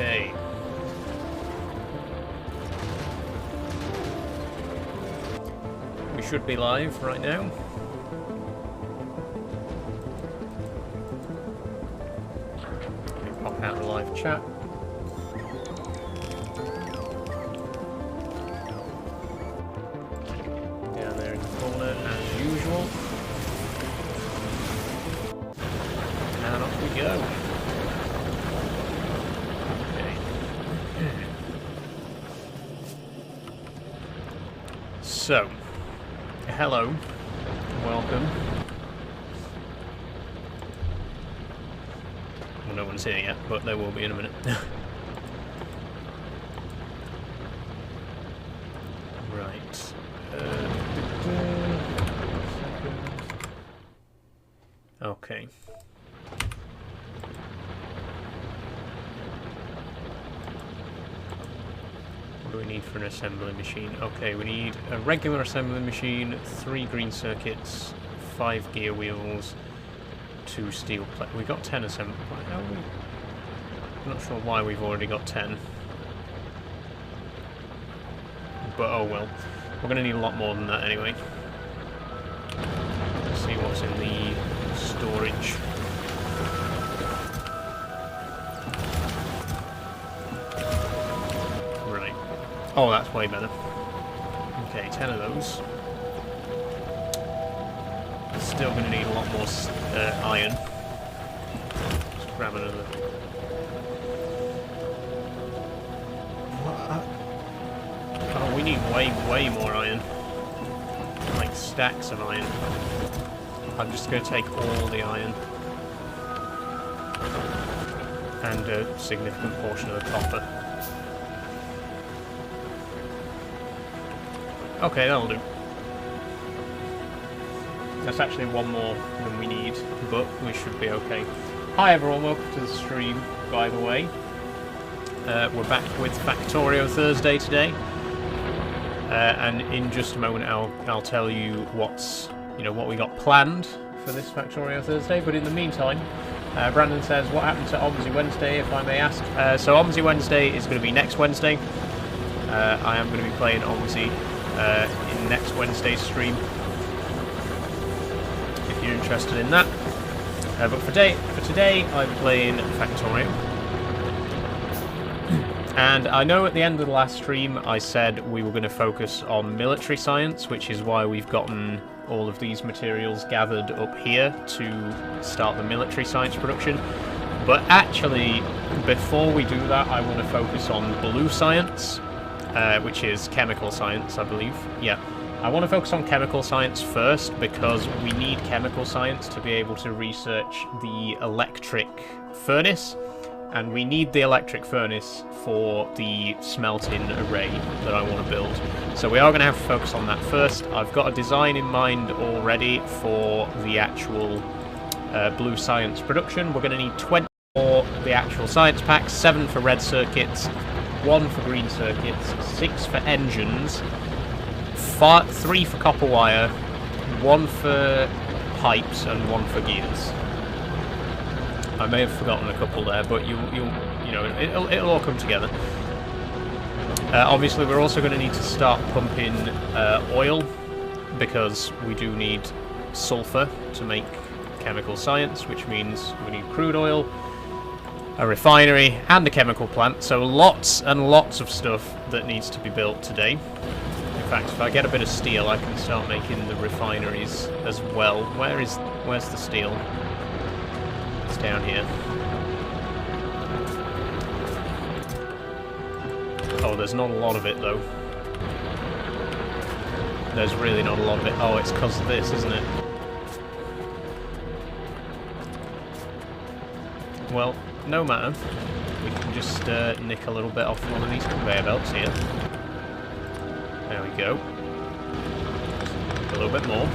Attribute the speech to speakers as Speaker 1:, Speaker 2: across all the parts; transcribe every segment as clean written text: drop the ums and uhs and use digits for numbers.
Speaker 1: Okay. We should be live right now. Let me pop out the live chat. Down there in the corner as usual. And off we go. So, hello, welcome. Well, no one's here yet, but there will be in a minute. Right. Okay. What do we need for an assembly machine? Okay, we need a regular assembly machine, 3 green circuits, 5 gear wheels, 2 steel plates. We got 10 assembly. How are we? I'm not sure why we've already got 10. But oh well. We're going to need a lot more than that anyway. Let's see what's in the storage. Oh, that's way better. Okay, 10 of those. Still going to need a lot more iron. Just grab another. What? Oh, we need way more iron. Like stacks of iron. I'm just going to take all the iron. And a significant portion of the copper. Okay, that'll do. That's actually one more than we need, but we should be okay. Hi everyone, welcome to the stream, by the way. We're back with Factorio Thursday today. And in just a moment I'll tell you what we got planned for this Factorio Thursday, but in the meantime, Brandon says, what happened to OMSI Wednesday, if I may ask? So OMSI Wednesday is going to be next Wednesday. I am going to be playing OMSI in next Wednesday's stream, if you're interested in that. But for today, I'm playing Factorio. And I know at the end of the last stream, I said we were going to focus on military science, which is why we've gotten all of these materials gathered up here to start the military science production. But actually, before we do that, I want to focus on blue science. Which is chemical science, I believe. Yeah. I want to focus on chemical science first because we need chemical science to be able to research the electric furnace, and we need the electric furnace for the smelting array that I want to build. So we are going to have to focus on that first. I've got a design in mind already for the actual blue science production. We're going to need 20 for the actual science packs, 7 for red circuits, 1 for green circuits, 6 for engines, 3 for copper wire, 1 for pipes, and 1 for gears. I may have forgotten a couple there, but it'll all come together. Obviously, we're also going to need to start pumping oil because we do need sulfur to make chemical science, which means we need crude oil, a refinery, and a chemical plant, so lots and lots of stuff that needs to be built today. In fact, if I get a bit of steel, I can start making the refineries as well. Where's the steel? It's down here. Oh, there's not a lot of it, though. There's really not a lot of it. Oh, it's because of this, isn't it? Well, no matter. We can just nick a little bit off one of these conveyor belts here. There we go. A little bit more.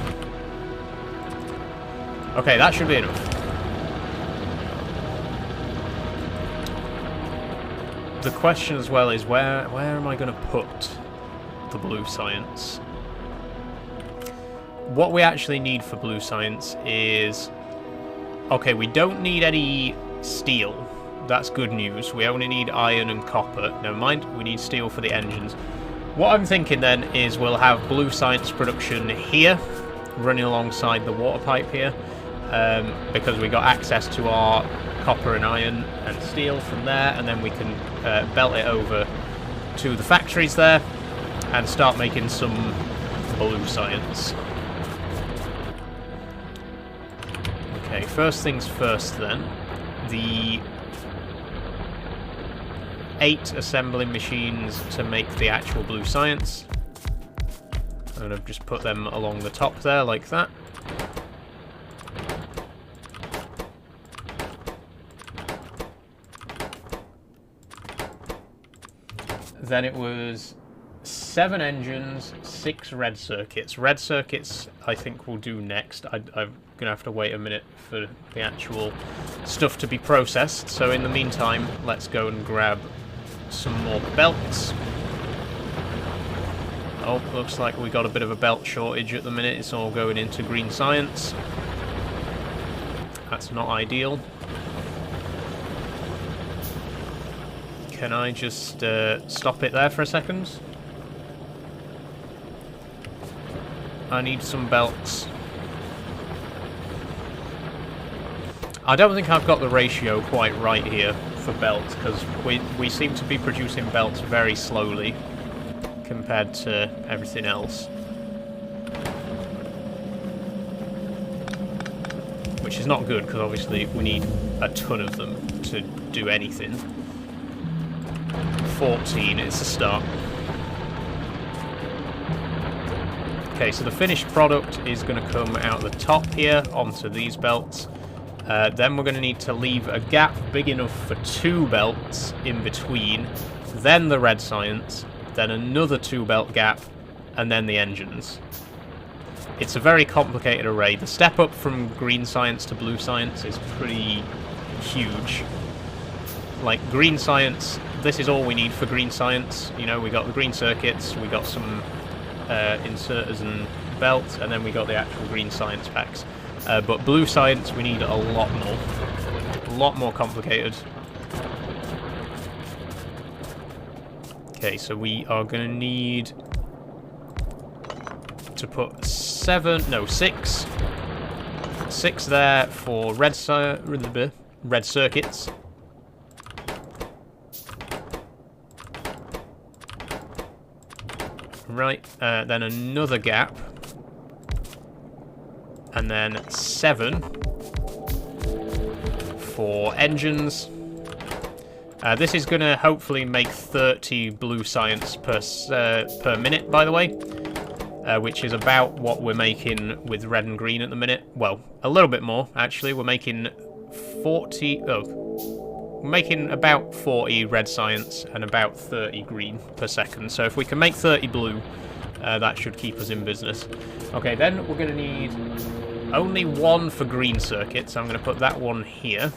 Speaker 1: Okay, that should be enough. The question as well is where am I going to put the blue science? What we actually need for blue science is... Okay, we don't need any steel That's good news. We only need iron and copper. Never mind, we need steel for the engines. What I'm thinking then is we'll have blue science production here, running alongside the water pipe here, because we got access to our copper and iron and steel from there, and then we can belt it over to the factories there and start making some blue science. Okay, first things first then. The 8 assembling machines to make the actual blue science. I'm going to just put them along the top there like that. Then it was 7 engines, 6 red circuits. Red circuits I think we'll do next. I'm going to have to wait a minute for the actual stuff to be processed. So in the meantime, let's go and grab some more belts. Oh, looks like we got a bit of a belt shortage at the minute. It's all going into green science. That's not ideal. Can I just stop it there for a second? I need some belts. I don't think I've got the ratio quite right here for belts, because we seem to be producing belts very slowly compared to everything else. Which is not good, because obviously we need a ton of them to do anything. 14, it's a start. Okay, so the finished product is going to come out the top here onto these belts. Then we're going to need to leave a gap big enough for 2 belts in between, then the red science, then another 2 belt gap, and then the engines. It's a very complicated array. The step up from green science to blue science is pretty huge. Like, green science, this is all we need for green science. You know, we got the green circuits, we got some inserters and belts, and then we got the actual green science packs. But blue science, we need a lot more complicated. Okay, so we are going to need to put 6 there for red circuits. Right, then another gap. And then 7 for engines. This is going to hopefully make 30 blue science per minute, by the way, which is about what we're making with red and green at the minute. Well, a little bit more, actually. We're making we're making about 40 red science and about 30 green per second. So if we can make 30 blue, that should keep us in business. Okay, then we're going to need only 1 for green circuits. I'm going to put that one here.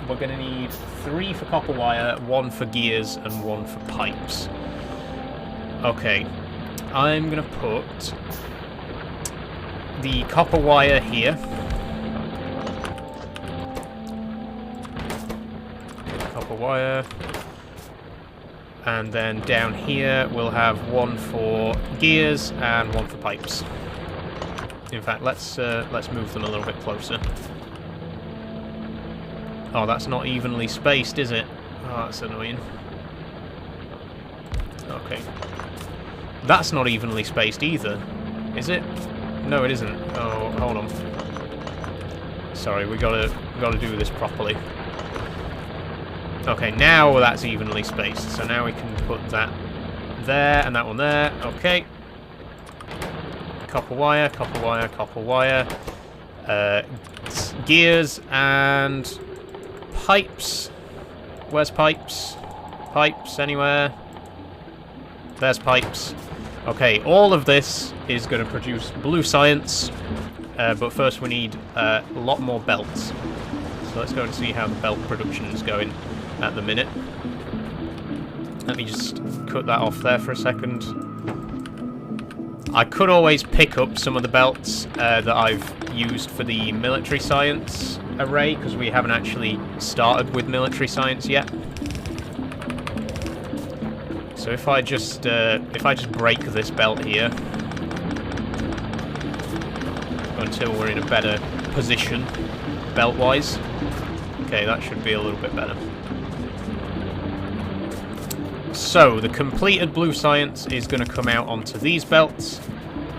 Speaker 1: We're going to need 3 for copper wire, 1 for gears, and 1 for pipes. Okay, I'm going to put the copper wire here. Copper wire. And then down here we'll have 1 for gears and 1 for pipes. In fact, let's move them a little bit closer. Oh, that's not evenly spaced, is it? Oh, that's annoying. Okay. That's not evenly spaced either, is it? No, it isn't. Oh, hold on. Sorry, we gotta do this properly. Okay, now that's evenly spaced. So now we can put that there and that one there. Okay. Copper wire, copper wire, copper wire. Gears and pipes. Where's pipes? Pipes anywhere? There's pipes. Okay, all of this is going to produce blue science, but first we need a lot more belts. So let's go and see how the belt production is going at the minute. Let me just cut that off there for a second. I could always pick up some of the belts that I've used for the military science array, because we haven't actually started with military science yet. So if I just break this belt here until we're in a better position belt-wise, okay, that should be a little bit better. So the completed blue science is going to come out onto these belts,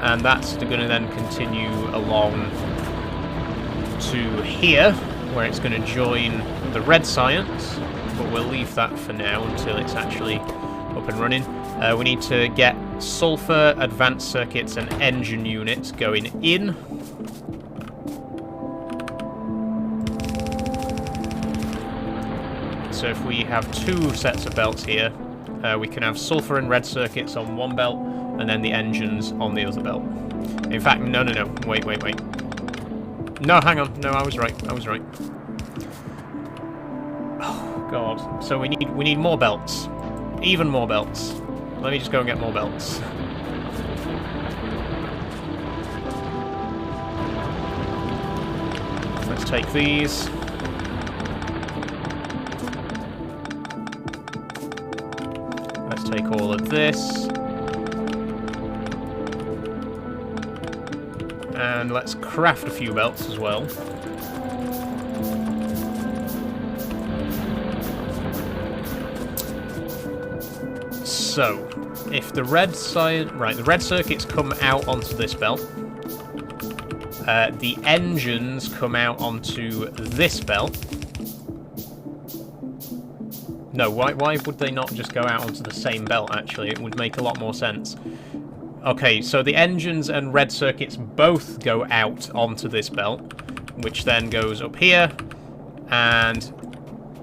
Speaker 1: and that's going to then continue along to here, where it's going to join the red science, but we'll leave that for now until it's actually up and running. We need to get sulfur, advanced circuits, and engine units going in. So if we have two sets of belts here, we can have sulfur and red circuits on one belt, and then the engines on the other belt. In fact, no. Wait. No, hang on. No, I was right. Oh, God. So we need more belts. Even more belts. Let me just go and get more belts. Let's take these. Let's take all of this. And let's craft a few belts as well. So, if the red side... Right, the red circuits come out onto this belt. The engines come out onto this belt. No, why would they not just go out onto the same belt, actually? It would make a lot more sense. Okay, so the engines and red circuits both go out onto this belt, which then goes up here, and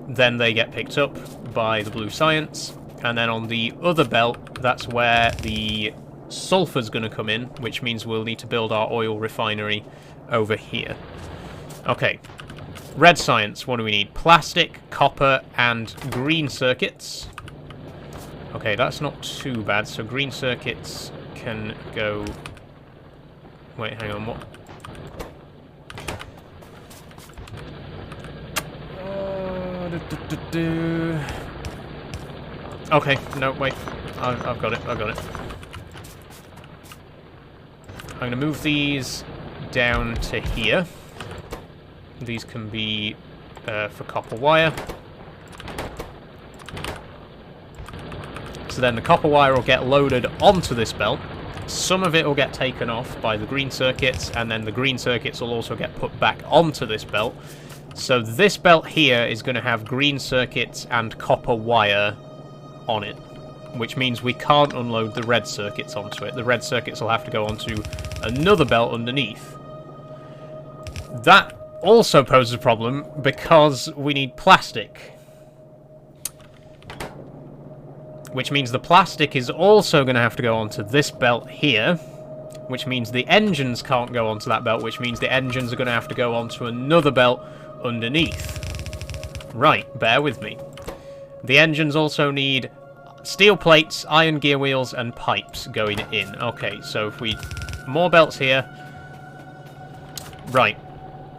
Speaker 1: then they get picked up by the blue science. And then on the other belt, that's where the sulfur's going to come in, which means we'll need to build our oil refinery over here. Okay. Red science, what do we need? Plastic, copper, and green circuits. Okay, that's not too bad. So green circuits can go... Wait, hang on, what? Okay, no, wait. I've got it. I'm going to move these down to here. These can be for copper wire. So then the copper wire will get loaded onto this belt. Some of it will get taken off by the green circuits, and then the green circuits will also get put back onto this belt. So this belt here is going to have green circuits and copper wire on it, which means we can't unload the red circuits onto it. The red circuits will have to go onto another belt underneath. That also poses a problem because we need plastic. Which means the plastic is also going to have to go onto this belt here, which means the engines can't go onto that belt, which means the engines are going to have to go onto another belt underneath. Right, bear with me. The engines also need steel plates, iron gear wheels, and pipes going in. Okay, so if we... More belts here. Right.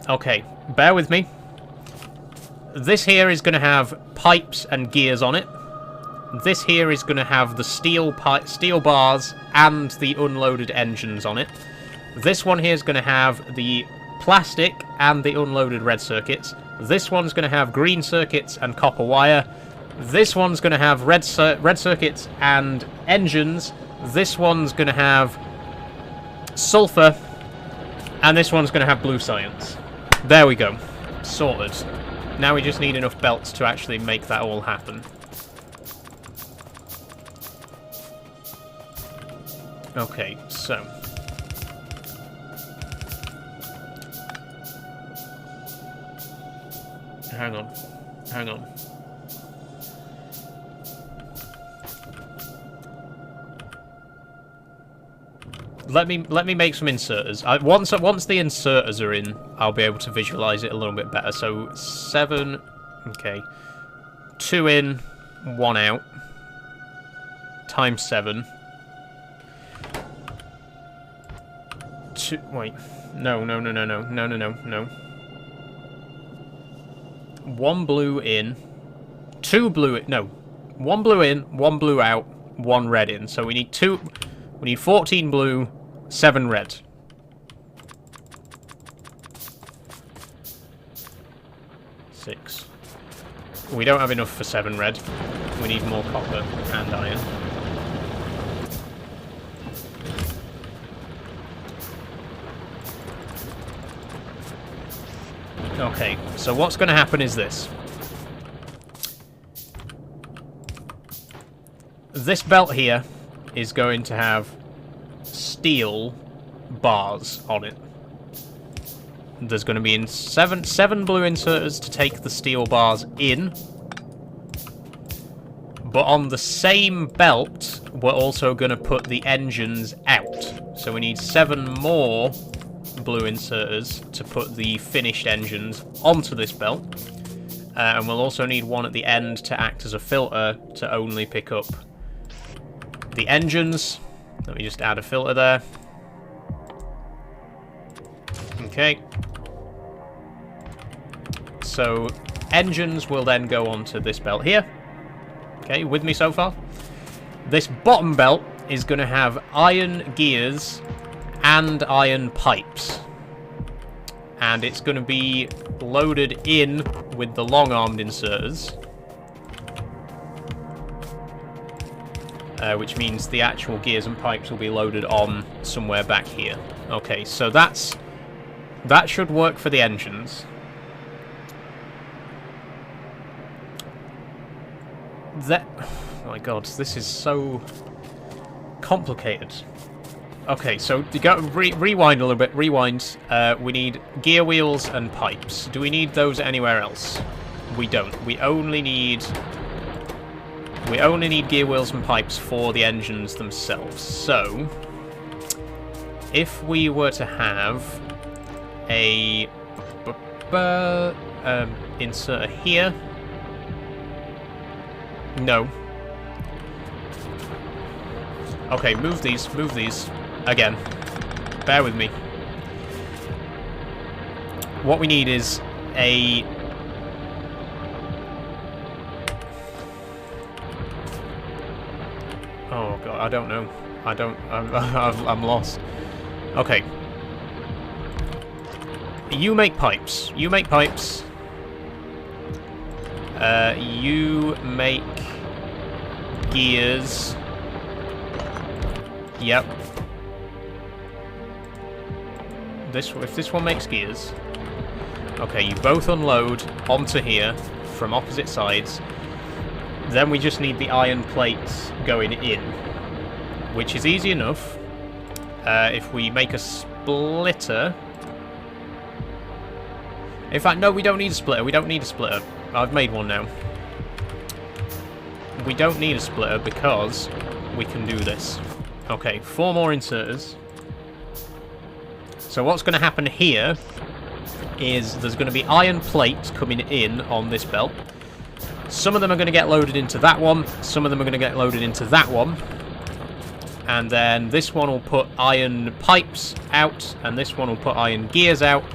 Speaker 1: Okay, bear with me. This here is going to have pipes and gears on it. This here is going to have the steel bars and the unloaded engines on it. This one here is going to have the plastic and the unloaded red circuits. This one's going to have green circuits and copper wire. This one's going to have red circuits and engines. This one's going to have sulfur. And this one's going to have blue science. There we go. Sorted. Now we just need enough belts to actually make that all happen. Okay, so... Hang on. Let me make some inserters. Once the inserters are in, I'll be able to visualize it a little bit better. So 7, okay, 2 in, 1 out, times 7. two... Wait. No. One blue in. Two blue in. No. One blue in, one blue out, one red in. So we need 14 blue, 7 red. Six. We don't have enough for 7 red. We need more copper and iron. Okay, so what's going to happen is this. This belt here is going to have steel bars on it. There's going to be seven blue inserters to take the steel bars in. But on the same belt, we're also going to put the engines out. So we need 7 more blue inserters to put the finished engines onto this belt. And we'll also need one at the end to act as a filter to only pick up the engines. Let me just add a filter there. Okay. So engines will then go onto this belt here. Okay, with me so far? This bottom belt is going to have iron gears and iron pipes. And it's going to be loaded in with the long-armed inserters. Which means the actual gears and pipes will be loaded on somewhere back here. Okay, so that should work for the engines. Oh my god, this is so complicated. Okay, so to go rewind a little bit. Rewind. We need gear wheels and pipes. Do we need those anywhere else? We don't. We only need gear wheels and pipes for the engines themselves. So, if we were to have a inserter here. No. Okay, move these. Again. Bear with me. What we need is a... Oh god, I don't know. I'm lost. Okay. You make pipes. You make gears. Yep. If this one makes gears. Okay, you both unload onto here from opposite sides. Then we just need the iron plates going in, which is easy enough. If we make a splitter... In fact, no, we don't need a splitter. I've made one now. We don't need a splitter because we can do this. Okay, 4 more inserters. So what's going to happen here is there's going to be iron plates coming in on this belt. Some of them are going to get loaded into that one. Some of them are going to get loaded into that one. And then this one will put iron pipes out, and this one will put iron gears out.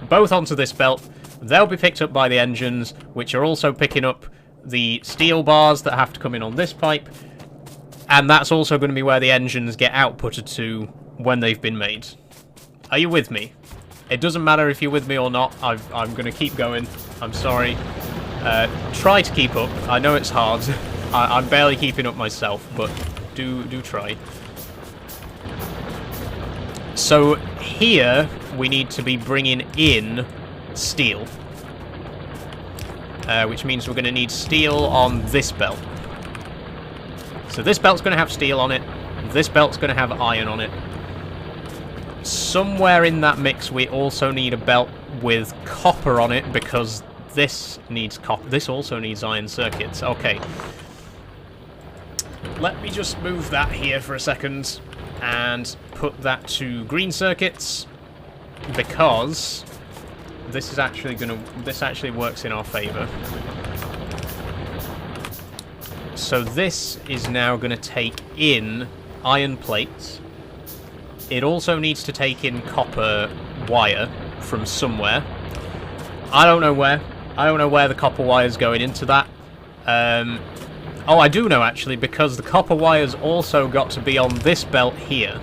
Speaker 1: Both onto this belt. They'll be picked up by the engines, which are also picking up the steel bars that have to come in on this pipe. And that's also going to be where the engines get outputted to when they've been made. Are you with me? It doesn't matter if you're with me or not. I'm going to keep going. I'm sorry. Try to keep up. I know it's hard. I'm barely keeping up myself, but do try. So here we need to be bringing in steel, which means we're going to need steel on this belt. So this belt's going to have steel on it. This belt's going to have iron on it. Somewhere in that mix, we also need a belt with copper on it because this needs copper. This also needs iron circuits. Okay. Let me just move that here for a second and put that to green circuits because this is actually this actually works in our favor. So this is now going to take in iron plates. It also needs to take in copper wire from somewhere. I don't know where. I don't know where the copper wire is going into that. Oh, I do know, actually, because the copper wire's also got to be on this belt here.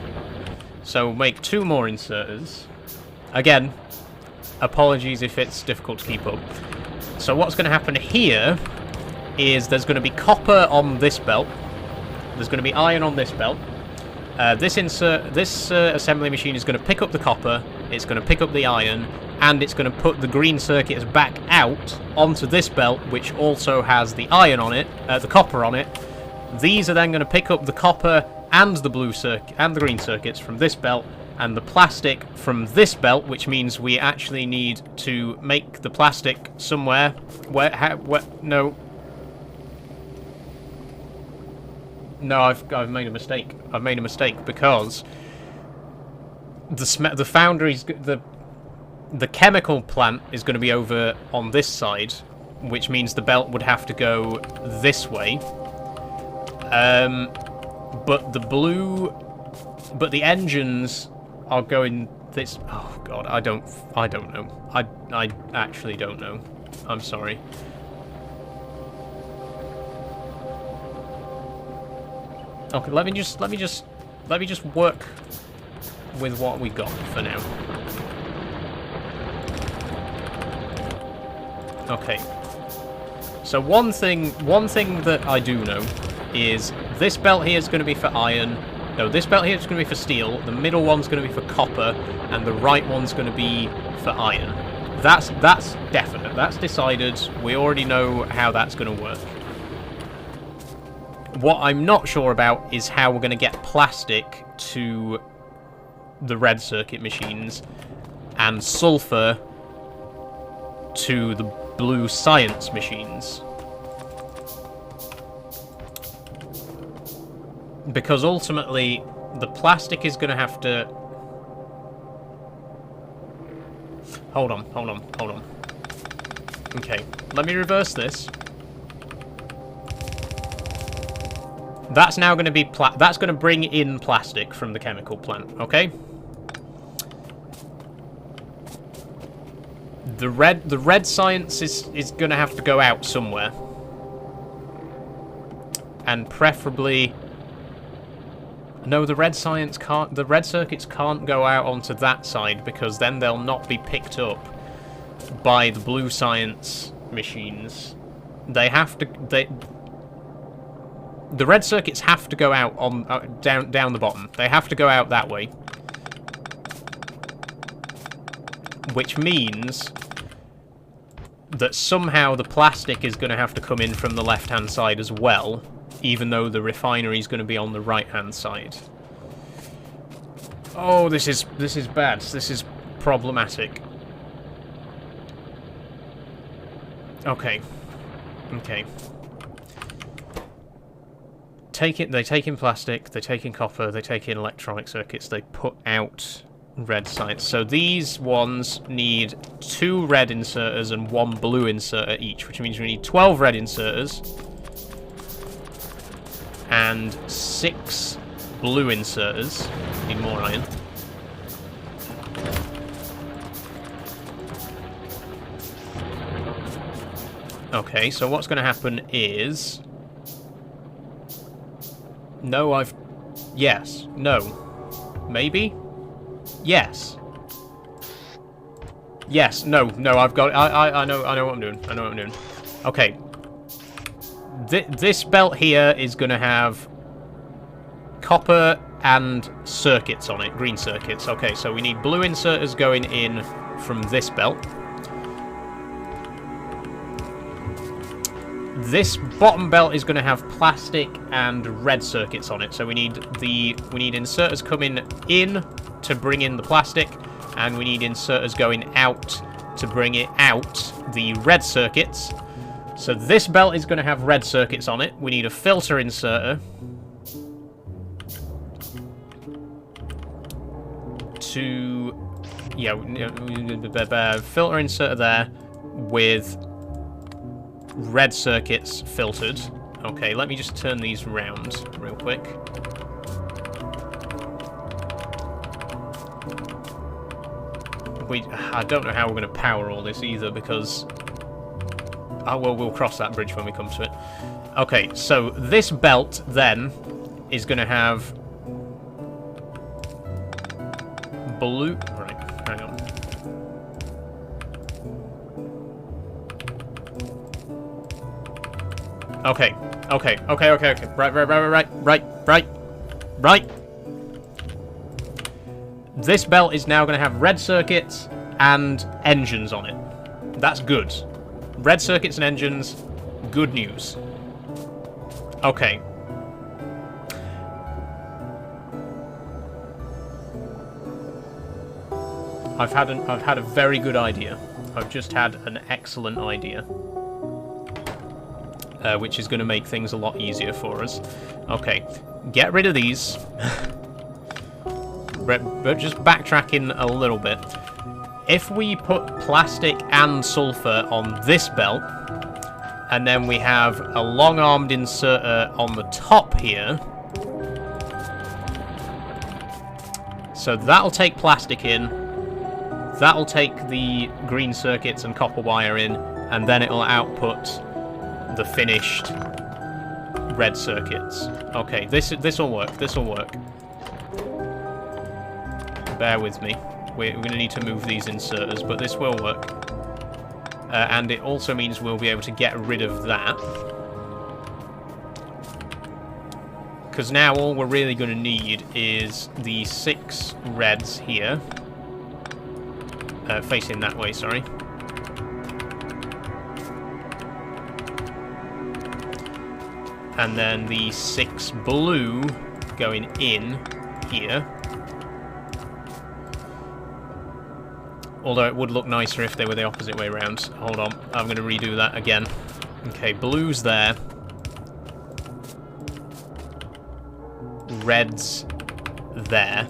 Speaker 1: So make 2 more inserters. Again, apologies if it's difficult to keep up. So what's going to happen here is there's going to be copper on this belt. There's going to be iron on this belt. This assembly machine is going to pick up the copper, it's going to pick up the iron, and it's going to put the green circuits back out onto this belt, which also has the iron on it, the copper on it. These are then going to pick up the copper and the blue circuit and the green circuits from this belt, and the plastic from this belt, which means we actually need to make the plastic somewhere. Where? No. No, I've made a mistake. I've made a mistake because the foundry's the chemical plant is going to be over on this side, which means the belt would have to go this way. But the engines are going this. Oh God, I don't know. I actually don't know. I'm sorry. Okay, let me just work with what we got for now. Okay. So one thing that I do know is this belt here is going to be for iron. No, this belt here is going to be for steel. The middle one's going to be for copper, and the right one's going to be for iron. That's definite. That's decided. We already know how that's going to work. What I'm not sure about is how we're going to get plastic to the red circuit machines and sulfur to the blue science machines. Because ultimately, the plastic is going to have to... Hold on. Okay, let me reverse this. That's now going to be that's going to bring in plastic from the chemical plant, okay? The red science is going to have to go out somewhere. And preferably... No, the red science can't... The red circuits can't go out onto that side, because then they'll not be picked up by the blue science machines. They have to... The red circuits have to go out on down the bottom. They have to go out that way. Which means that somehow the plastic is going to have to come in from the left-hand side as well, even though the refinery is going to be on the right-hand side. Oh, this is bad. This is problematic. Okay. Okay. They take in plastic, they take in copper, they take in electronic circuits, they put out red science. So these ones need 2 red inserters and 1 blue inserter each, which means we need 12 red inserters and 6 blue inserters. Need more iron. Okay, so what's going to happen is... No, Yes. No. Maybe? Yes. Yes. No. No, I've got... I know what I'm doing. I know what I'm doing. Okay. This belt here is going to have copper and circuits on it. Green circuits. Okay, so we need blue inserters going in from this belt. This bottom belt is going to have plastic and red circuits on it, so we need inserters coming in to bring in the plastic, and we need inserters going out to bring it out the red circuits. So this belt is going to have red circuits on it. We need a filter inserter to filter inserter there with red circuits filtered. Okay, let me just turn these round real quick. I don't know how we're going to power all this either, because... Oh, well, we'll cross that bridge when we come to it. Okay, so this belt, then, is going to have... blue... Right, hang on. Okay. Right. This belt is now going to have red circuits and engines on it. That's good. Red circuits and engines, good news. Okay. I've had a very good idea. I've just had an excellent idea. Which is going to make things a lot easier for us. Okay, get rid of these. But just backtracking a little bit. If we put plastic and sulfur on this belt, and then we have a long-armed inserter on the top here, so that'll take plastic in, that'll take the green circuits and copper wire in, and then it'll output the finished red circuits. Okay, this will work. This will work. Bear with me. We're going to need to move these inserters, but this will work. And it also means we'll be able to get rid of that. Because now all we're really going to need is the 6 reds here. Facing that way, sorry. And then the 6 blue going in here. Although it would look nicer if they were the opposite way around. Hold on, I'm going to redo that again. Okay, blue's there. Red's there.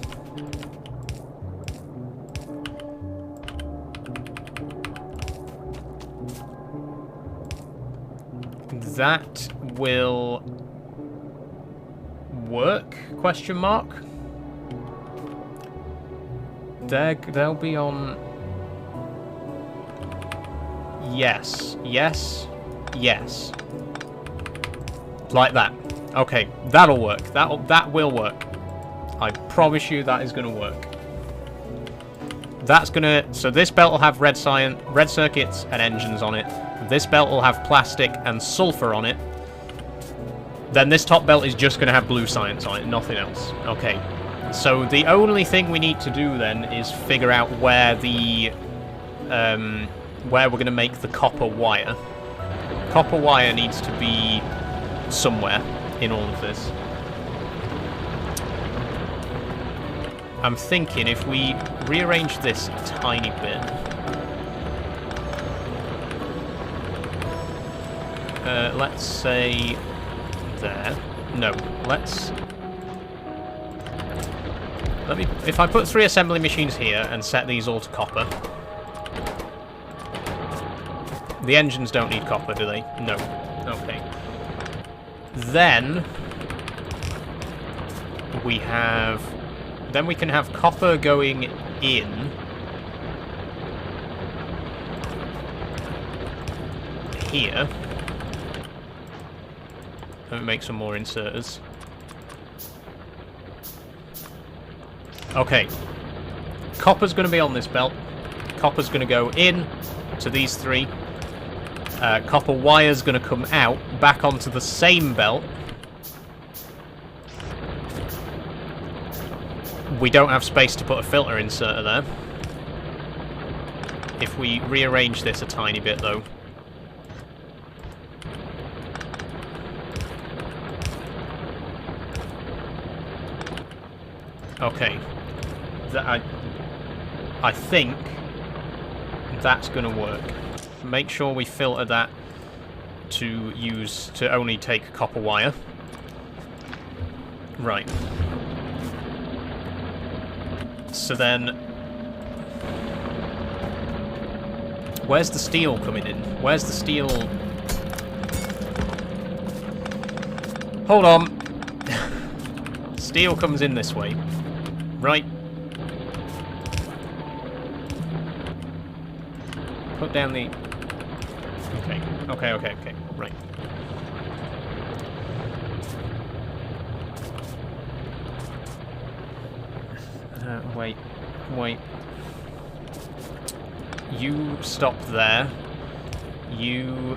Speaker 1: That will work? Question mark. They'll be on. Yes. Like that. Okay, that'll work. That will work. I promise you that is going to work. That's gonna. So this belt will have red circuits and engines on it. This belt will have plastic and sulfur on it. Then this top belt is just going to have blue science on it, nothing else. Okay. So the only thing we need to do then is figure out where the where we're going to make the copper wire. Copper wire needs to be somewhere in all of this. I'm thinking if we rearrange this a tiny bit. Let's say there. No, let me. If I put 3 assembly machines here and set these all to copper, the engines don't need copper, do they? No. Okay. Then we have. Then we can have copper going in here. Let me make some more inserters. Okay. Copper's going to be on this belt. Copper's going to go in to these 3. Copper wire's going to come out, back onto the same belt. We don't have space to put a filter inserter there. If we rearrange this a tiny bit, though. Okay. I think that's going to work. Make sure we filter that to only take copper wire. Right. So then, where's the steel coming in? Where's the steel? Hold on. Steel comes in this way. Right. put down the... Okay, right. Wait. You stop there. You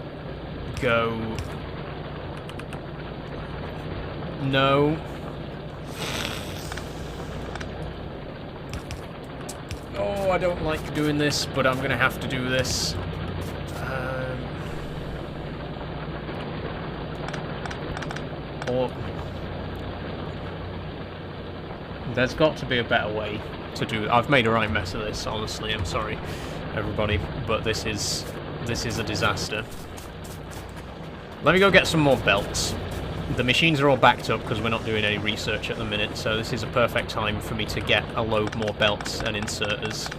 Speaker 1: go... No. Oh, I don't like doing this, but I'm gonna have to do this. Or... There's got to be a better way to do it. I've made a right mess of this, honestly. I'm sorry, everybody, but this is a disaster. Let me go get some more belts. The machines are all backed up because we're not doing any research at the minute, so this is a perfect time for me to get a load more belts and inserters.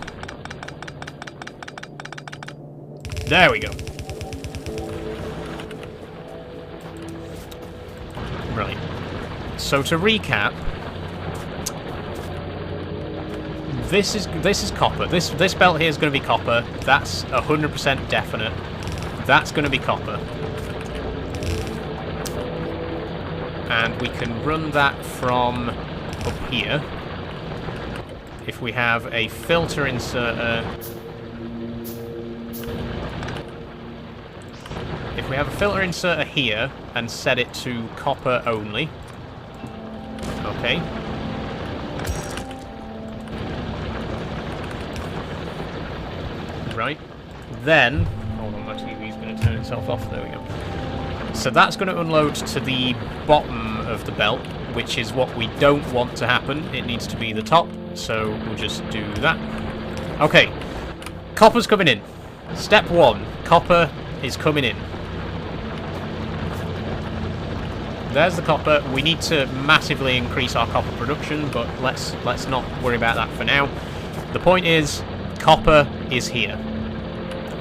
Speaker 1: There we go. Right. So to recap, this is copper. This belt here is going to be copper. That's 100% definite. That's going to be copper. And we can run that from up here. If we have a filter inserter... If we have a filter inserter here and set it to copper only. Okay. Right. Then... Hold on, my TV's going to turn itself off. There we go. So that's going to unload to the bottom of the belt, which is what we don't want to happen. It needs to be the top, so we'll just do that. Okay. Copper's coming in. Step 1. Copper is coming in. There's the copper. We need to massively increase our copper production, but let's not worry about that for now. The point is, copper is here.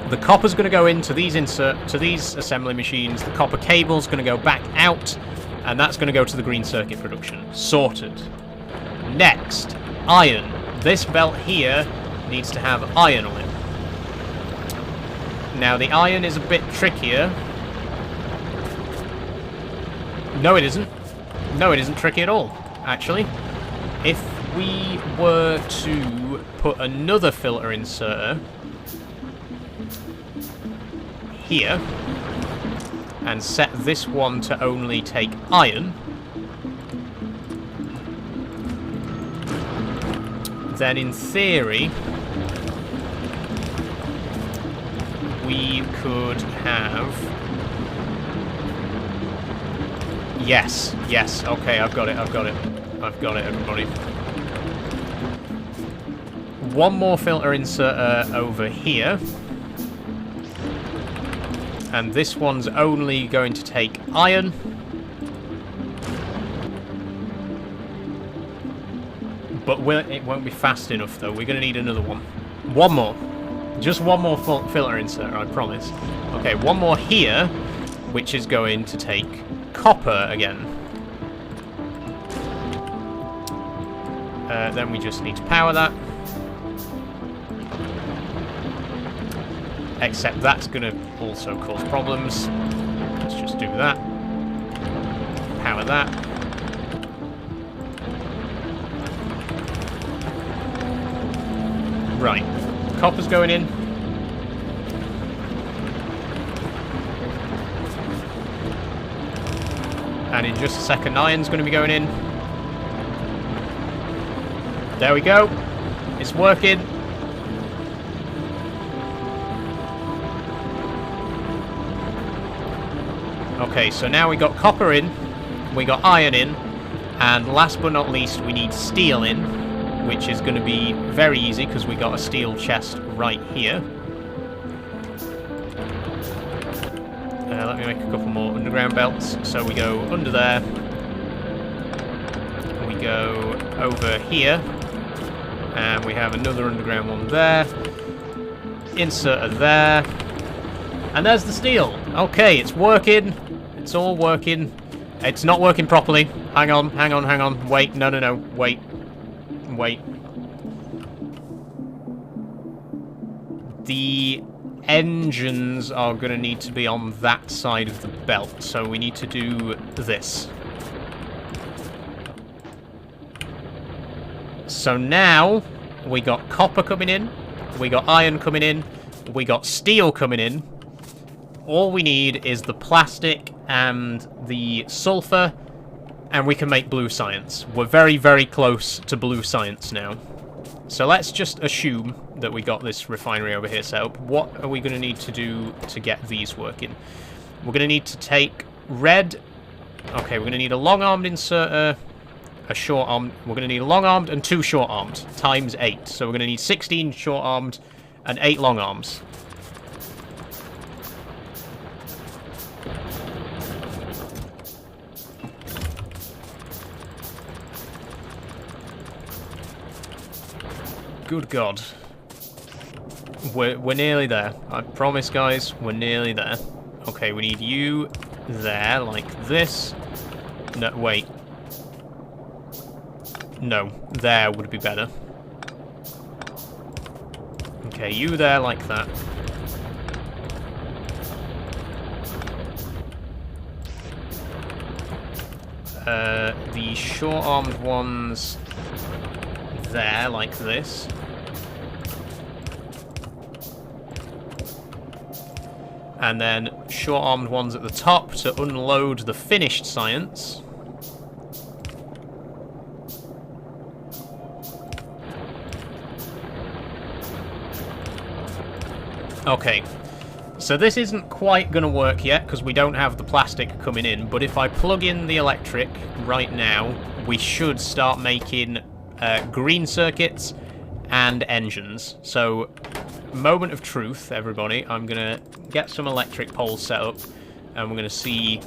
Speaker 1: The copper's going to go into these assembly machines. The copper cable's going to go back out, and that's going to go to the green circuit production. Sorted. Next, iron. This belt here needs to have iron on it. Now, the iron is a bit trickier. No, it isn't. No, it isn't tricky at all, actually. If we were to put another filter inserter here and set this one to only take iron, then in theory we could have... Yes, okay, I've got it, everybody. One more filter inserter over here. And this one's only going to take iron. But it won't be fast enough, though. We're going to need another one. One more. Just one more filter inserter, I promise. Okay, one more here, which is going to take copper again. Then we just need to power that. Except that's going to also cause problems. Let's just do that. Power that. Right. Copper's going in. And in just a second, iron's going to be going in. There we go. It's working. Okay, so now we got copper in, we got iron in, and last but not least, we need steel in, which is going to be very easy because we got a steel chest right here. Let me make a couple more underground belts. So we go under there, we go over here, and we have another underground one there, inserter there, and there's the steel. Okay, it's working. It's all working. It's not working properly. Hang on. Wait, no. Wait. The engines are going to need to be on that side of the belt, so we need to do this. So now, we got copper coming in, we got iron coming in, we got steel coming in. All we need is the plastic and the sulfur, and we can make blue science. We're very, very close to blue science now. So let's just assume that we got this refinery over here set up. What are we going to need to do to get these working? We're going to need to take red... Okay, we're going to need a long-armed inserter, a short-armed... We're going to need a long-armed and 2 short-armed, times 8. So we're going to need 16 short-armed and 8 long-arms. Good God. We're nearly there. I promise, guys, we're nearly there. Okay, we need you there, like this. No, wait. No, there would be better. Okay, you there like that. The short-armed ones there, like this. And then short-armed ones at the top to unload the finished science. Okay, so this isn't quite going to work yet because we don't have the plastic coming in, but if I plug in the electric right now, we should start making green circuits and engines. So, moment of truth, everybody. I'm going to get some electric poles set up, and we're going to see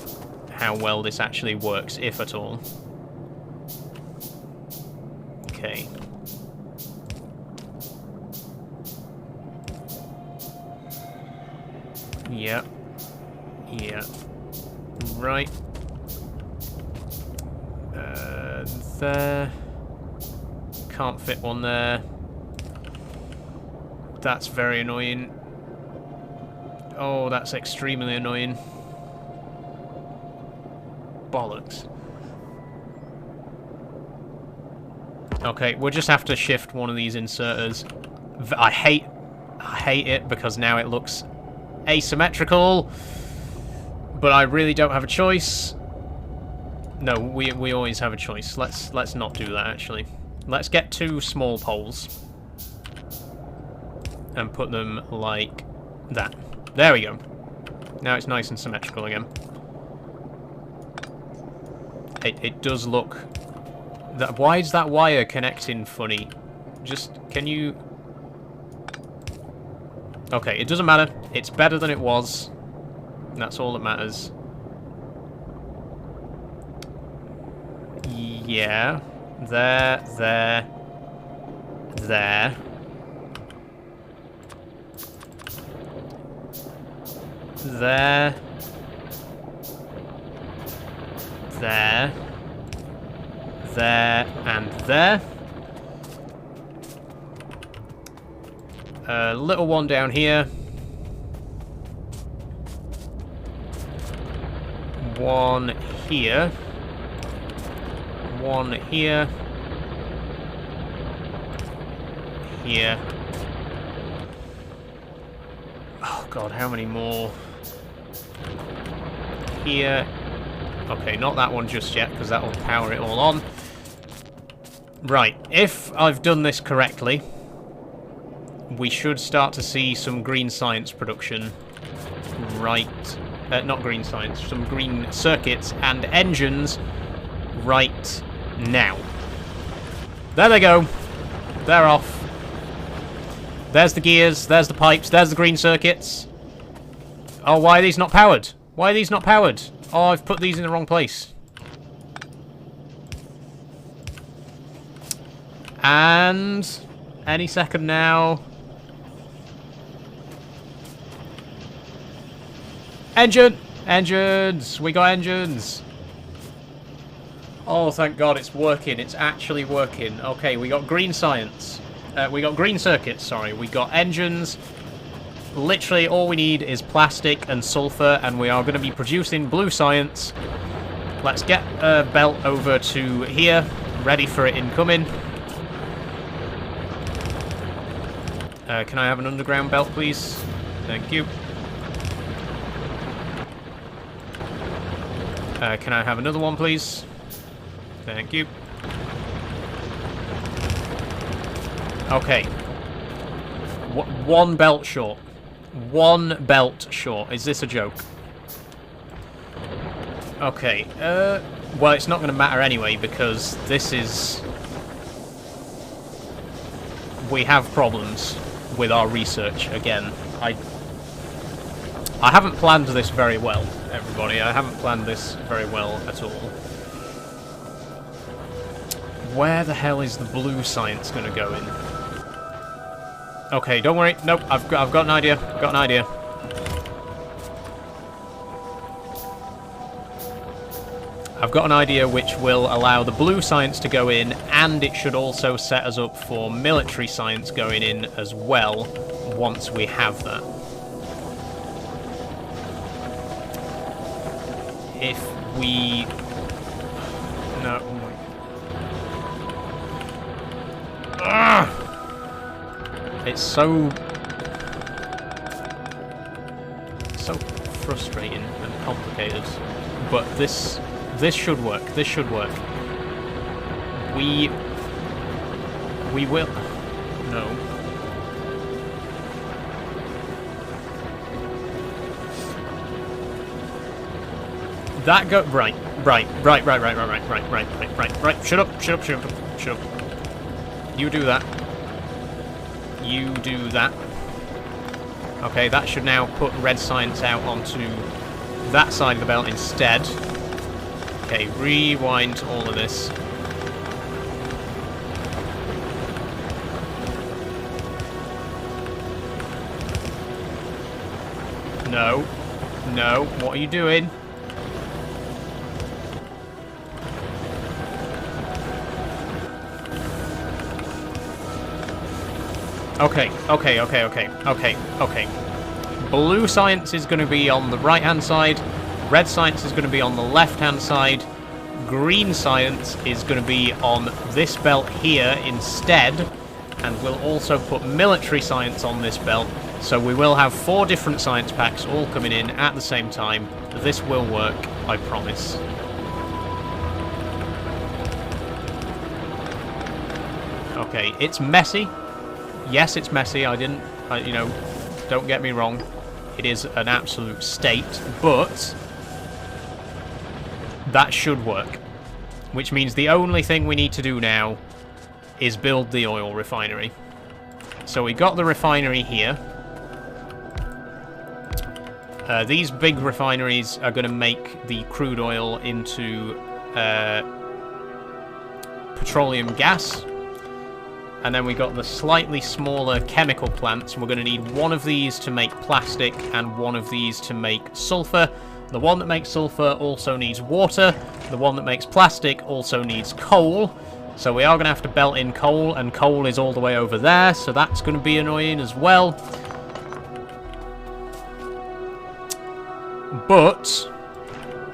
Speaker 1: how well this actually works, if at all. Okay. Yeah. Yeah. Right. There. Can't fit one there. That's very annoying. Oh, that's extremely annoying. Bollocks. Okay, we'll just have to shift one of these inserters. I hate it because now it looks asymmetrical, but I really don't have a choice. No, we always have a choice. Let's not do that, actually. Let's get 2 small poles and put them like that. There we go. Now it's nice and symmetrical again. It does look... Why is that wire connecting funny? Just, can you... Okay, it doesn't matter. It's better than it was. That's all that matters. Yeah. There. There. There. There. There, and there. A little one down here. One here. One here. Here. Oh god, how many more? Here. Okay, not that one just yet, because that will power it all on. Right, if I've done this correctly, we should start to see some green science production right... not green science, some green circuits and engines right now. There they go. They're off. There's the gears, there's the pipes, there's the green circuits. Oh, why are these not powered? Why are these not powered? Oh, I've put these in the wrong place. And... any second now. Engine! Engines! We got engines! Oh, thank God, it's working. It's actually working. Okay, we got green science. We got green circuits, sorry. We got engines. literally all we need is plastic and sulfur, and we are going to be producing blue science. Let's get a belt over to here, ready for it incoming. Can I have an underground belt, please? Thank you. Can I have another one, please? Thank you. Okay. One belt short. One belt short. Is this a joke? Okay. Well, it's not going to matter anyway, because this is... We have problems with our research again. I haven't planned this very well, everybody. I haven't planned this very well at all. Where the hell is the blue science going to go in? Okay, don't worry. Nope, I've got an idea. I've got an idea. I've got an idea which will allow the blue science to go in, and it should also set us up for military science going in as well, once we have that. If we... No. Ugh! It's so frustrating and complicated, but this should work. This should work. We will. No. That go right. Shut up. You do that. You do that. Okay, that should now put red science out onto that side of the belt instead. Okay, rewind all of this. No. No, what are you doing? Okay. Blue science is going to be on the right-hand side. Red science is going to be on the left-hand side. Green science is going to be on this belt here instead. And we'll also put military science on this belt. So we will have 4 different science packs all coming in at the same time. This will work, I promise. Okay, it's messy. Yes, it's messy. You know, don't get me wrong. It is an absolute state, but that should work. Which means the only thing we need to do now is build the oil refinery. So we got the refinery here. These big refineries are going to make the crude oil into petroleum gas. And then we got the slightly smaller chemical plants. We're going to need one of these to make plastic and one of these to make sulfur. The one that makes sulfur also needs water. The one that makes plastic also needs coal. So we are going to have to belt in coal, and coal is all the way over there, so that's going to be annoying as well. But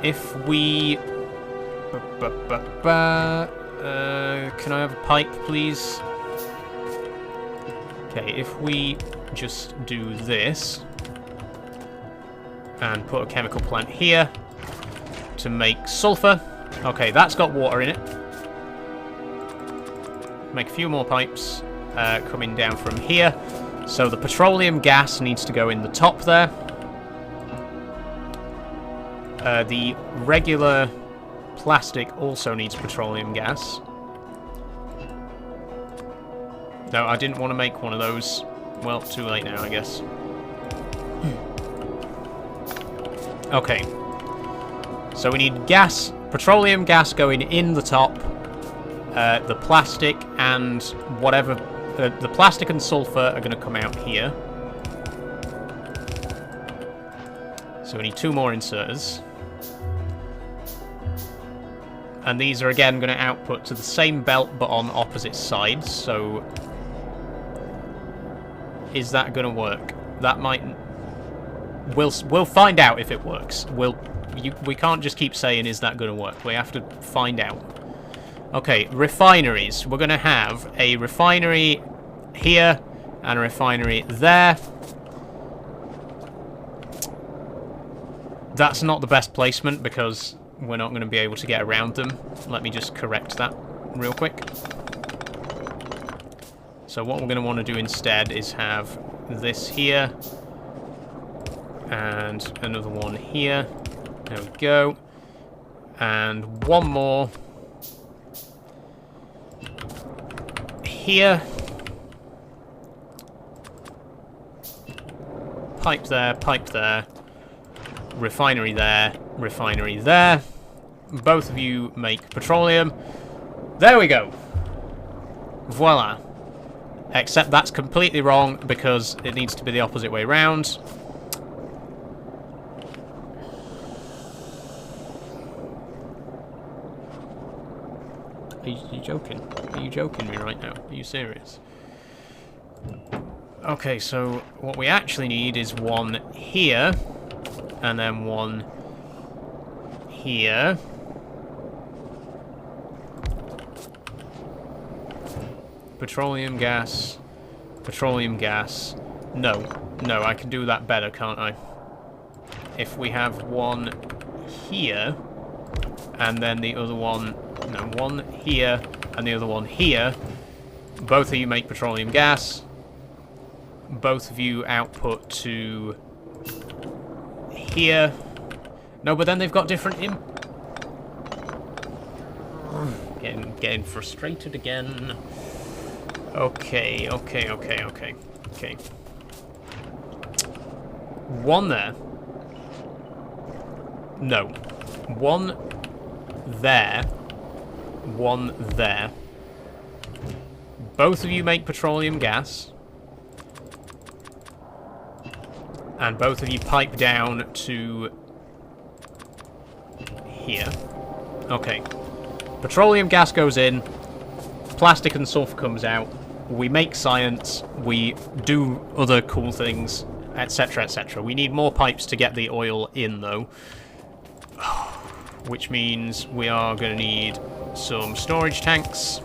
Speaker 1: if we... can I have a pipe, please? Okay, if we just do this and put a chemical plant here to make sulfur. Okay, that's got water in it. Make a few more pipes coming down from here. So the petroleum gas needs to go in the top there. The regular plastic also needs petroleum gas. No, I didn't want to make one of those. Well, too late now, I guess. Okay. So we need gas, petroleum gas going in the top. The plastic and whatever... the plastic and sulfur are going to come out here. So we need 2 more inserters. And these are again going to output to the same belt but on opposite sides, so... Is that going to work? That might... We'll find out if it works. We can't just keep saying, is that going to work? We have to find out. Okay, refineries. We're going to have a refinery here and a refinery there. That's not the best placement because we're not going to be able to get around them. Let me just correct that real quick. So what we're going to want to do instead is have this here and another one here. There we go. And one more here. Pipe there. Refinery there, refinery there. Both of you make petroleum. There we go. Voila. Except that's completely wrong because it needs to be the opposite way round. Are you joking? Are you joking me right now? Are you serious? Okay, so what we actually need is one here. And then one here. Petroleum gas. Petroleum gas. No, I can do that better, can't I? If we have one here, and then the other one... No, one here, and the other one here. Both of you make petroleum gas. Both of you output to... here. No, but then they've got different getting frustrated again. Okay. One there. No. One there. One there. Both of you make petroleum gas. And both of you pipe down to here. Okay. Petroleum gas goes in. Plastic and sulfur comes out. We make science. We do other cool things, etc., etc. We need more pipes to get the oil in, though. Which means we are going to need some storage tanks.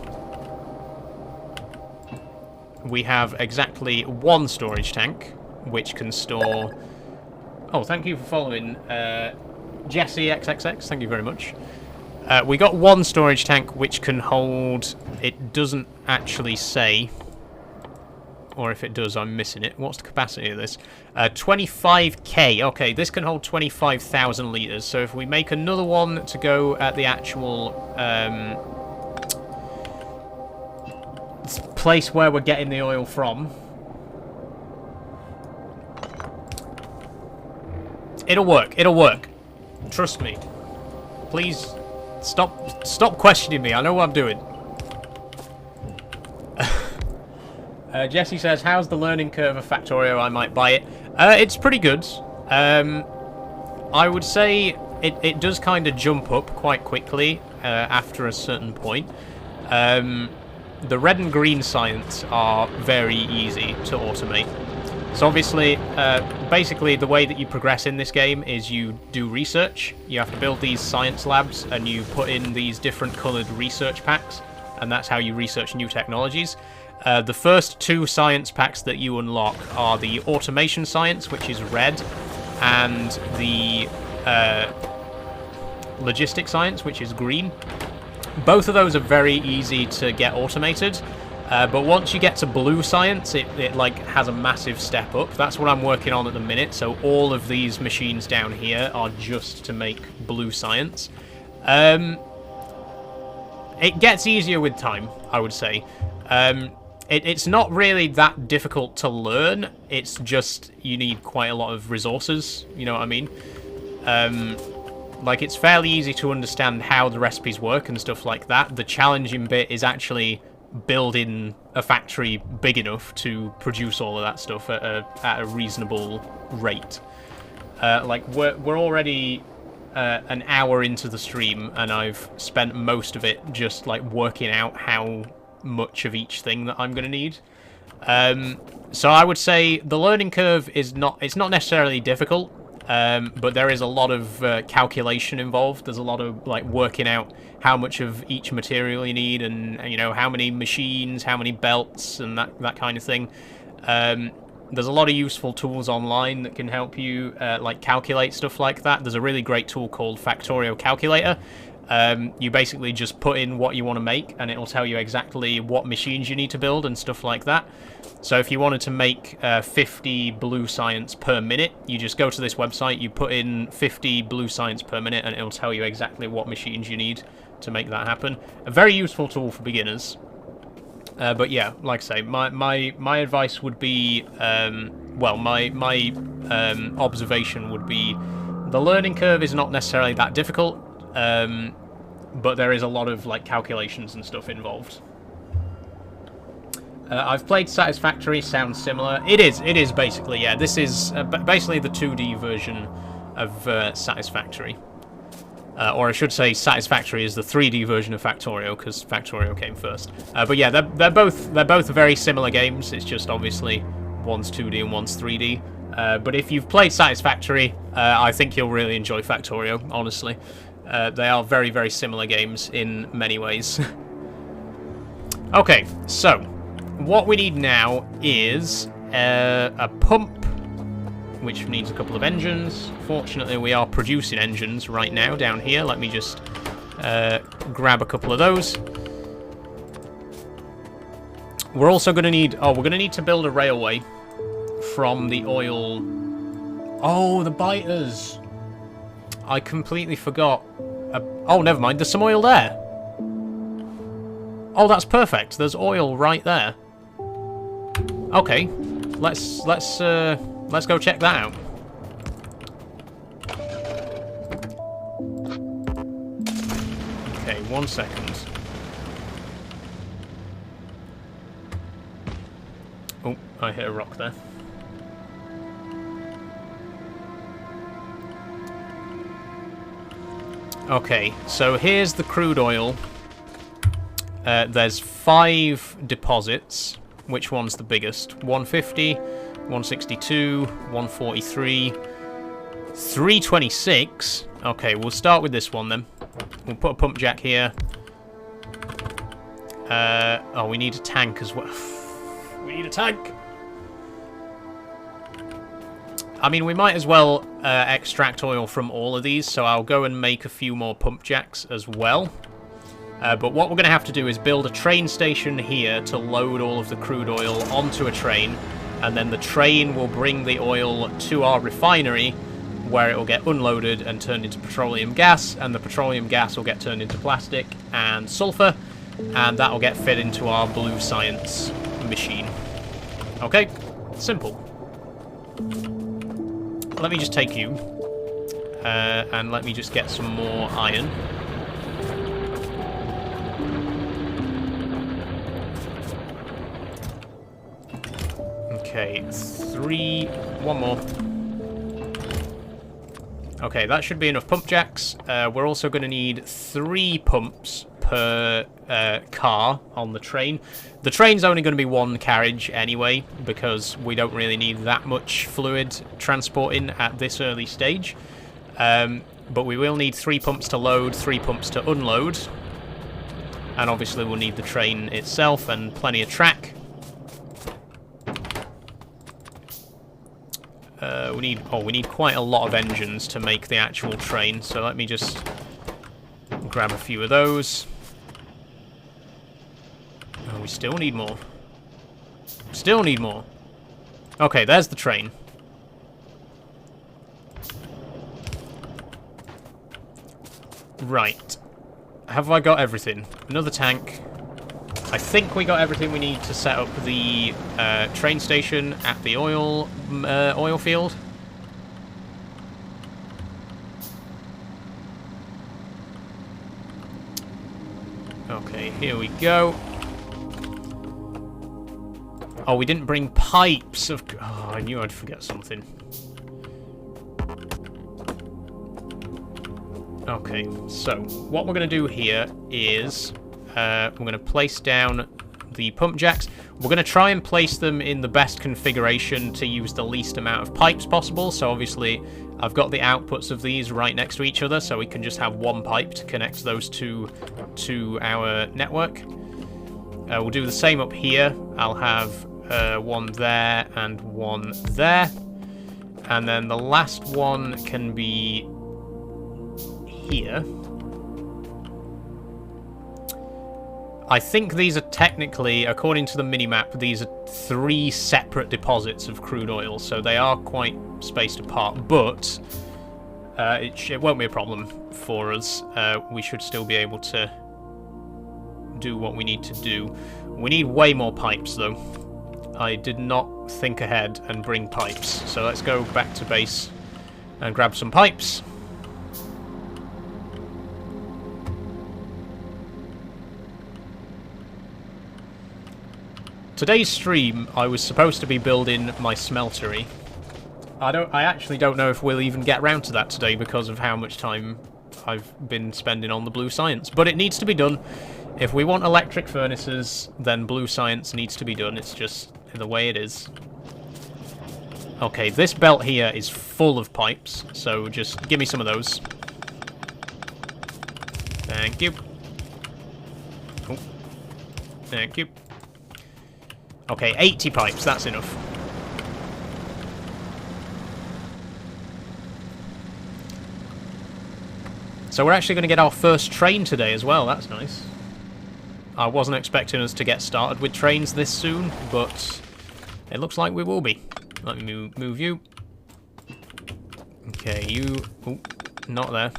Speaker 1: We have exactly one storage tank, which can store... Oh, thank you for following, Jesse XXX. Thank you very much. We got one storage tank which can hold... It doesn't actually say, or if it does, I'm missing it. What's the capacity of this? 25k. Okay, this can hold 25,000 litres. So if we make another one to go at the actual place where we're getting the oil from... It'll work. It'll work. Trust me. Please stop questioning me. I know what I'm doing. Jesse says, how's the learning curve of Factorio? I might buy it. It's pretty good. I would say it does kind of jump up quite quickly after a certain point. The red and green science are very easy to automate. So obviously, basically the way that you progress in this game is you do research. You have to build these science labs and you put in these different coloured research packs, and that's how you research new technologies. The first two science packs that you unlock are the automation science, which is red, and the logistic science, which is green. Both of those are very easy to get automated. But once you get to blue science, it like has a massive step up. That's what I'm working on at the minute. So all of these machines down here are just to make blue science. It gets easier with time, I would say. It's not really that difficult to learn. It's just you need quite a lot of resources. You know what I mean? Like, it's fairly easy to understand how the recipes work and stuff like that. The challenging bit is actually building a factory big enough to produce all of that stuff at a reasonable rate. Like, we're already an hour into the stream, and I've spent most of it just, like, working out how much of each thing that I'm going to need. So I would say the learning curve is it's not necessarily difficult, but there is a lot of calculation involved. There's a lot of like working out how much of each material you need, and you know, how many machines, how many belts, and that kind of thing. There's a lot of useful tools online that can help you like calculate stuff like that. There's a really great tool called Factorio Calculator. You basically just put in what you want to make, and it will tell you exactly what machines you need to build and stuff like that. So if you wanted to make 50 blue science per minute, you just go to this website, you put in 50 blue science per minute, and it will tell you exactly what machines you need to make that happen. A very useful tool for beginners. But yeah, like I say, my advice would be, well, my observation would be, the learning curve is not necessarily that difficult, but there is a lot of like calculations and stuff involved. I've played Satisfactory. Sounds similar. It is basically, yeah. This is basically the 2D version of Satisfactory. Or I should say, Satisfactory is the 3D version of Factorio, because Factorio came first. But yeah, they're both very similar games. It's just obviously one's 2D and one's 3D. But if you've played Satisfactory, I think you'll really enjoy Factorio. Honestly, they are very, very similar games in many ways. Okay, so what we need now is a pump, which needs a couple of engines. Fortunately, we are producing engines right now down here. Let me just grab a couple of those. We're also going to need... Oh, we're going to need to build a railway from the oil... Oh, the biters! I completely forgot. Oh, never mind. There's some oil there. Oh, that's perfect. There's oil right there. Okay. Let's go check that out. Okay, 1 second. Oh, I hit a rock there. Okay, so here's the crude oil. There's 5 deposits. Which one's the biggest? 150, 162, 143, 326. Okay, we'll start with this one then. We'll put a pump jack here. Oh, we need a tank as well. We need a tank. I mean, we might as well extract oil from all of these, so I'll go and make a few more pump jacks as well. But what we're going to have to do is build a train station here to load all of the crude oil onto a train, and then the train will bring the oil to our refinery, where it will get unloaded and turned into petroleum gas, and the petroleum gas will get turned into plastic and sulfur, and that will get fed into our blue science machine. Okay, simple. Let me just take you, and let me just get some more iron. Okay, 3, 1 more. Okay, that should be enough pump jacks. We're also going to need 3 pumps per car on the train. The train's only going to be 1 carriage anyway, because we don't really need that much fluid transporting at this early stage. But we will need 3 pumps to load, 3 pumps to unload. And obviously we'll need the train itself and plenty of track. We need quite a lot of engines to make the actual train, so let me just grab a few of those. Oh, we still need more. Still need more. Okay, there's the train. Right. Have I got everything? Another tank. I think we got everything we need to set up the train station at the oil field. Okay, here we go. Oh, we didn't bring pipes of... Oh, I knew I'd forget something. Okay, so what we're going to do here is... we're going to place down the pump jacks. We're going to try and place them in the best configuration to use the least amount of pipes possible. So obviously, I've got the outputs of these right next to each other, so we can just have one pipe to connect those two to our network. We'll do the same up here. I'll have one there and one there. And then the last one can be here. I think these are technically, according to the minimap, these are 3 separate deposits of crude oil, so they are quite spaced apart, but it won't be a problem for us. We should still be able to do what we need to do. We need way more pipes, though. I did not think ahead and bring pipes, so let's go back to base and grab some pipes. Today's stream, I was supposed to be building my smeltery. I actually don't know if we'll even get round to that today because of how much time I've been spending on the blue science. But it needs to be done. If we want electric furnaces, then blue science needs to be done. It's just the way it is. Okay, this belt here is full of pipes, so just give me some of those. Thank you. Oh. Thank you. Okay, 80 pipes, that's enough. So we're actually going to get our first train today as well, that's nice. I wasn't expecting us to get started with trains this soon, but it looks like we will be. Let me move you. Okay, you... Oh, not there.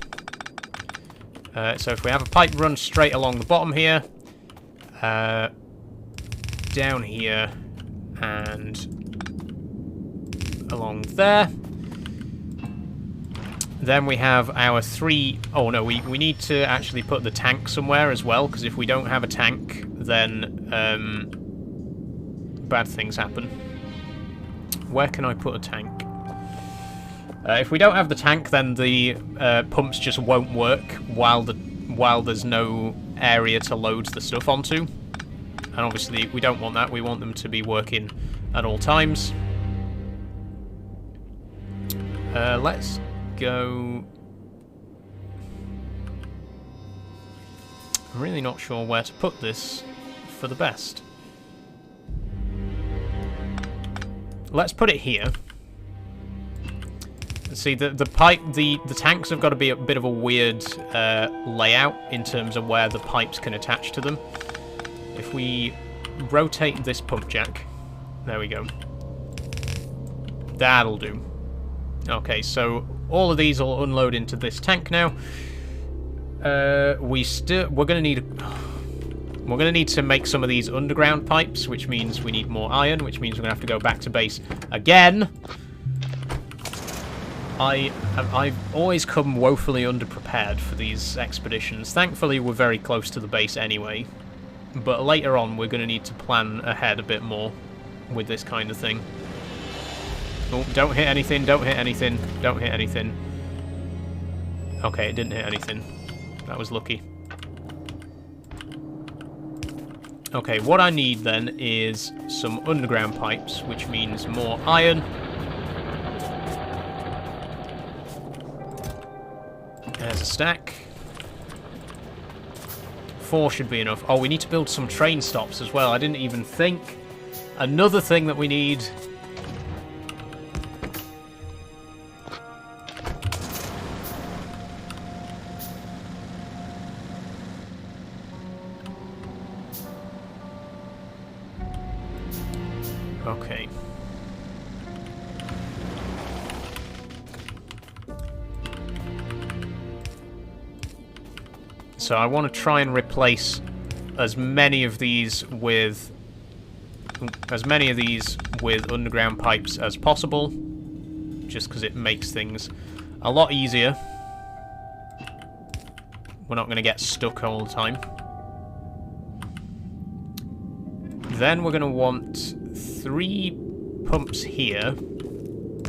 Speaker 1: So if we have a pipe run straight along the bottom here, down here, and along there. Then we have our 3... Oh, no, we need to actually put the tank somewhere as well, because if we don't have a tank, then bad things happen. Where can I put a tank? If we don't have the tank, then the pumps just won't work while there's no area to load the stuff onto. And obviously, we don't want that. We want them to be working at all times. Let's go... I'm really not sure where to put this for the best. Let's put it here. See, the tanks have got to be a bit of a weird layout in terms of where the pipes can attach to them. If we rotate this pump jack, there we go. That'll do. Okay, so all of these will unload into this tank now. We're gonna need to make some of these underground pipes, which means we need more iron, which means we're gonna have to go back to base again. I've always come woefully underprepared for these expeditions. Thankfully, we're very close to the base anyway. But later on, we're going to need to plan ahead a bit more with this kind of thing. Oh, don't hit anything, don't hit anything, don't hit anything. Okay, it didn't hit anything. That was lucky. Okay, what I need then is some underground pipes, which means more iron. There's a stack. 4 should be enough. Oh, we need to build some train stops as well. I didn't even think. Another thing that we need. Okay. So I want to try and replace as many of these with underground pipes as possible, just because it makes things a lot easier. We're not going to get stuck all the time. Then we're going to want 3 pumps here,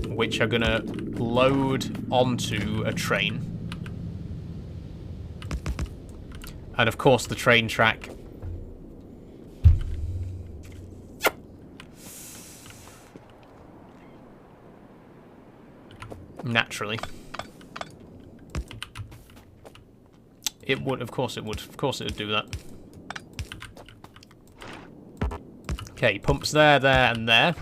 Speaker 1: which are going to load onto a train. And of course the train track Naturally. It would, of course it would. Of course it would do that. Okay, pumps there, there, and there.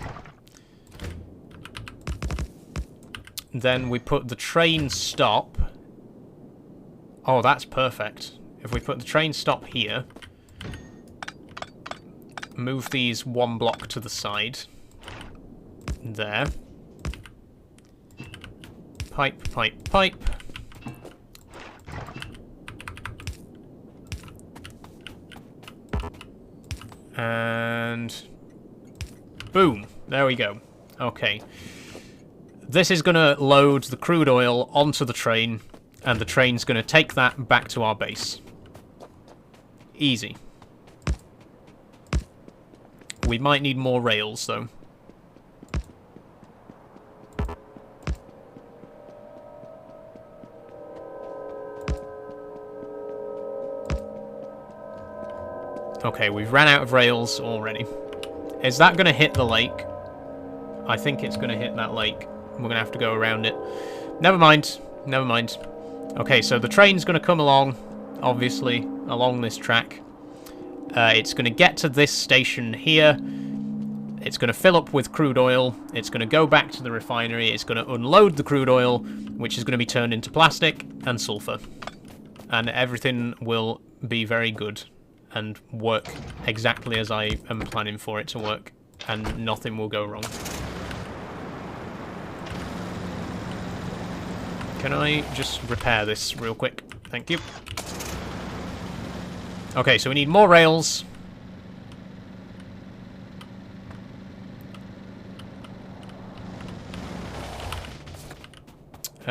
Speaker 1: Then we put the train stop. Oh, that's perfect. If we put the train stop here, move these one block to the side. There. Pipe, pipe, pipe. And boom. There we go. Okay. This is going to load the crude oil onto the train, and the train's going to take that back to our base. Easy. We might need more rails, though. Okay, we've ran out of rails already. Is that going to hit the lake? I think it's going to hit that lake. We're going to have to go around it. Never mind. Never mind. Okay, so the train's going to come along, obviously, along this track. It's going to get to this station here. It's going to fill up with crude oil. It's going to go back to the refinery. It's going to unload the crude oil, which is going to be turned into plastic and sulfur. And everything will be very good and work exactly as I am planning for it to work. And nothing will go wrong. Can I just repair this real quick? Thank you. Okay, so we need more rails.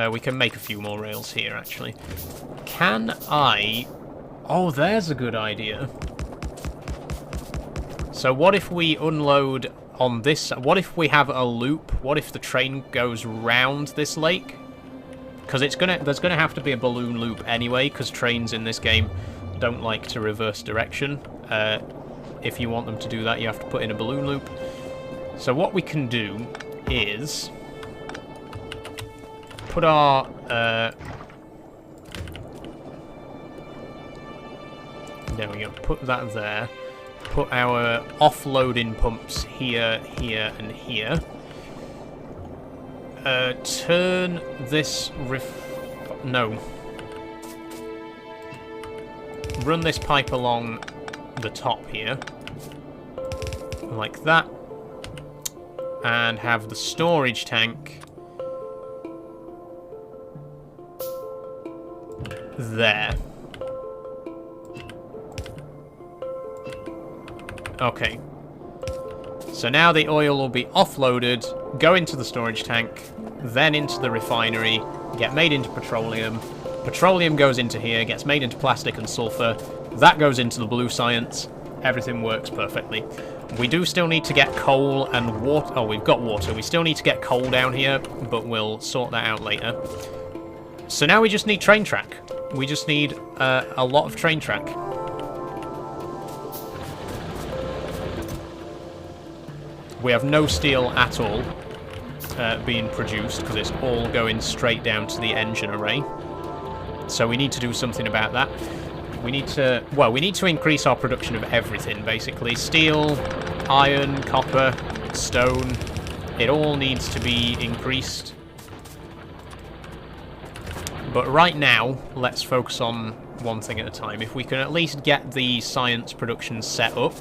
Speaker 1: We can make a few more rails here, actually. Can I... Oh, there's a good idea. So what if we unload on this... What if we have a loop? What if the train goes round this lake? Because it's gonna... There's gonna have to be a balloon loop anyway, because trains in this game don't like to reverse direction. If you want them to do that, you have to put in a balloon loop. So what we can do is... Put our... There we go. Put that there. Put our offloading pumps here, here, and here. Turn this No. Run this pipe along the top here. Like that. And have the storage tank there. Okay. So now the oil will be offloaded, go into the storage tank, then into the refinery, get made into petroleum. Petroleum goes into here, gets made into plastic and sulfur. That goes into the blue science. Everything works perfectly. We do still need to get coal and water. Oh, we've got water. We still need to get coal down here, but we'll sort that out later. So now we just need train track. We just need a lot of train track. We have no steel at all being produced because it's all going straight down to the engine array. So we need to do something about that. We need to, well, we need to increase our production of everything, basically. Steel, iron, copper, stone. It all needs to be increased. But right now, let's focus on one thing at a time. If we can at least get the science production set up,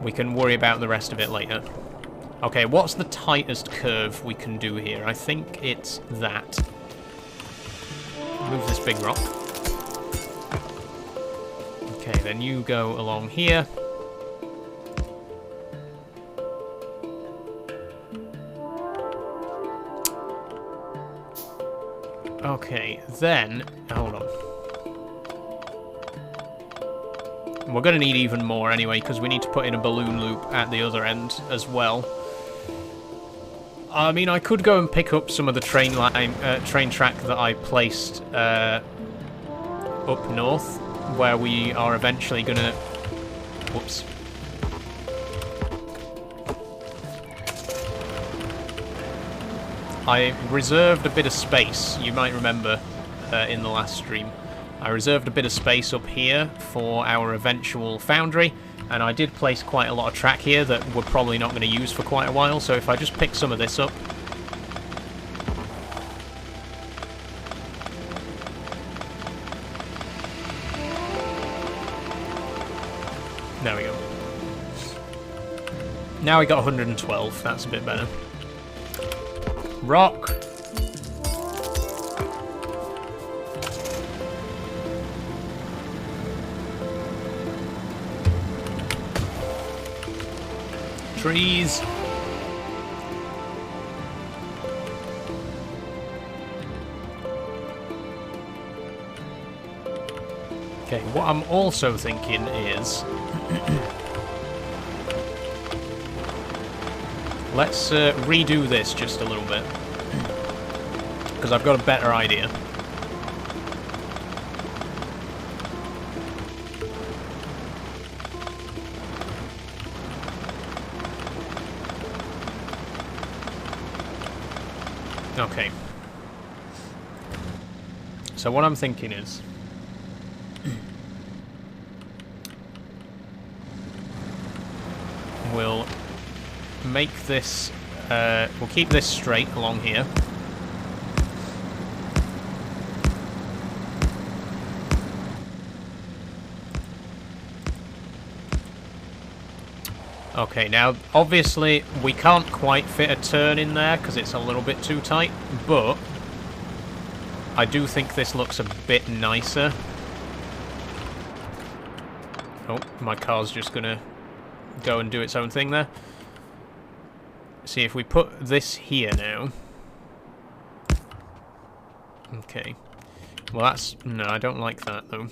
Speaker 1: we can worry about the rest of it later. Okay, what's the tightest curve we can do here? I think it's that. Move this big rock. Okay, then you go along here. Okay, then... Hold on. We're going to need even more anyway, because we need to put in a balloon loop at the other end as well. I mean, I could go and pick up some of the train track that I placed up north, where we are eventually going to... Whoops. I reserved a bit of space, you might remember in the last stream. I reserved a bit of space up here for our eventual foundry, and I did place quite a lot of track here that we're probably not going to use for quite a while, so if I just pick some of this up. There we go. Now we got 112, that's a bit better. Rock. Trees. Okay, what I'm also thinking is let's redo this just a little bit, because I've got a better idea. Okay. So what I'm thinking is we'll make this, we'll keep this straight along here. Okay, now obviously we can't quite fit a turn in there because it's a little bit too tight, but I do think this looks a bit nicer. Oh, my car's just gonna go and do its own thing there. See, if we put this here now. Okay. Well, that's... no, I don't like that, though.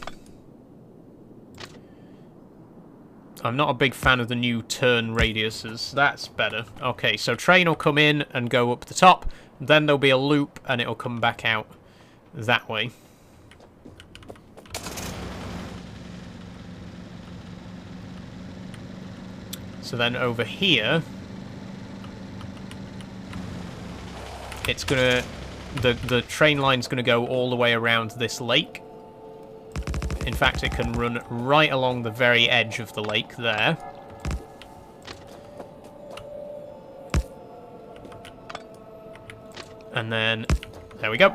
Speaker 1: I'm not a big fan of the new turn radiuses. That's better. Okay, so train will come in and go up the top. Then there'll be a loop, and it'll come back out that way. So then over here, it's gonna... the train line's gonna go all the way around this lake. In fact, it can run right along the very edge of the lake there. And then, there we go.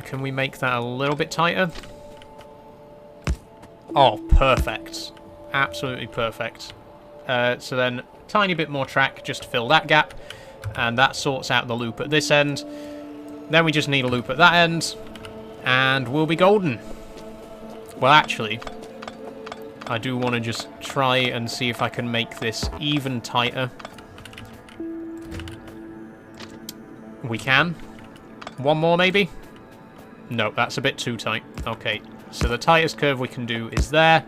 Speaker 1: Can we make that a little bit tighter? Oh, perfect. Absolutely perfect. So then, tiny bit more track just to fill that gap. And that sorts out the loop at this end. Then we just need a loop at that end. And we'll be golden. Well, actually, I do want to just try and see if I can make this even tighter. We can. One more, maybe? No, that's a bit too tight. Okay, so the tightest curve we can do is there.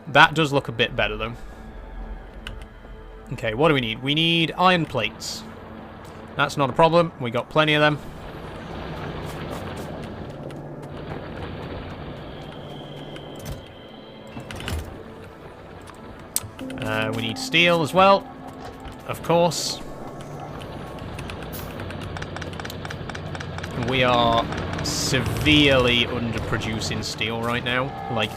Speaker 1: That does look a bit better, though. Okay, what do we need? We need iron plates. That's not a problem. We got plenty of them. We need steel as well, of course. We are severely underproducing steel right now. Like,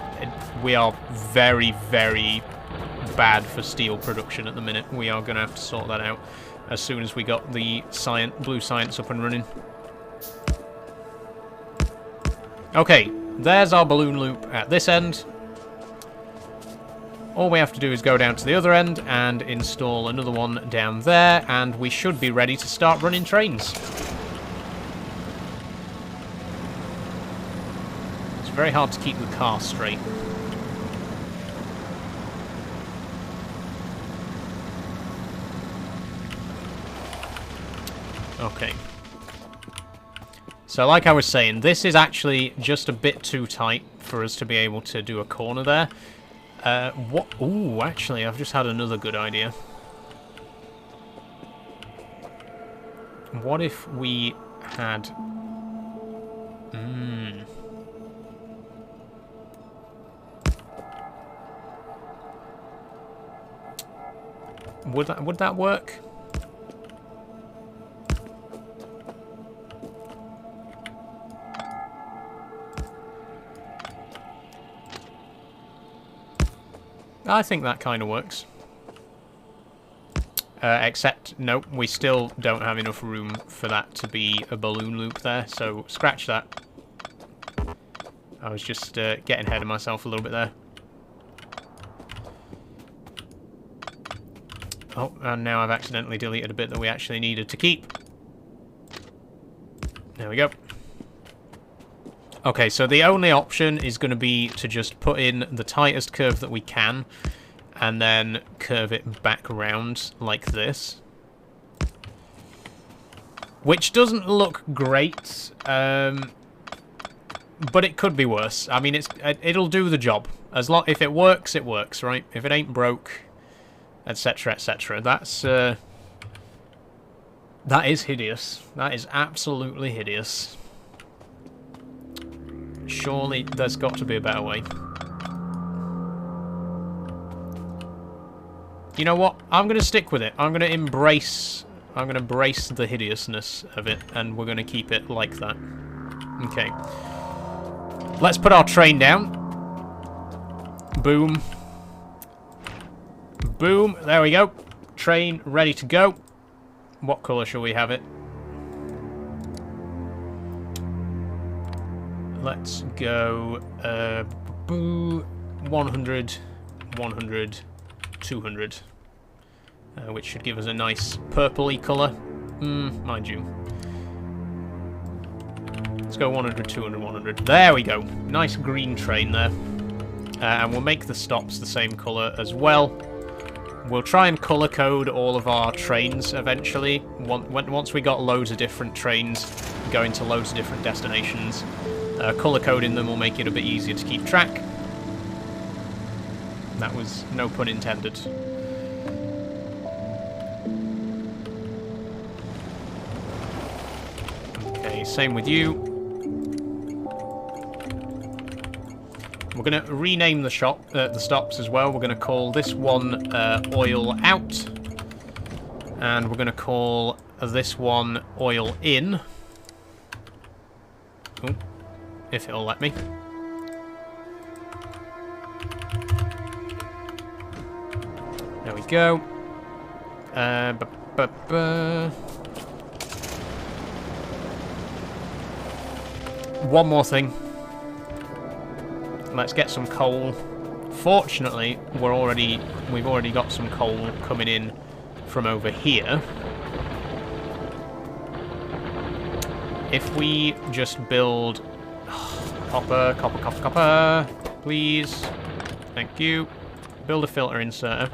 Speaker 1: we are very, very bad for steel production at the minute. We are going to have to sort that out as soon as we got the blue science up and running. Okay, there's our balloon loop at this end. All we have to do is go down to the other end and install another one down there, and we should be ready to start running trains. It's very hard to keep the car straight. Okay. So like I was saying, this is actually just a bit too tight for us to be able to do a corner there. What? Ooh, actually, I've just had another good idea. What if we had... Would that work? I think that kind of works. Except, nope, we still don't have enough room for that to be a balloon loop there, so scratch that. I was just getting ahead of myself a little bit there. Oh, and now I've accidentally deleted a bit that we actually needed to keep. There we go. Okay, so the only option is going to be to just put in the tightest curve that we can, and then curve it back around like this. Which doesn't look great, but it could be worse. I mean, it'll do the job. If it works, right? If it ain't broke, etc., etc. That is hideous. That is absolutely hideous. Surely there's got to be a better way. You know what? I'm going to stick with it. I'm going to embrace the hideousness of it, and we're going to keep it like that. Okay. Let's put our train down. Boom. Boom. There we go. Train ready to go. What colour shall we have it? Let's go 100, 100, 200, which should give us a nice purpley colour. Mind you. Let's go 100, 200, 100. There we go. Nice green train there. And we'll make the stops the same colour as well. We'll try and colour code all of our trains eventually. Once we got loads of different trains going to loads of different destinations. Colour coding them will make it a bit easier to keep track. That was no pun intended. Okay, same with you. We're going to rename the stops as well. We're going to call this one Oil Out. And we're going to call this one Oil In. Ooh. If it'll let me. There we go. One more thing. Let's get some coal. Fortunately, we've already got some coal coming in from over here. If we just build copper, copper, copper, copper, please. Thank you. Build a filter inserter.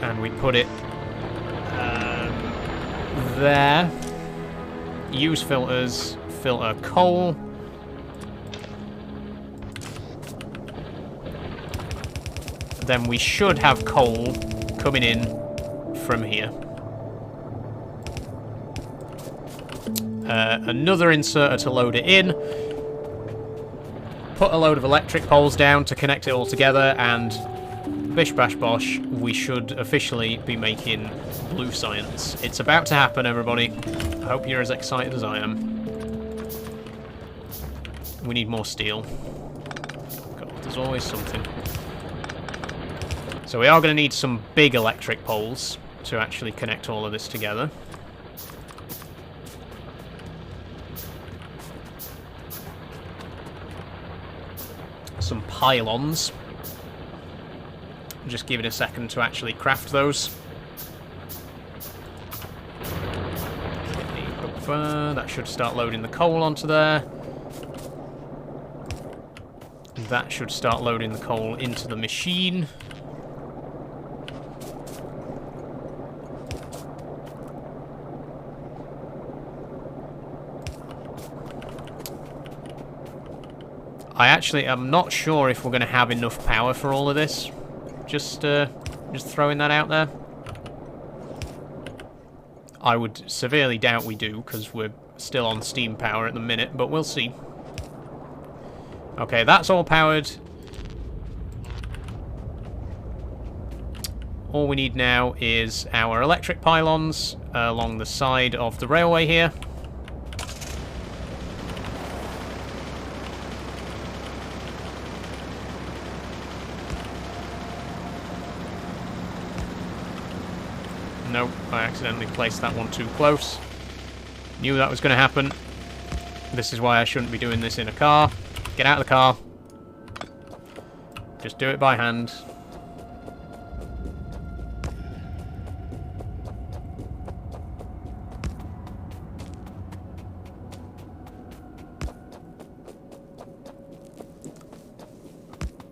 Speaker 1: And we put it there. Use filters, filter coal. Then we should have coal coming in from here. Another inserter to load it in. Put a load of electric poles down to connect it all together, and bish bash bosh, we should officially be making blue science. It's about to happen, everybody. I hope you're as excited as I am. We need more steel. God, there's always something. So we are going to need some big electric poles to actually connect all of this together. Some pylons. Just give it a second to actually craft those. That should start loading the coal onto there. That should start loading the coal into the machine. I'm not sure if we're going to have enough power for all of this. Just throwing that out there. I would severely doubt we do, because we're still on steam power at the minute, but we'll see. Okay, that's all powered. all we need now is our electric pylons along the side of the railway here. Nope, I accidentally placed that one too close. Knew that was going to happen. This is why I shouldn't be doing this in a car. Get out of the car. Just do it by hand.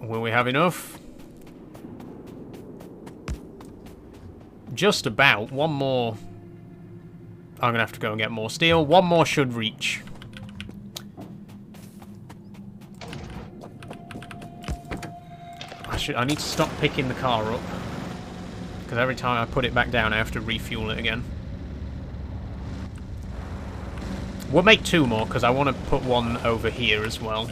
Speaker 1: Will we have enough? Just about. One more. I'm going to have to go and get more steel. One more should reach. I need to stop picking the car up. Because every time I put it back down, I have to refuel it again. We'll make two more, because I want to put one over here as well.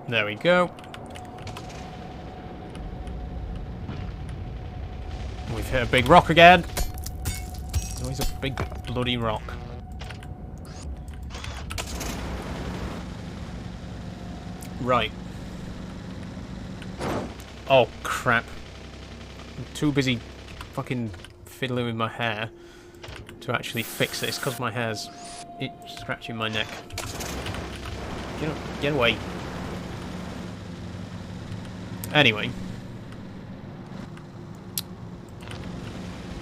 Speaker 1: There we go. We've hit a big rock again. There's always a big bloody rock. Right. Oh, crap. I'm too busy fucking fiddling with my hair to actually fix this, because my hair's scratching my neck. Get away. Anyway.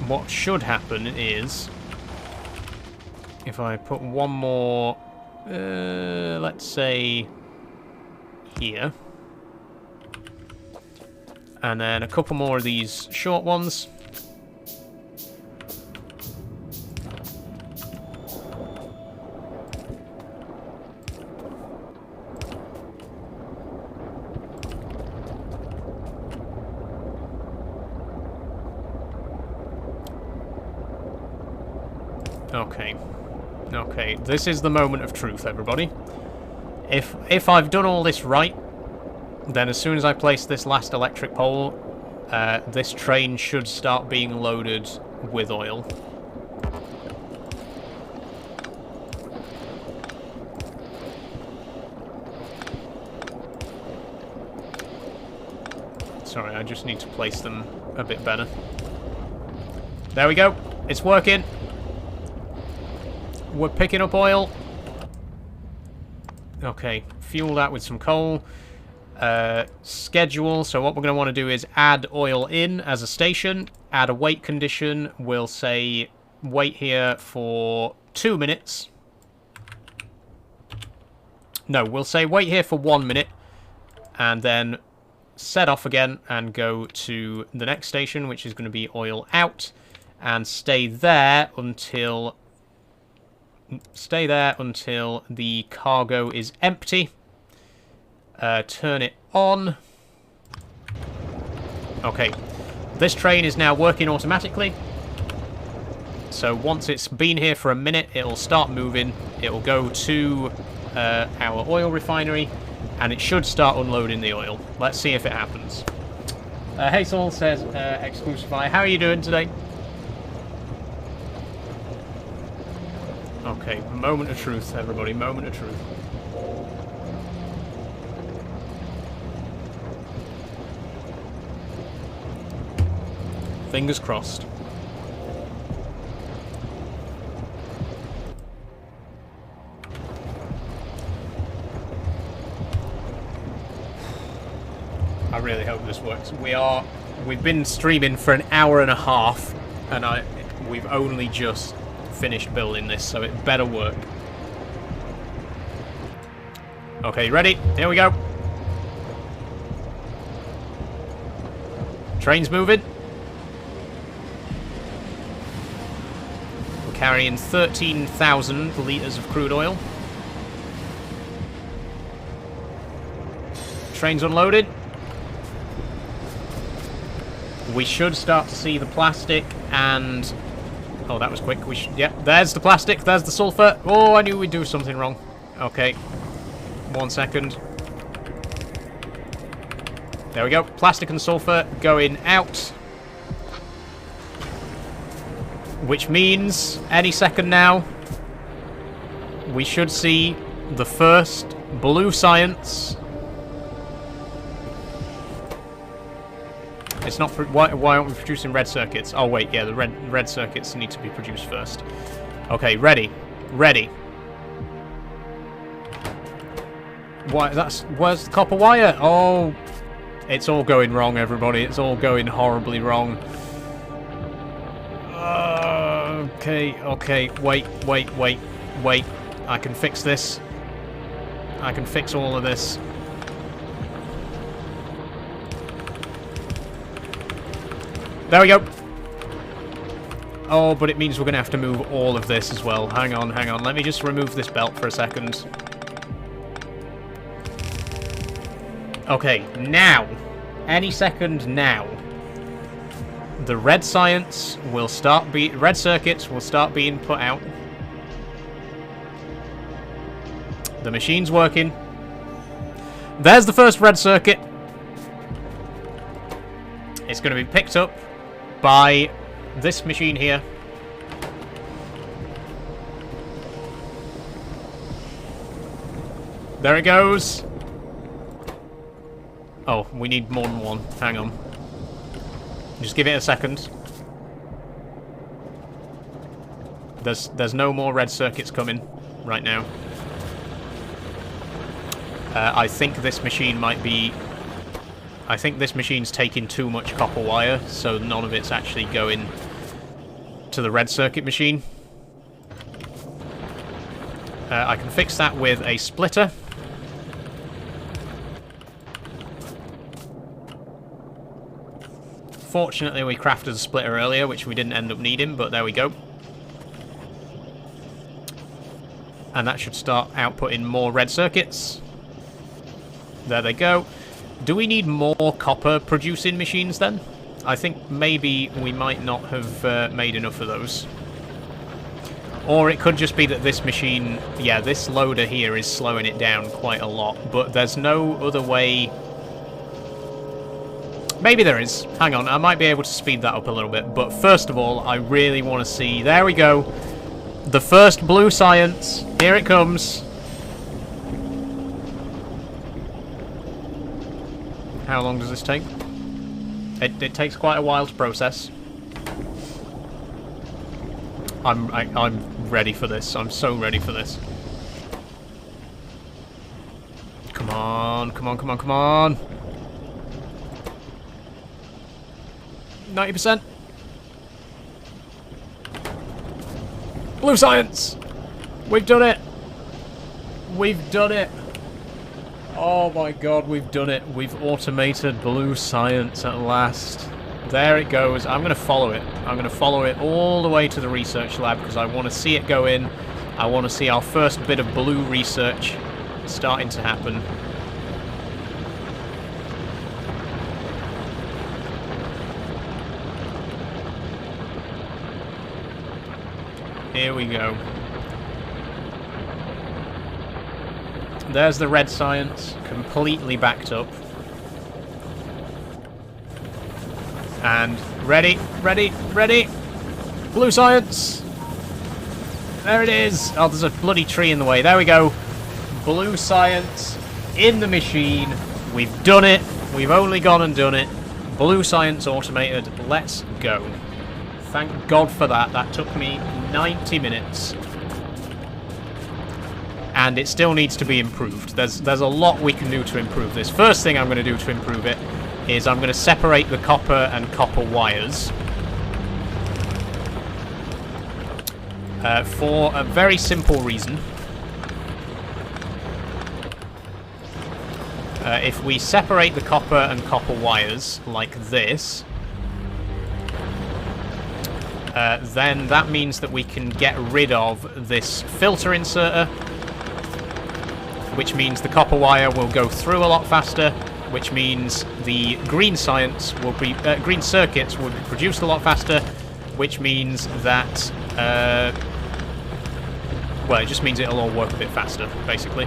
Speaker 1: What should happen is, if I put one more, let's say, here, and then a couple more of these short ones. Okay, this is the moment of truth, everybody. If I've done all this right, then as soon as I place this last electric pole, this train should start being loaded with oil. Sorry, I just need to place them a bit better. There we go. It's working. We're picking up oil. Okay, fuel that with some coal. Schedule. So what we're going to want to do is add oil in as a station. Add a wait condition. We'll say wait here for 2 minutes. No, we'll say wait here for 1 minute. And then set off again and go to the next station, which is going to be oil out. And stay there until the cargo is empty. Turn it on. Okay. This train is now working automatically. So once it's been here for a minute, it'll start moving. It'll go to our oil refinery, and it should start unloading the oil. Let's see if it happens. Hey Saul says, Exclusify, how are you doing today? Okay, moment of truth, everybody, moment of truth. Fingers crossed. I really hope this works. We've been streaming for an hour and a half, and we've only just finished building this, so it better work. Okay, ready? Here we go. Train's moving. We're carrying 13,000 litres of crude oil. Train's unloaded. we should start to see the plastic and... Oh, that was quick. Yep, there's the plastic, there's the sulfur. Oh, I knew we'd do something wrong. Okay. 1 second. There we go. Plastic and sulfur going out. Which means any second now, we should see the first blue science. It's not... Why aren't we producing red circuits? Oh, wait, yeah, the red circuits need to be produced first. Okay, ready. Ready. Where's the copper wire? Oh, it's all going wrong, everybody. It's all going horribly wrong. Okay, wait. I can fix this. I can fix all of this. There we go. Oh, but it means we're going to have to move all of this as well. Hang on. Let me just remove this belt for a second. Okay, now. Any second now. The red circuits will start being put out. The machine's working. There's the first red circuit. It's going to be picked up by this machine here. There it goes. Oh, we need more than one. Hang on. Just give it a second. There's no more red circuits coming right now. I think this machine might be... I think this machine's taking too much copper wire, so none of it's actually going to the red circuit machine. I can fix that with a splitter. Fortunately, we crafted a splitter earlier, which we didn't end up needing, but there we go. And that should start outputting more red circuits. There they go. Do we need more copper producing machines then? I think maybe we might not have made enough of those. Or it could just be that this machine, yeah, this loader here is slowing it down quite a lot, but there's no other way... Maybe there is. Hang on, I might be able to speed that up a little bit, but first of all, I really want to see... There we go. The first blue science. Here it comes. How long does this take? It takes quite a while to process. I'm ready for this. I'm so ready for this. Come on. 90%. Blue science! We've done it! We've done it! Oh my god, we've done it. We've automated blue science at last. There it goes. I'm going to follow it. I'm going to follow it all the way to the research lab because I want to see it go in. I want to see our first bit of blue research starting to happen. Here we go. There's the red science, completely backed up. And ready. Blue science! There it is! Oh, there's a bloody tree in the way. There we go. Blue science in the machine. We've done it. We've only gone and done it. Blue science automated. Let's go. Thank God for that. That took me 90 minutes. And it still needs to be improved. There's a lot we can do to improve this. First thing I'm going to do to improve it is I'm going to separate the copper and copper wires. For a very simple reason. If we separate the copper and copper wires like this, then that means that we can get rid of this filter inserter, which means the copper wire will go through a lot faster, which means the green science will be green circuits will be produced a lot faster, which means that well, it just means it'll all work a bit faster, basically.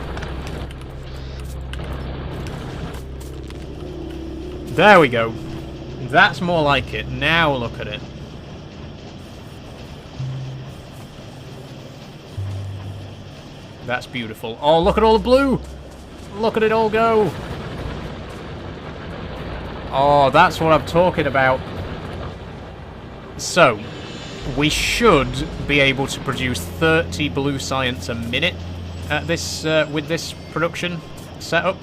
Speaker 1: There we go. That's more like it. Now look at it. That's beautiful. Oh, look at all the blue! Look at it all go! Oh, that's what I'm talking about. So, we should be able to produce 30 blue science a minute at this with this production setup.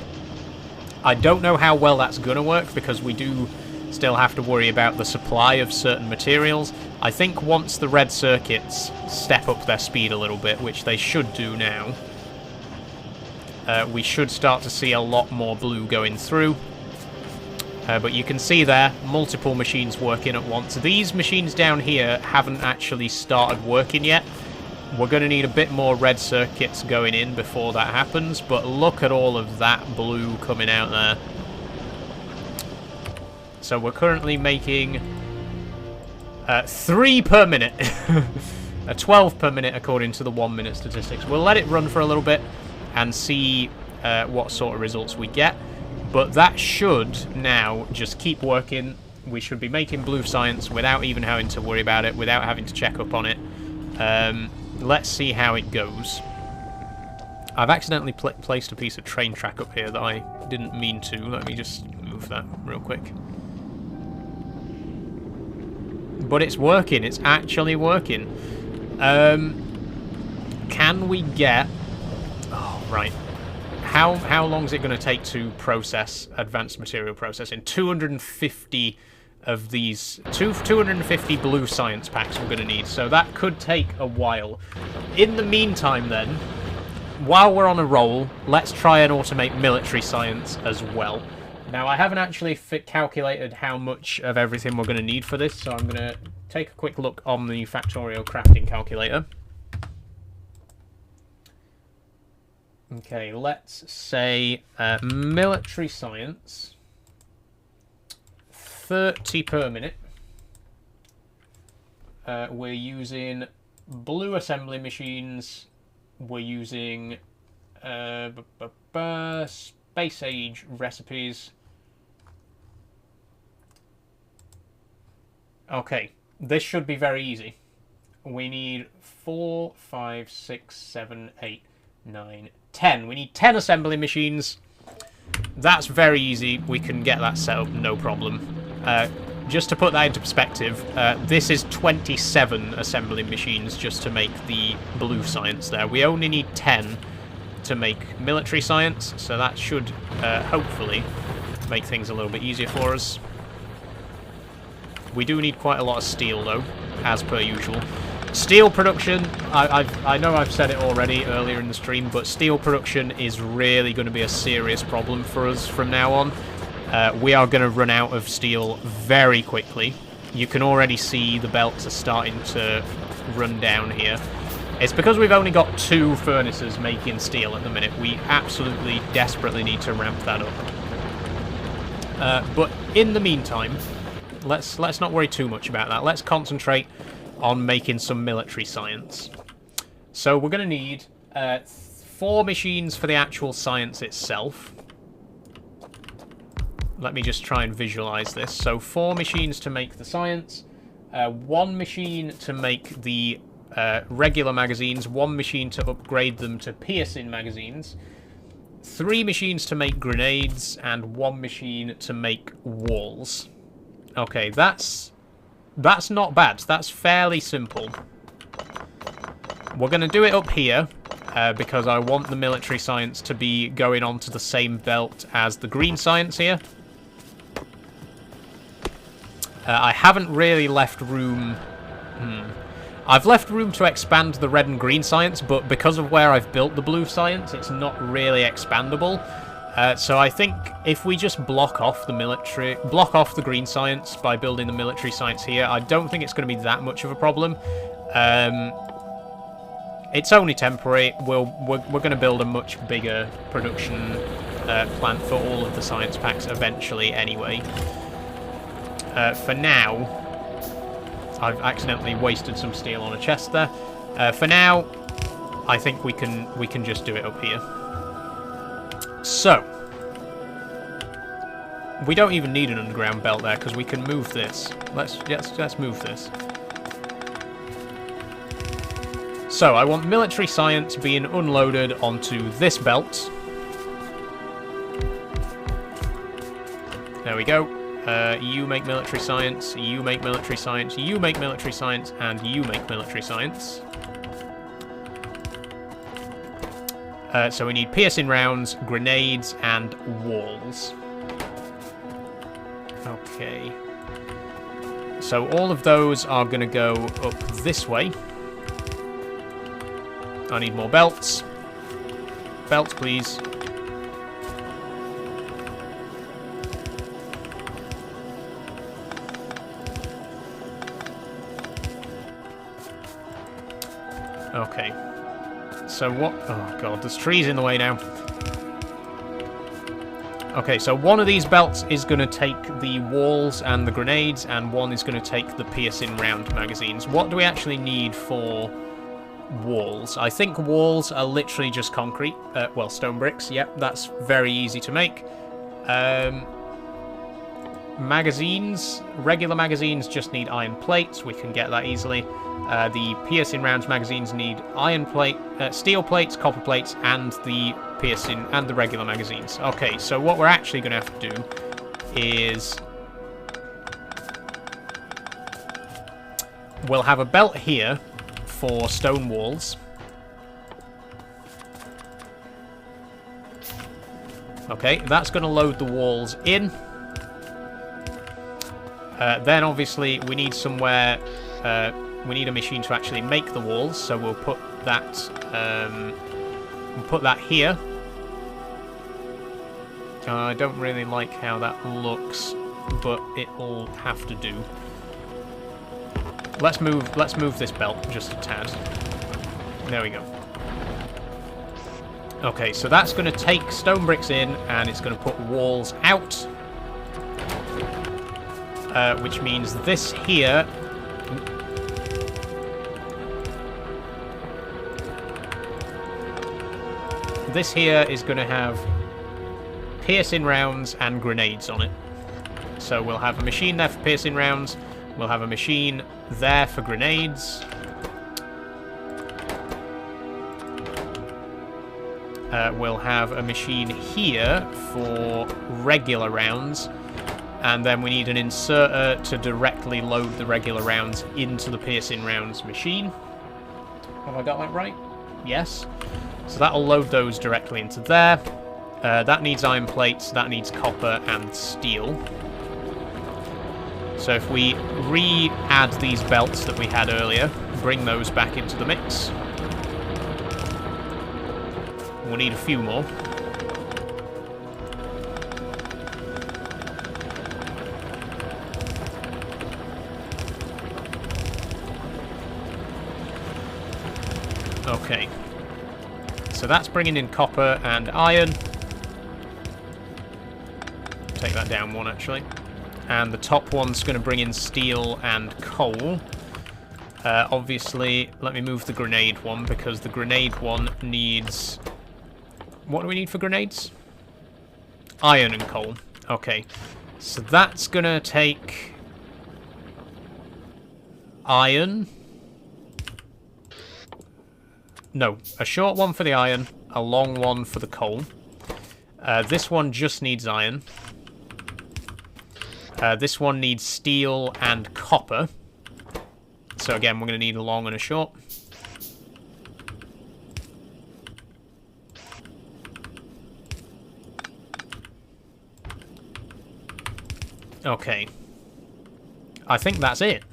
Speaker 1: I don't know how well that's going to work, because we do still have to worry about the supply of certain materials. I think once the red circuits step up their speed a little bit, which they should do now, we should start to see a lot more blue going through. But you can see there, multiple machines working at once. These machines down here haven't actually started working yet. We're going to need a bit more red circuits going in before that happens, but look at all of that blue coming out there. So we're currently making 3 per minute. 12 per minute according to the 1 minute statistics. We'll let it run for a little bit and see what sort of results we get. But that should now just keep working. We should be making blue science without even having to worry about it, without having to check up on it. Let's see how it goes. I've accidentally placed a piece of train track up here that I didn't mean to. Let me just move that real quick. But it's working. It's actually working. Can we get... Oh, right. How long is it going to take to process advanced material processing? 250 of these... 250 blue science packs we're going to need. So that could take a while. In the meantime, then, while we're on a roll, let's try and automate military science as well. Now, I haven't actually calculated how much of everything we're going to need for this, so I'm going to take a quick look on the Factorio crafting calculator. Okay, let's say military science, 30 per minute. We're using blue assembly machines. We're using space age recipes. Okay, this should be very easy. We need 4, 5, 6, 7, 8, 9, 10. We need 10 assembly machines. That's very easy. We can get that set up, no problem. Just to put that into perspective, this is 27 assembly machines just to make the blue science there. We only need 10 to make military science, so that should hopefully make things a little bit easier for us. We do need quite a lot of steel, though, as per usual. Steel production, I know I've said it already earlier in the stream, but steel production is really going to be a serious problem for us from now on. We are going to run out of steel very quickly. You can already see the belts are starting to run down here. It's because we've only got 2 furnaces making steel at the minute. We absolutely, desperately need to ramp that up. But in the meantime, let's not worry too much about that. Let's concentrate on making some military science. So we're going to need 4 machines for the actual science itself. Let me just try and visualize this. So 4 machines to make the science, 1 machine to make the regular magazines, 1 machine to upgrade them to piercing magazines, 3 machines to make grenades, and 1 machine to make walls. Okay, that's not bad. That's fairly simple. We're going to do it up here because I want the military science to be going onto the same belt as the green science here. I haven't really left room... I've left room to expand the red and green science, but because of where I've built the blue science, it's not really expandable. So I think if we just block off the green science by building the military science here, I don't think it's going to be that much of a problem. It's only temporary. We're going to build a much bigger production plant for all of the science packs eventually anyway. For now, I've accidentally wasted some steel on a chest there. For now, I think we can just do it up here. So, we don't even need an underground belt there because we can move this. Let's move this. So, I want military science being unloaded onto this belt. There we go. You make military science, you make military science, you make military science, and you make military science. So we need piercing rounds, grenades, and walls. Okay. So all of those are going to go up this way. I need more belts. Belts, please. Okay. So what... Oh, God, there's trees in the way now. Okay, so one of these belts is going to take the walls and the grenades, and one is going to take the piercing round magazines. What do we actually need for walls? I think walls are literally just concrete. Well, stone bricks. Yep, that's very easy to make. Magazines, regular magazines just need iron plates. We can get that easily. The piercing rounds magazines need iron plate, steel plates, copper plates, and the piercing and the regular magazines. Okay, so what we're actually going to have to do is we'll have a belt here for stone walls. Okay, that's going to load the walls in. Then obviously we need somewhere, we need a machine to actually make the walls, so we'll put that here. I don't really like how that looks, but it'll have to do. Let's move this belt just a tad. There we go. Okay, so that's going to take stone bricks in, and it's going to put walls out. Which means this here... This here is going to have piercing rounds and grenades on it. So we'll have a machine there for piercing rounds. We'll have a machine there for grenades. We'll have a machine here for regular rounds. And then we need an inserter to directly load the regular rounds into the piercing rounds machine. Have I got that right? Yes. So that'll load those directly into there. That needs iron plates, that needs copper and steel. So if we re-add these belts that we had earlier, bring those back into the mix. We'll need a few more. Okay. So that's bringing in copper and iron. Take that down one, actually. And the top one's going to bring in steel and coal. Obviously, let me move the grenade one, because the grenade one needs... What do we need for grenades? Iron and coal. Okay. So that's going to take... iron... No, a short one for the iron, a long one for the coal. This one just needs iron. This one needs steel and copper. So again, we're going to need a long and a short. Okay. I think that's it.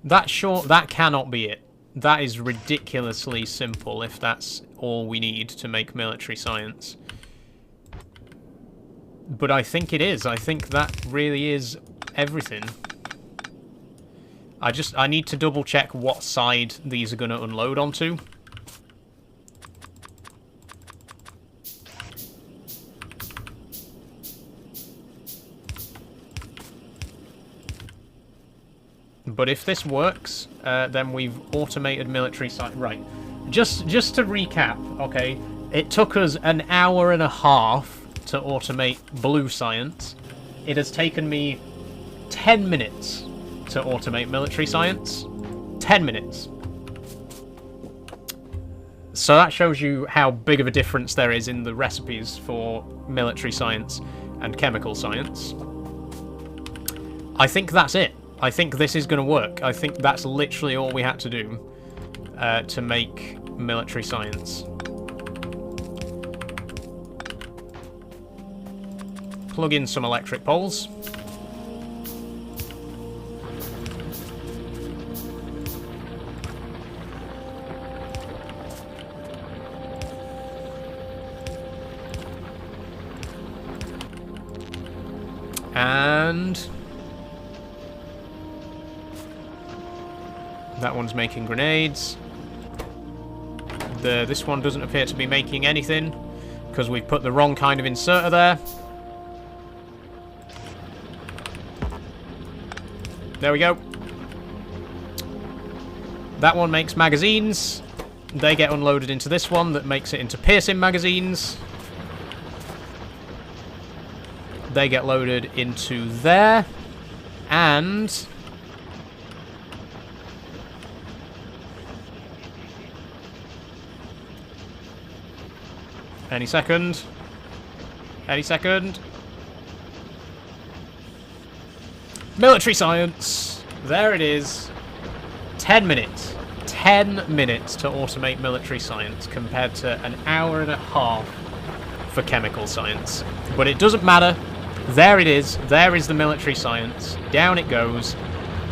Speaker 1: That cannot be it. That is ridiculously simple if that's all we need to make military science. But I think it is. I think that really is everything. I need to double check what side these are going to unload onto. But if this works, then we've automated military science. Right. Just to recap, okay, it took us an hour and a half to automate blue science. It has taken me 10 minutes to automate military science. 10 minutes. So that shows you how big of a difference there is in the recipes for military science and chemical science. I think that's it. I think this is going to work. I think that's literally all we had to do to make military science. Plug in some electric poles. And that one's making grenades. This one doesn't appear to be making anything because we've put the wrong kind of inserter there. There we go. That one makes magazines. They get unloaded into this one that makes it into piercing magazines. They get loaded into there. And any second. Any second. Military science. There it is. 10 minutes. 10 minutes to automate military science compared to an hour and a half for chemical science. But it doesn't matter. There it is. There is the military science. Down it goes.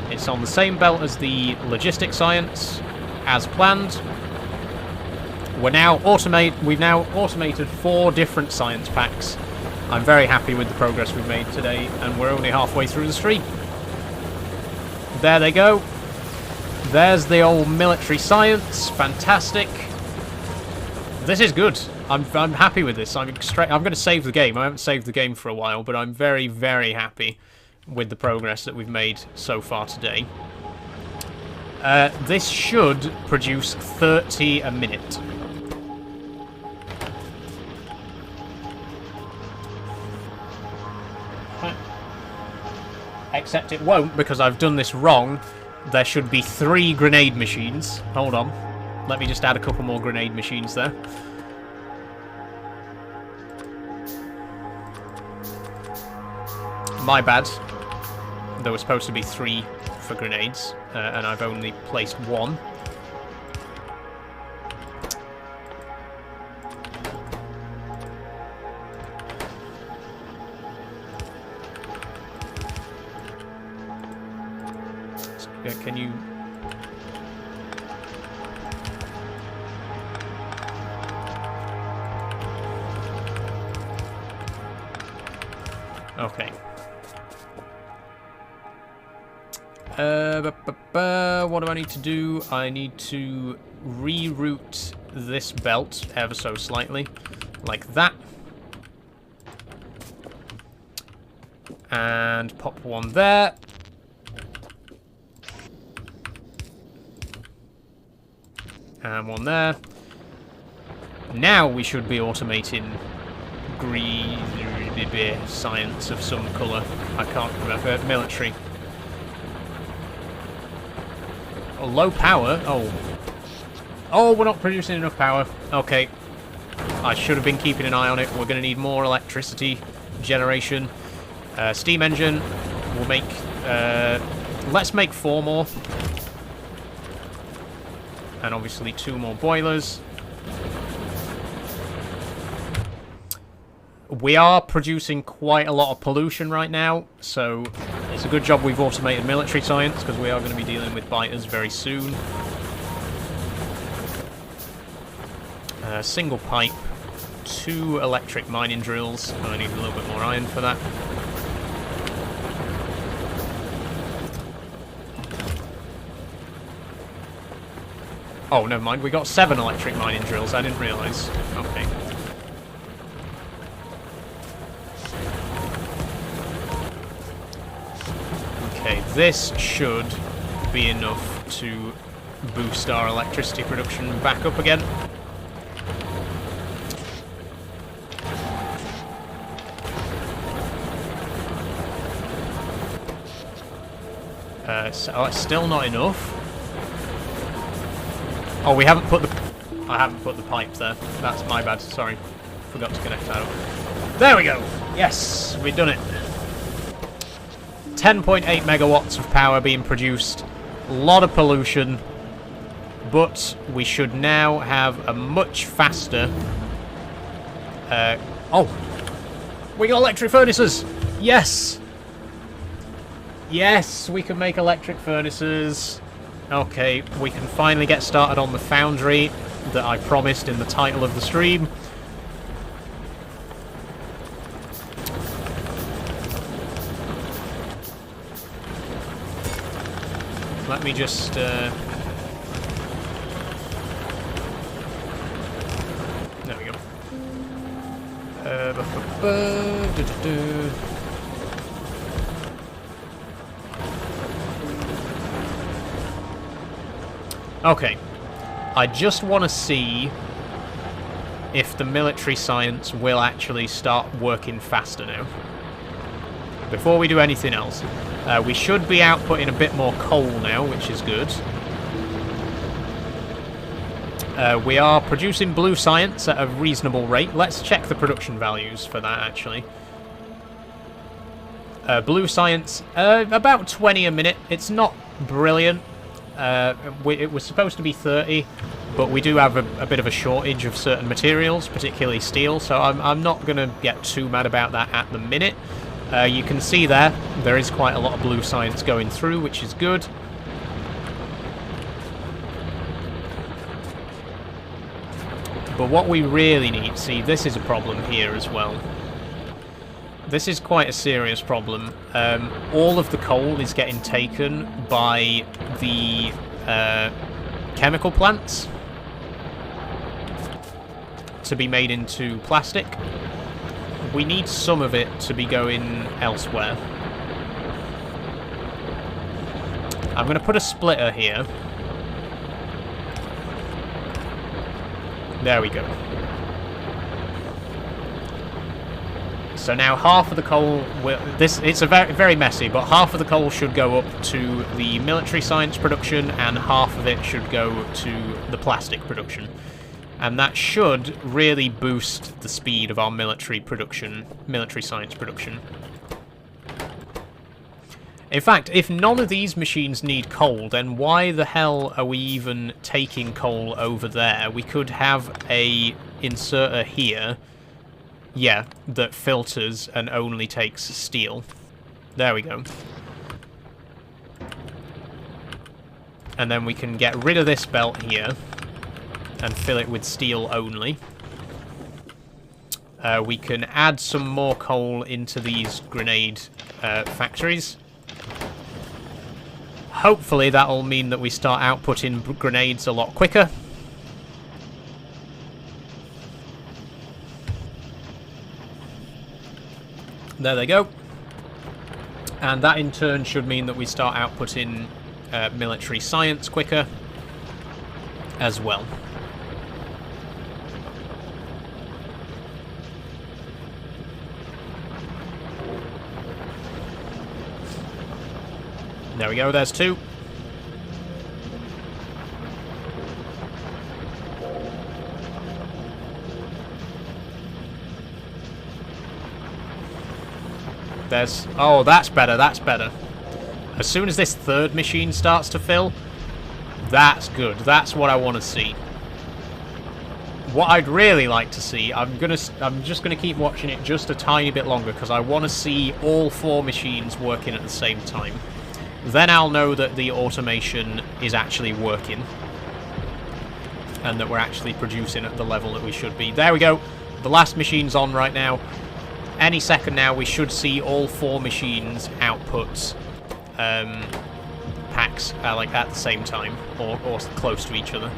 Speaker 1: It's on the same belt as the logistic science, as planned. We've now automated 4 different science packs. I'm very happy with the progress we've made today, and we're only halfway through the stream. There they go. There's the old military science. Fantastic. This is good. I'm happy with this. I'm going to save the game. I haven't saved the game for a while, but I'm very, very happy with the progress that we've made so far today. This should produce 30 a minute. Except it won't, because I've done this wrong. There should be 3 grenade machines. Hold on. Let me just add a couple more grenade machines there. My bad. There were supposed to be 3 for grenades, and I've only placed 1. Can you... Okay. What do I need to do? I need to reroute this belt ever so slightly, like that. And pop one there. And one there. Now we should be automating green science of some colour. I can't remember. Military. Oh, low power? Oh. Oh, we're not producing enough power. Okay. I should have been keeping an eye on it. We're going to need more electricity generation. Steam engine. We'll make... let's make 4 more. And obviously 2 more boilers. We are producing quite a lot of pollution right now, so it's a good job we've automated military science, because we are going to be dealing with biters very soon. Single pipe, 2 electric mining drills. I need a little bit more iron for that. Oh, never mind. We got 7 electric mining drills. I didn't realise. Okay. Okay, this should should be enough to boost our electricity production back up again. So it's still not enough. Oh, we haven't put the... I haven't put the pipes there. That's my bad, sorry. Forgot to connect that up. There we go! Yes, we've done it. 10.8 megawatts of power being produced. A lot of pollution. But we should now have a much faster... oh! We got electric furnaces! Yes! Yes, we can make electric furnaces. Okay, we can finally get started on the foundry that I promised in the title of the stream. Let me just... there we go. Okay, I just want to see if the military science will actually start working faster now. Before we do anything else, we should be outputting a bit more coal now, which is good. We are producing blue science at a reasonable rate. Let's check the production values for that, actually. Blue science, about 20 a minute. It's not brilliant. It was supposed to be 30, but we do have a bit of a shortage of certain materials, particularly steel, so I'm not going to get too mad about that at the minute. You can see there is quite a lot of blue science going through, which is good. But what we really need, see, this is a problem here as well. This is quite a serious problem. All of the coal is getting taken by the chemical plants to be made into plastic. We need some of it to be going elsewhere. I'm going to put a splitter here. There we go. So now half of the coal, it's a very messy, but half of the coal should go up to the military science production and half of it should go to the plastic production. And that should really boost the speed of our military science production. In fact, if none of these machines need coal, then why the hell are we even taking coal over there? We could have a inserter here. Yeah, that filters and only takes steel. There we go. And then we can get rid of this belt here and fill it with steel only. We can add some more coal into these grenade factories. Hopefully that'll mean that we start outputting grenades a lot quicker. There they go. And that in turn should mean that we start outputting military science quicker as well. There we go, there's two. There's... oh, that's better, that's better. As soon as this third machine starts to fill, that's good. That's what I want to see. What I'd really like to see, I'm just gonna keep watching it just a tiny bit longer because I want to see all four machines working at the same time. Then I'll know that the automation is actually working and that we're actually producing at the level that we should be. There we go. The last machine's on right now. Any second now, we should see all four machines output packs like at the same time, or close to each other.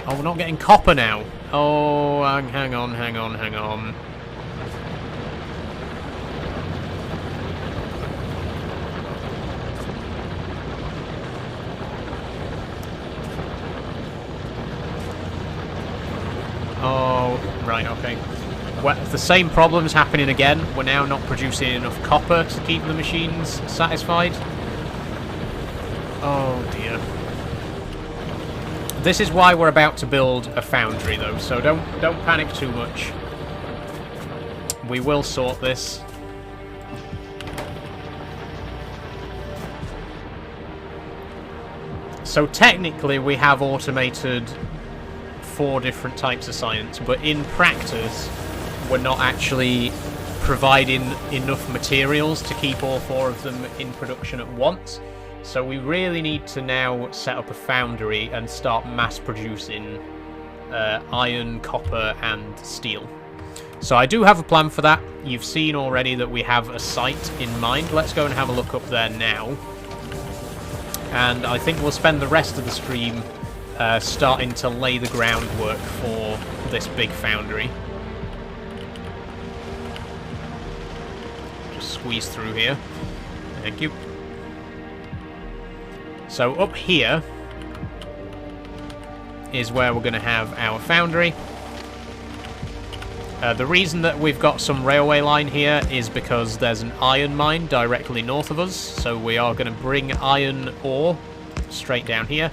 Speaker 1: Oh, we're not getting copper now. Oh, hang on. Well, the same problem's happening again. We're now not producing enough copper to keep the machines satisfied. Oh dear. This is why we're about to build a foundry, though, so don't panic too much. We will sort this. So technically we have automated 4 different types of science, but in practice we're not actually providing enough materials to keep all 4 of them in production at once. So we really need to now set up a foundry and start mass producing iron, copper and steel. So I do have a plan for that. You've seen already that we have a site in mind. Let's go and have a look up there now. And I think we'll spend the rest of the stream starting to lay the groundwork for this big foundry. Just squeeze through here. Thank you. So up here is where we're going to have our foundry. The reason that we've got some railway line here is because there's an iron mine directly north of us, so we are going to bring iron ore straight down here.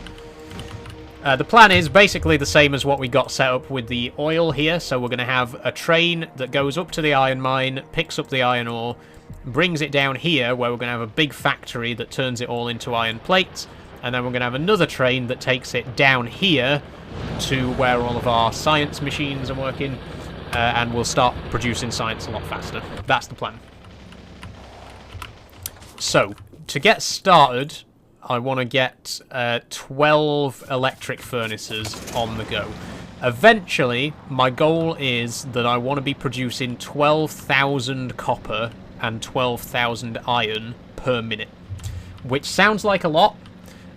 Speaker 1: The plan is basically the same as what we got set up with the oil here, so we're going to have a train that goes up to the iron mine, picks up the iron ore, brings it down here where we're going to have a big factory that turns it all into iron plates, and then we're going to have another train that takes it down here to where all of our science machines are working. And we'll start producing science a lot faster. That's the plan. So, to get started, I want to get 12 electric furnaces on the go. Eventually, my goal is that I want to be producing 12,000 copper and 12,000 iron per minute. Which sounds like a lot,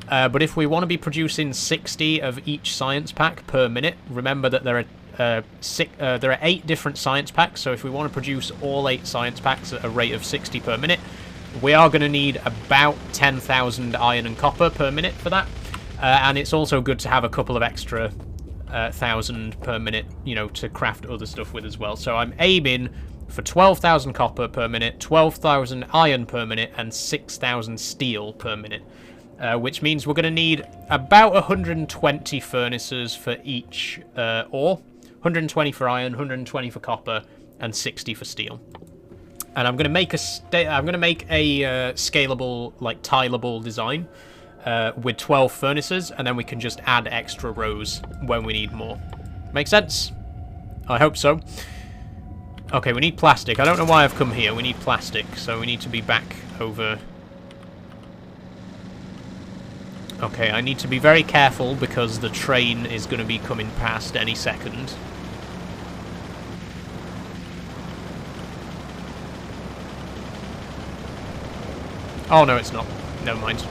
Speaker 1: but if we want to be producing 60 of each science pack per minute, remember that there are 8 different science packs, so if we want to produce all 8 science packs at a rate of 60 per minute, we are going to need about 10,000 iron and copper per minute for that. And it's also good to have a couple of extra 1,000 per minute, you know, to craft other stuff with as well. So I'm aiming for 12,000 copper per minute, 12,000 iron per minute, and 6,000 steel per minute. Which means we're going to need about 120 furnaces for each ore. 120 for iron, 120 for copper, and 60 for steel. And I'm going to make a scalable, like tileable design with 12 furnaces, and then we can just add extra rows when we need more. Make sense? I hope so. Okay, we need plastic. I don't know why I've come here. We need plastic, so we need to be back over. Okay, I need to be very careful because the train is going to be coming past any second. Oh, no, it's not. Never mind.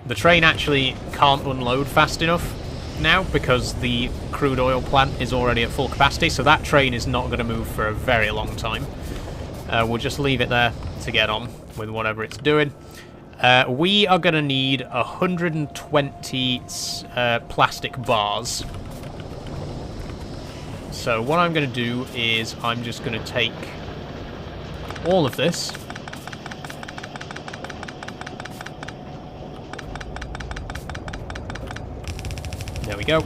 Speaker 1: The train actually can't unload fast enough now because the crude oil plant is already at full capacity, so that train is not going to move for a very long time. We'll just leave it there to get on with whatever it's doing. We are going to need 120 plastic bars. So what I'm going to do is I'm just going to take all of this. There we go.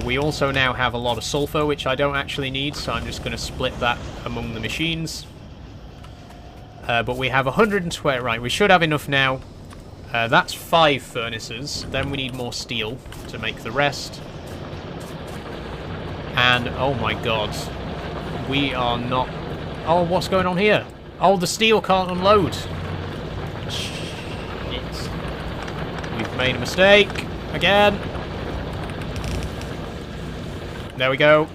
Speaker 1: We also now have a lot of sulfur, which I don't actually need, so I'm just going to split that among the machines. But we have 120... Right, we should have enough now. That's 5 furnaces. Then we need more steel to make the rest. And, oh my god. We are not... Oh, what's going on here? Oh, the steel can't unload. Shit. We've made a mistake. Again. There we go.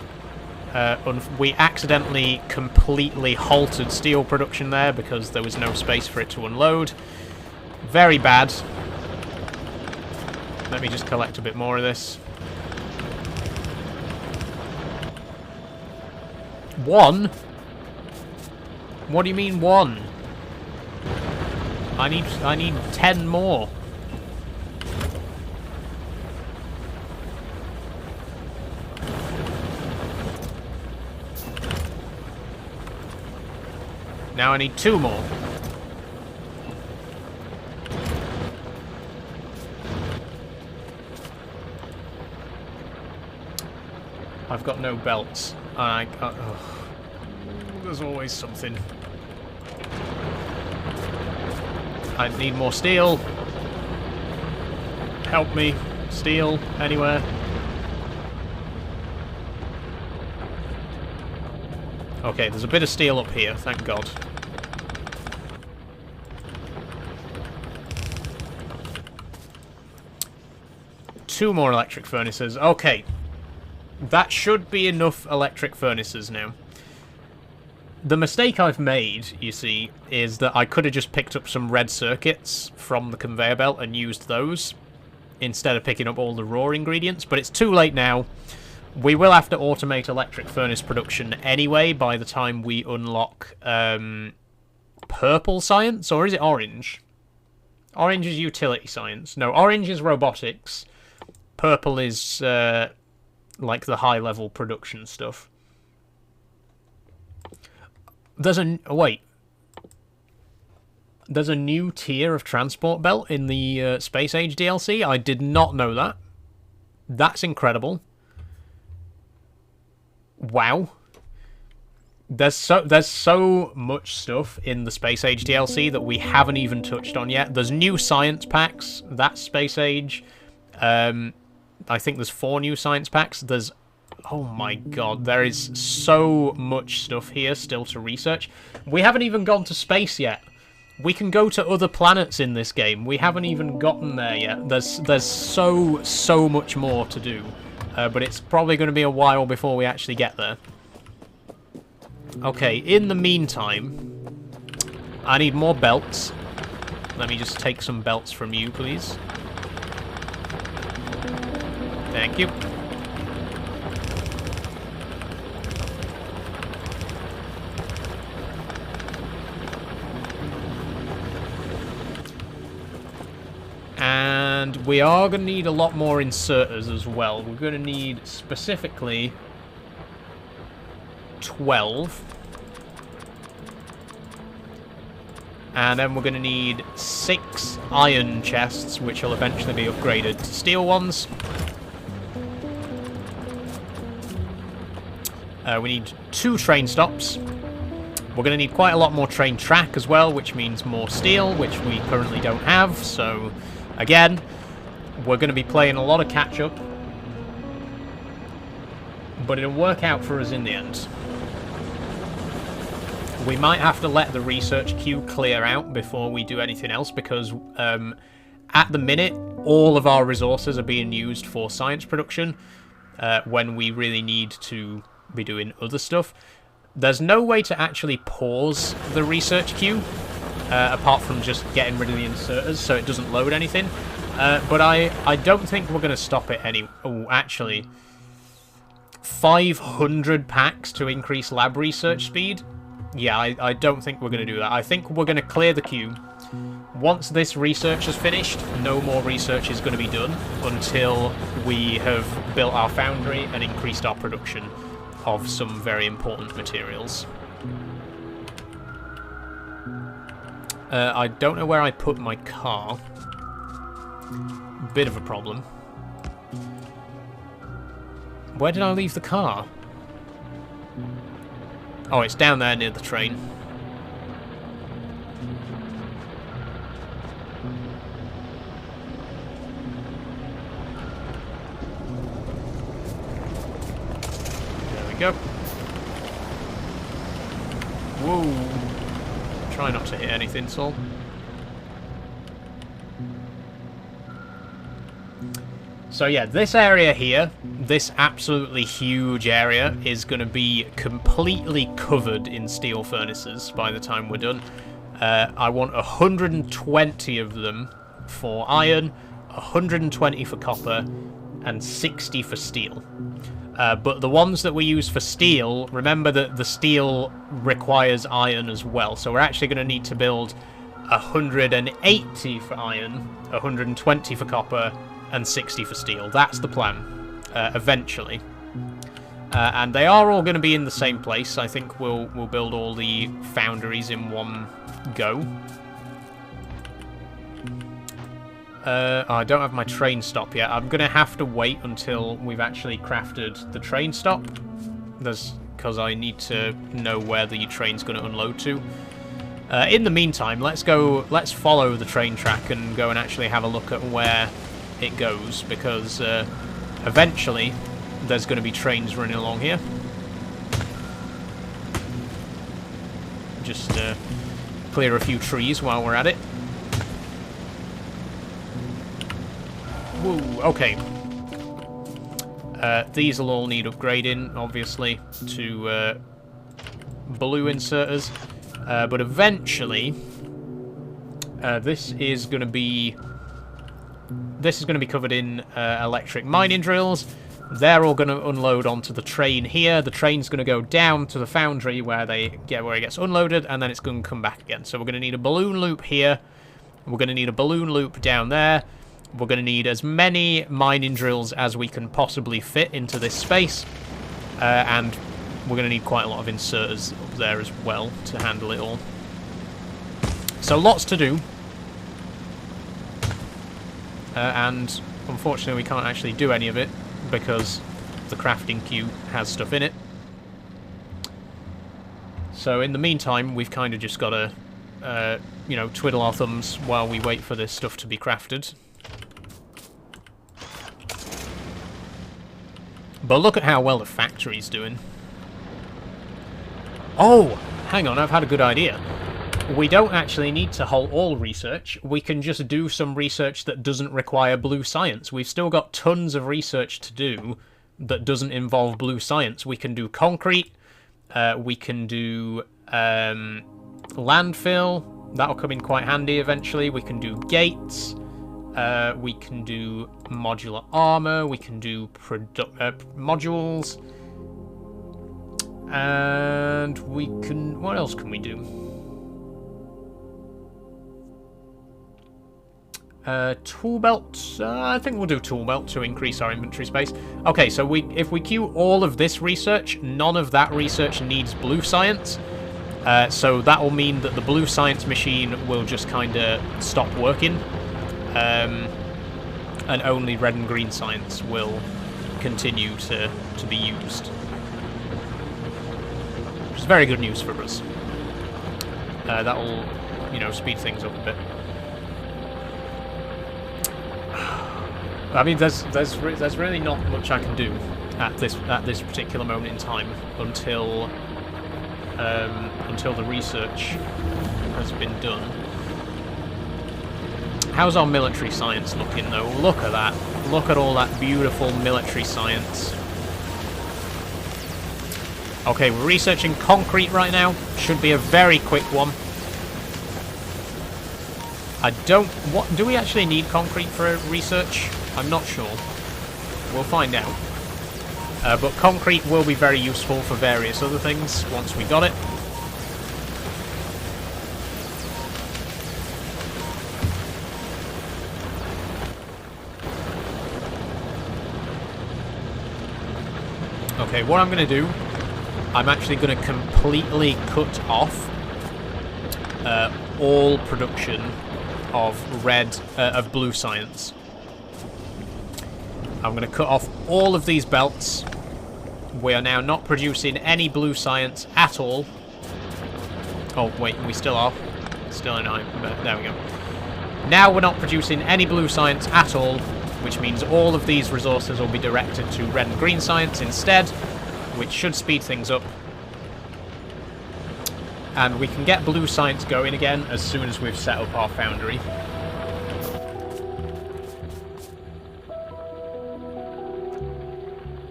Speaker 1: We accidentally completely halted steel production there because there was no space for it to unload. Very bad. Let me just collect a bit more of this. 1? What do you mean 1? I need 10 more. Now I need 2 more. I've got no belts. There's always something. I need more steel. Help me. Steel, anywhere. Okay, there's a bit of steel up here, thank God. Two more electric furnaces. Okay. That should be enough electric furnaces now. The mistake I've made, you see, is that I could have just picked up some red circuits from the conveyor belt and used those instead of picking up all the raw ingredients, but it's too late now. We will have to automate electric furnace production anyway by the time we unlock purple science, or is it orange? Orange is utility science. No, orange is robotics. Purple is like the high-level production stuff. There's a... wait. There's a new tier of transport belt in the Space Age DLC. I did not know that. That's incredible. Wow. There's so much stuff in the Space Age DLC that we haven't even touched on yet. There's new science packs. That's Space Age. I think there's 4 new science packs. There's... oh my god, there is so much stuff here still to research. We haven't even gone to space yet. We can go to other planets in this game. We haven't even gotten there yet. There's so much more to do. But it's probably going to be a while before we actually get there. Okay, in the meantime, I need more belts. Let me just take some belts from you, please. Thank you. And we are going to need a lot more inserters as well. We're going to need specifically 12. And then we're going to need 6 iron chests, which will eventually be upgraded to steel ones. We need 2 train stops. We're going to need quite a lot more train track as well, which means more steel, which we currently don't have. So, again, we're going to be playing a lot of catch-up. But it'll work out for us in the end. We might have to let the research queue clear out before we do anything else, because at the minute, all of our resources are being used for science production when we really need to be doing other stuff. There's no way to actually pause the research queue, apart from just getting rid of the inserters so it doesn't load anything. But I don't think we're going to stop it any... oh, actually. 500 packs to increase lab research speed? Yeah, I don't think we're going to do that. I think we're going to clear the queue. Once this research is finished, no more research is going to be done until we have built our foundry and increased our production of some very important materials. I don't know where I put my car. Bit of a problem. Where did I leave the car? Oh, it's down there near the train. There we go. Whoa. Try not to hit anything, Sol. So yeah, this area here, this absolutely huge area, is going to be completely covered in steel furnaces by the time we're done. I want 120 of them for iron, 120 for copper, and 60 for steel. But the ones that we use for steel, remember that the steel requires iron as well, so we're actually going to need to build 180 for iron, 120 for copper, and 60 for steel. That's the plan, eventually. And they are all going to be in the same place. I think we'll build all the foundries in one go. I don't have my train stop yet. I'm going to have to wait until we've actually crafted the train stop. Because I need to know where the train's going to unload to. In the meantime, let's follow the train track and go and actually have a look at where it goes. Because eventually there's going to be trains running along here. Just clear a few trees while we're at it. Woo, okay. These will all need upgrading, obviously, to blue inserters. But eventually, this is going to be covered in electric mining drills. They're all going to unload onto the train here. The train's going to go down to the foundry where it gets unloaded, and then it's going to come back again. So we're going to need a balloon loop here. We're going to need a balloon loop down there. We're going to need as many mining drills as we can possibly fit into this space. And we're going to need quite a lot of inserters up there as well to handle it all. So lots to do. And unfortunately we can't actually do any of it because the crafting queue has stuff in it. So in the meantime, we've kind of just got to, twiddle our thumbs while we wait for this stuff to be crafted. But look at how well the factory's doing. Oh, hang on, I've had a good idea. We don't actually need to halt all research. We can just do some research that doesn't require blue science. We've still got tons of research to do that doesn't involve blue science. We can do concrete. We can do landfill. That'll come in quite handy eventually. We can do gates. We can do modular armor. We can do modules. And we can... What else can we do? Tool belt. I think we'll do tool belt to increase our inventory space. Okay, so if we queue all of this research, none of that research needs blue science. So that will mean that the blue science machine will just kind of stop working. And only red and green science will continue to be used. Which is very good news for us. That will, speed things up a bit. I mean, there's really not much I can do at this particular moment in time until the research has been done. How's our military science looking, though? Look at that. Look at all that beautiful military science. Okay, we're researching concrete right now. Should be a very quick one. Do we actually need concrete for research? I'm not sure. We'll find out. But concrete will be very useful for various other things once we got it. Okay, what I'm going to do, I'm actually going to completely cut off all production of blue science. I'm going to cut off all of these belts. We are now not producing any blue science at all. Oh, wait, we still are. Still in but there we go. Now we're not producing any blue science at all, which means all of these resources will be directed to red and green science instead, which should speed things up. And we can get blue science going again as soon as we've set up our foundry.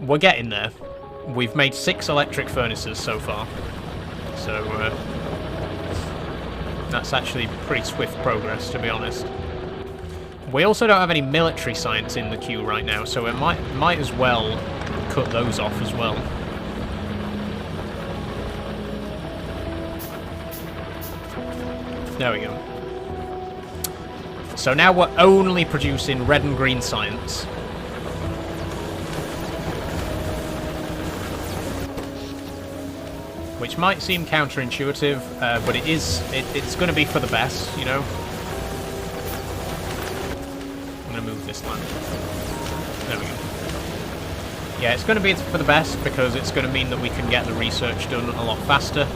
Speaker 1: We're getting there. We've made 6 electric furnaces so far. So, that's actually pretty swift progress, to be honest. We also don't have any military science in the queue right now, so we might as well cut those off as well. There we go. So now we're only producing red and green science. which might seem counterintuitive, but it's going to be for the best, you know. I'm going to move this land. There we go. Yeah, it's going to be for the best because it's going to mean that we can get the research done a lot faster.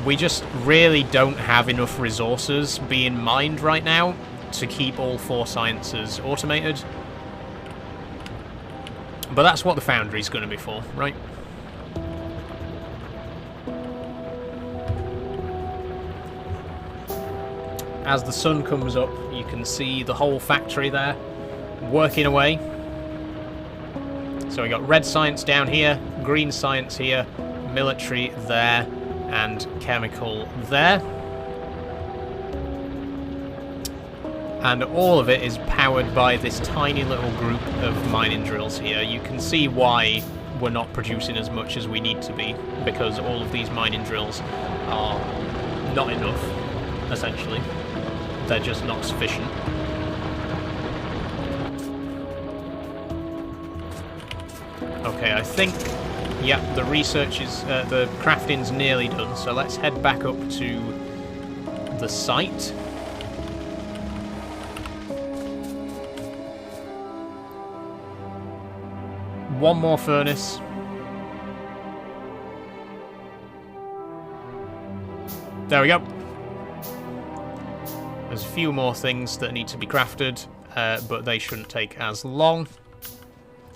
Speaker 1: We just really don't have enough resources being mined right now to keep all 4 sciences automated. But that's what the Foundry is going to be for, right? As the sun comes up, you can see the whole factory there, working away. So we got red science down here, green science here, military there, and chemical there. And all of it is powered by this tiny little group of mining drills here. You can see why we're not producing as much as we need to be, because all of these mining drills are not enough, essentially. They're just not sufficient. Okay, I think, yeah, the research is, the crafting's nearly done, so let's head back up to the site. One more furnace. There we go. There's a few more things that need to be crafted, but they shouldn't take as long.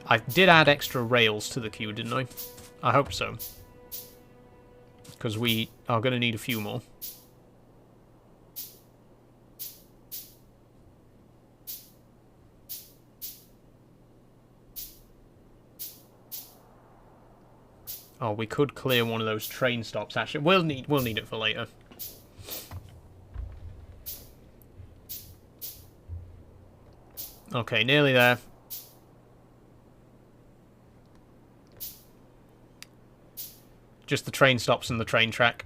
Speaker 1: I did add extra rails to the queue, didn't I? I hope so. Because we are going to need a few more. Oh, we could clear one of those train stops. Actually, we'll need it for later. Okay, nearly there. Just the train stops and the train track.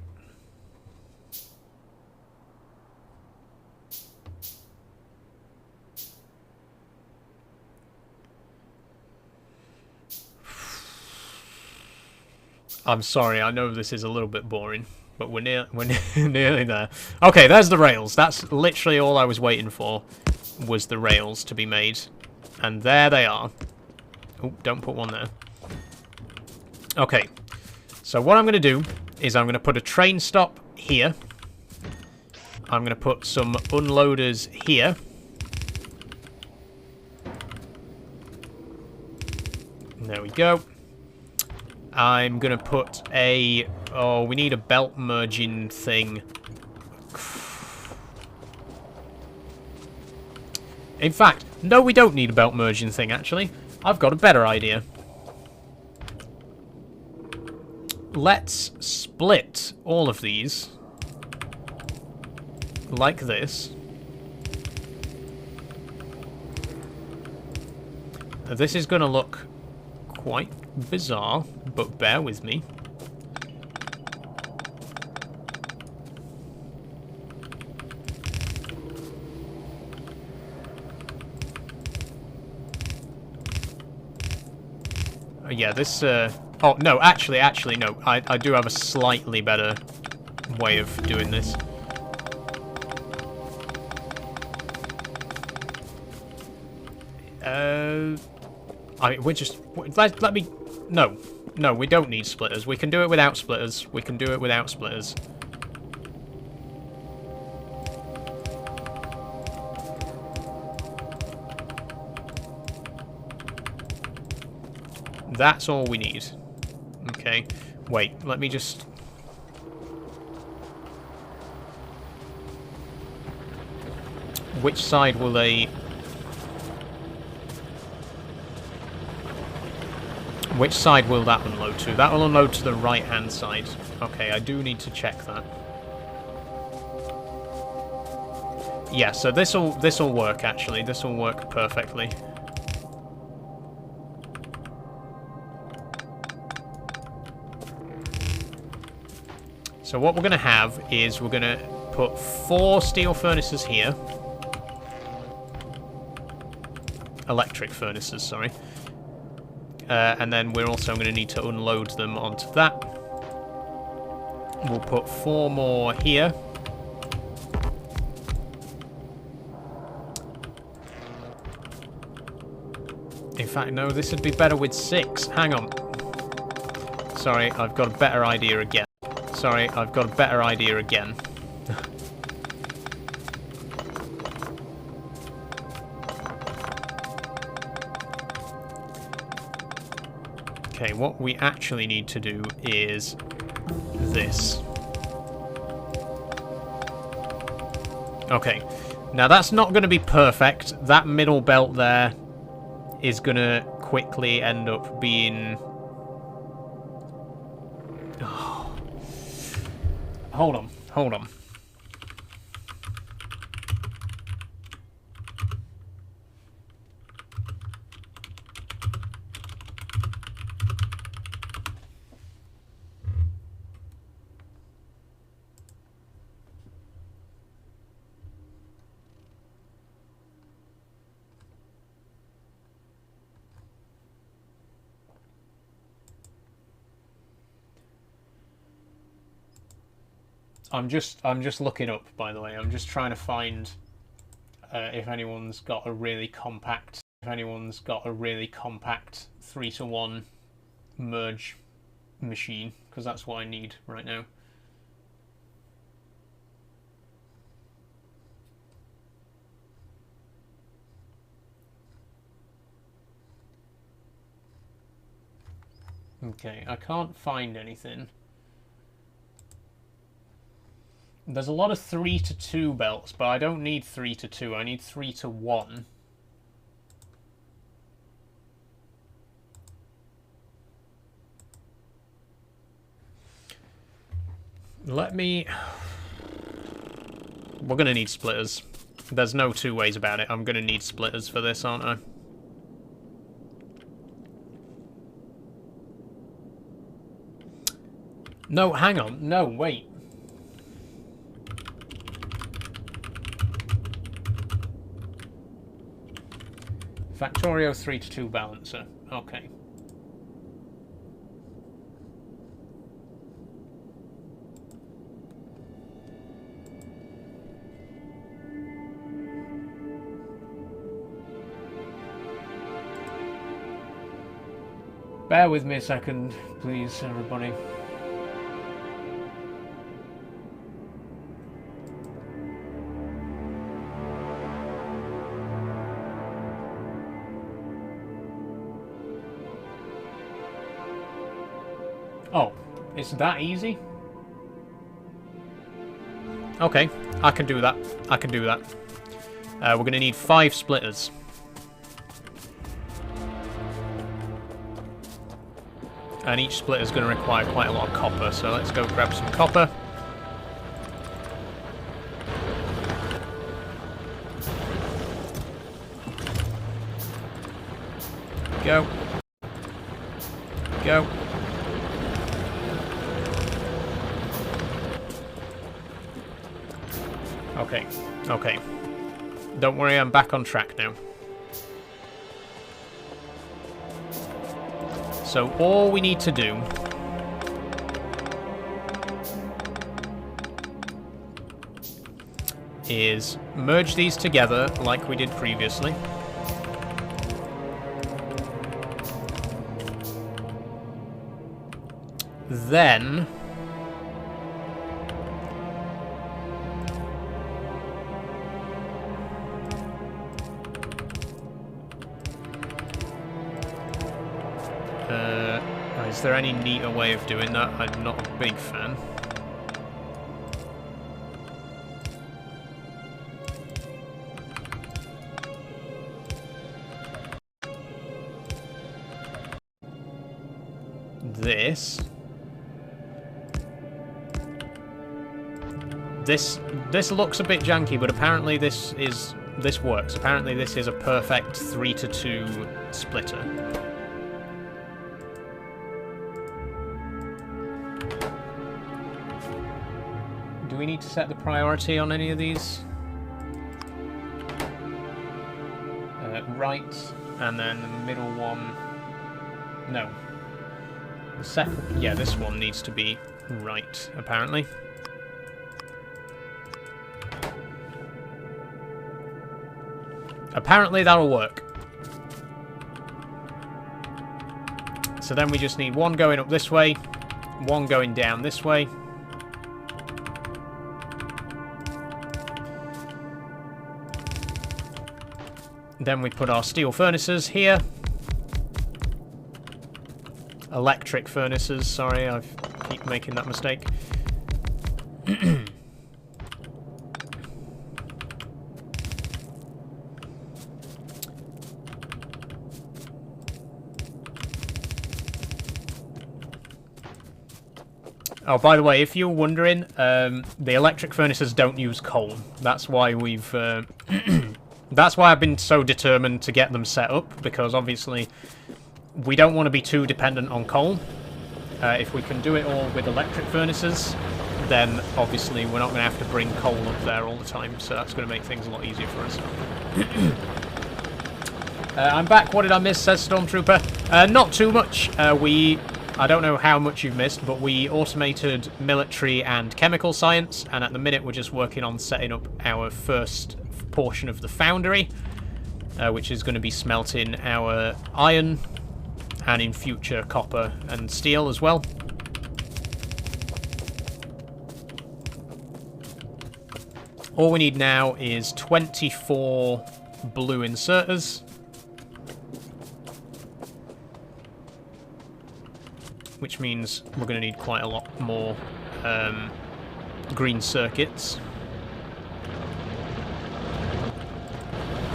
Speaker 1: I'm sorry, I know this is a little bit boring, but we're nearly there. Okay, there's the rails. That's literally all I was waiting for, was the rails to be made. And there they are. Oh, don't put one there. Okay, so what I'm going to do is I'm going to put a train stop here. I'm going to put some unloaders here. There we go. I'm going to put a... Oh, we need a belt merging thing. In fact, no, we don't need a belt merging thing, actually. I've got a better idea. Let's split all of these. Like this. This is going to look quite bizarre, but bear with me. Yeah, this, oh, no, actually, no. I do have a slightly better way of doing this. We're just... Let me... No. No, we don't need splitters. We can do it without splitters. We can do it without splitters. That's all we need. Okay. Wait, let me just... Which side will they... Which side will that unload to? That will unload to the right-hand side. Okay, I do need to check that. Yeah, so this'll work, actually. This'll work perfectly. So what we're going to have is we're going to put 4 steel furnaces here. Electric furnaces, sorry. And then we're also going to need to unload them onto that. We'll put 4 more here. In fact, no, this would be better with 6. Hang on. Sorry, I've got a better idea again. Sorry, I've got a better idea again. Okay, what we actually need to do is this. Okay, now that's not going to be perfect. That middle belt there is going to quickly end up being... Oh. Hold on, hold on. I'm just looking up, by the way. I'm just trying to find if anyone's got a really compact 3-to-1 merge machine, because that's what I need right now. Okay, I can't find anything. There's a lot of 3-to-2 belts, but I don't need 3-to-2. I need 3-to-1. Let me... We're going to need splitters. There's no two ways about it. I'm going to need splitters for this, aren't I? No, hang on. No, wait. Factorio 3-to-2 balancer. Okay. Bear with me a second, please, everybody. Oh, it's that easy? Okay, I can do that. I can do that. We're going to need 5 splitters. And each splitter is going to require quite a lot of copper, so let's go grab some copper. Go. Go. Okay, okay. Don't worry, I'm back on track now. So all we need to do is merge these together like we did previously. Then is there any neater way of doing that? I'm not a big fan. This looks a bit janky, but apparently this works. Apparently this is a perfect 3-to-2 splitter. Do we need to set the priority on any of these? Right, and then the middle one. No. The second... Yeah, this one needs to be right, apparently. Apparently that'll work. So then we just need one going up this way, one going down this way. Then we put our steel furnaces here. Electric furnaces, sorry, I keep making that mistake. Oh, by the way, if you're wondering, the electric furnaces don't use coal. That's why we've... that's why I've been so determined to get them set up, because obviously we don't want to be too dependent on coal. If we can do it all with electric furnaces, then obviously we're not going to have to bring coal up there all the time, so that's going to make things a lot easier for us. I'm back. What did I miss, says Stormtrooper? Not too much. I don't know how much you've missed, but we automated military and chemical science, and at the minute we're just working on setting up our first portion of the foundry, which is going to be smelting our iron, and in future copper and steel as well. All we need now is 24 blue inserters. Which means we're going to need quite a lot more green circuits.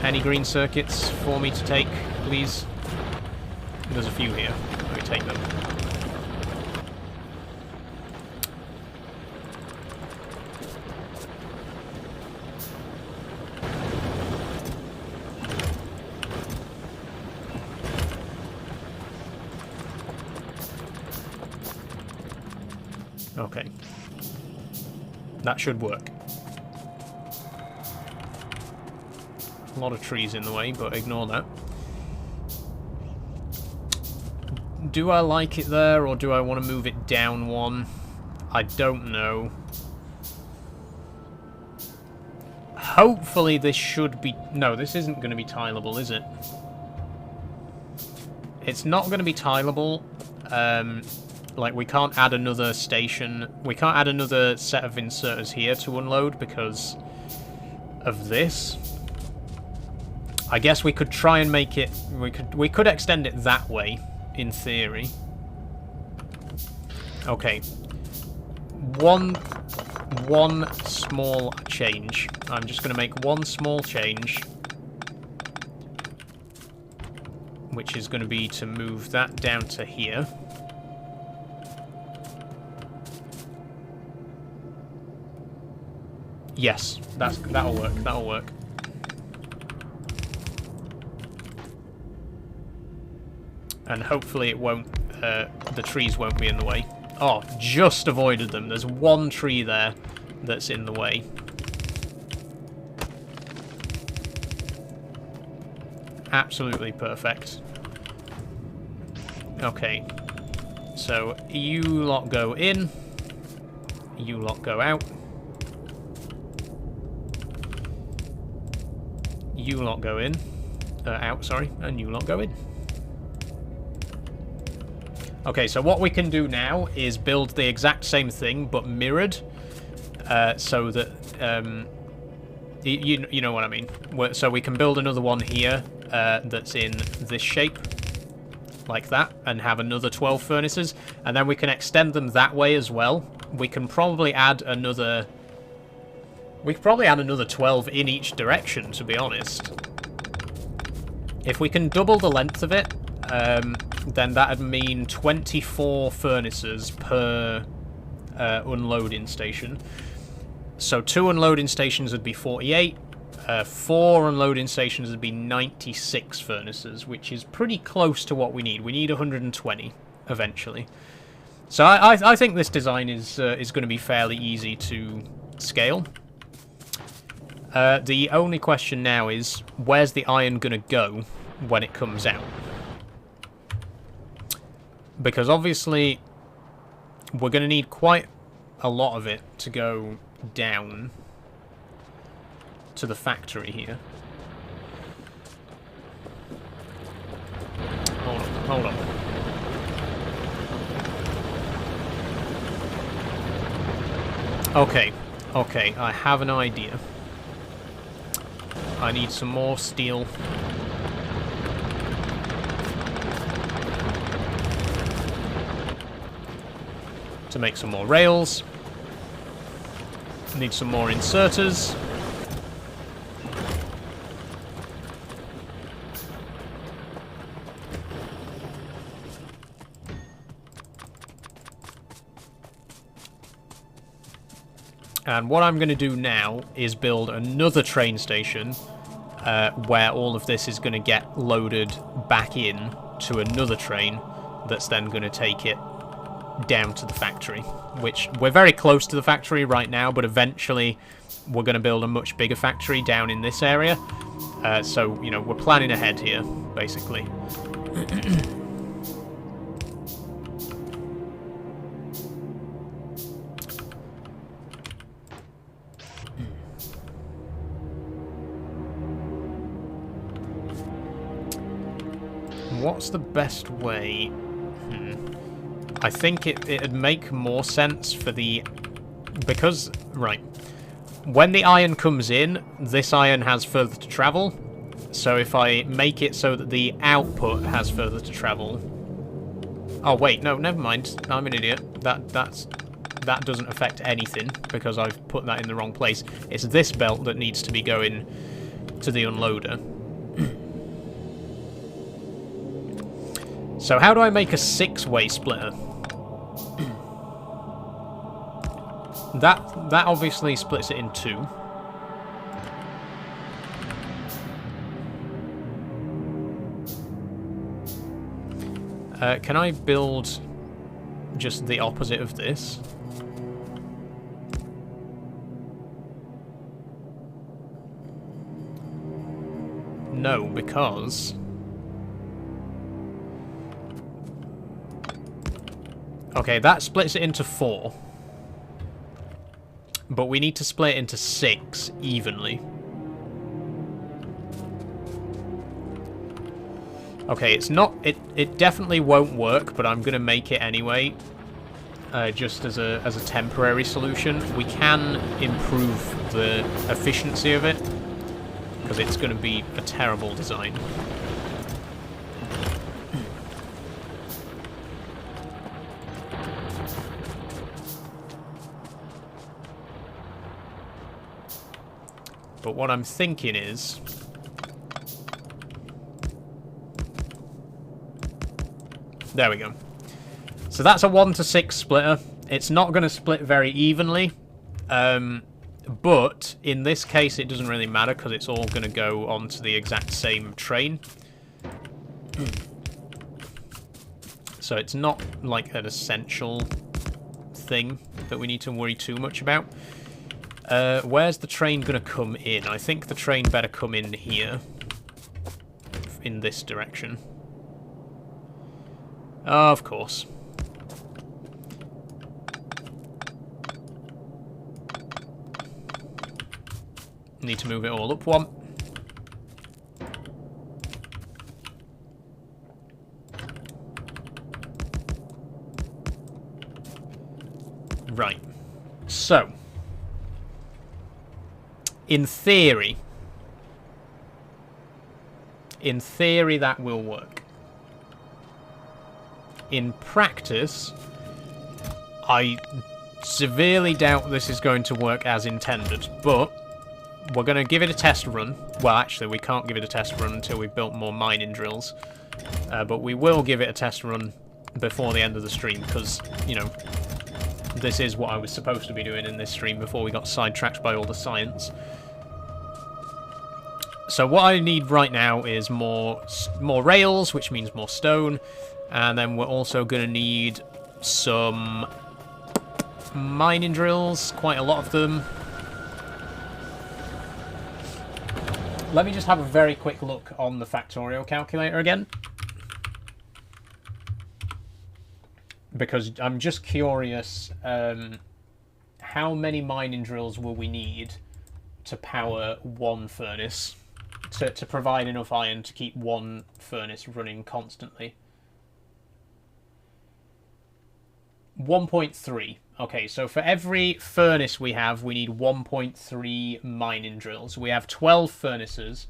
Speaker 1: Any green circuits for me to take, please? There's a few here. Let me take them. Okay. That should work. A lot of trees in the way, but ignore that. Do I like it there, or do I want to move it down one? I don't know. Hopefully this should be... No, this isn't going to be tileable, is it? It's not going to be tileable. Like, we can't add another station. We can't add another set of inserters here to unload because of this. I guess we could try and make it... We could extend it that way, in theory. Okay. One small change. I'm just going to make one small change. Which is going to be to move that down to here. Yes, that'll work. That'll work. And hopefully it won't. The trees won't be in the way. Oh, just avoided them. There's one tree there that's in the way. Absolutely perfect. Okay. So you lot go in. You lot go out. You lot go in. Out, sorry. And you lot go in. Okay, so what we can do now is build the exact same thing, but mirrored. So that... you know what I mean. So we can build another one here that's in this shape. Like that. And have another 12 furnaces. And then we can extend them that way as well. We can probably add another... We could probably add another 12 in each direction, to be honest. If we can double the length of it, then that would mean 24 furnaces per unloading station. So 2 unloading stations would be 48. 4 unloading stations would be 96 furnaces, which is pretty close to what we need. We need 120, eventually. So I think this design is going to be fairly easy to scale. The only question now is, where's the iron going to go when it comes out? Because obviously we're going to need quite a lot of it to go down to the factory here. Hold on, hold on. Okay, okay, I have an idea. I need some more steel. To make some more rails. Need some more inserters. And what I'm going to do now is build another train station where all of this is going to get loaded back in to another train that's then going to take it down to the factory, which we're very close to the factory right now, but eventually we're going to build a much bigger factory down in this area. So, you know, we're planning ahead here, basically. What's the best way? I think it'd make more sense for the... Because, right, when the iron comes in, this iron has further to travel. So if I make it so that the output has further to travel... Oh, wait, no, never mind. I'm an idiot. That doesn't affect anything, because I've put that in the wrong place. It's this belt that needs to be going to the unloader. So how do I make a 6-way splitter? That obviously splits it in 2. Can I build just the opposite of this? No, because... Okay, that splits it into 4. But we need to split it into 6 evenly. Okay, it's not... It definitely won't work, but I'm going to make it anyway. Just as a temporary solution. We can improve the efficiency of it, because it's going to be a terrible design. But what I'm thinking is... There we go. So that's a 1-to-6 splitter. It's not going to split very evenly. But in this case, it doesn't really matter because it's all going to go onto the exact same train. So it's not like an essential thing that we need to worry too much about. Where's the train going to come in? I think the train better come in here. In this direction. Oh, of course. Need to move it all up one. Right. So... In theory, that will work. In practice, I severely doubt this is going to work as intended, but we're going to give it a test run. Well, actually, we can't give it a test run until we've built more mining drills, but we will give it a test run before the end of the stream, because, you know, this is what I was supposed to be doing in this stream before we got sidetracked by all the science. So what I need right now is more rails, which means more stone, and then we're also going to need some mining drills, quite a lot of them. Let me just have a very quick look on the Factorio calculator again. because I'm just curious, how many mining drills will we need to power one furnace, to provide enough iron to keep one furnace running constantly? 1.3. Okay, so for every furnace we have, we need 1.3 mining drills. We have 12 furnaces,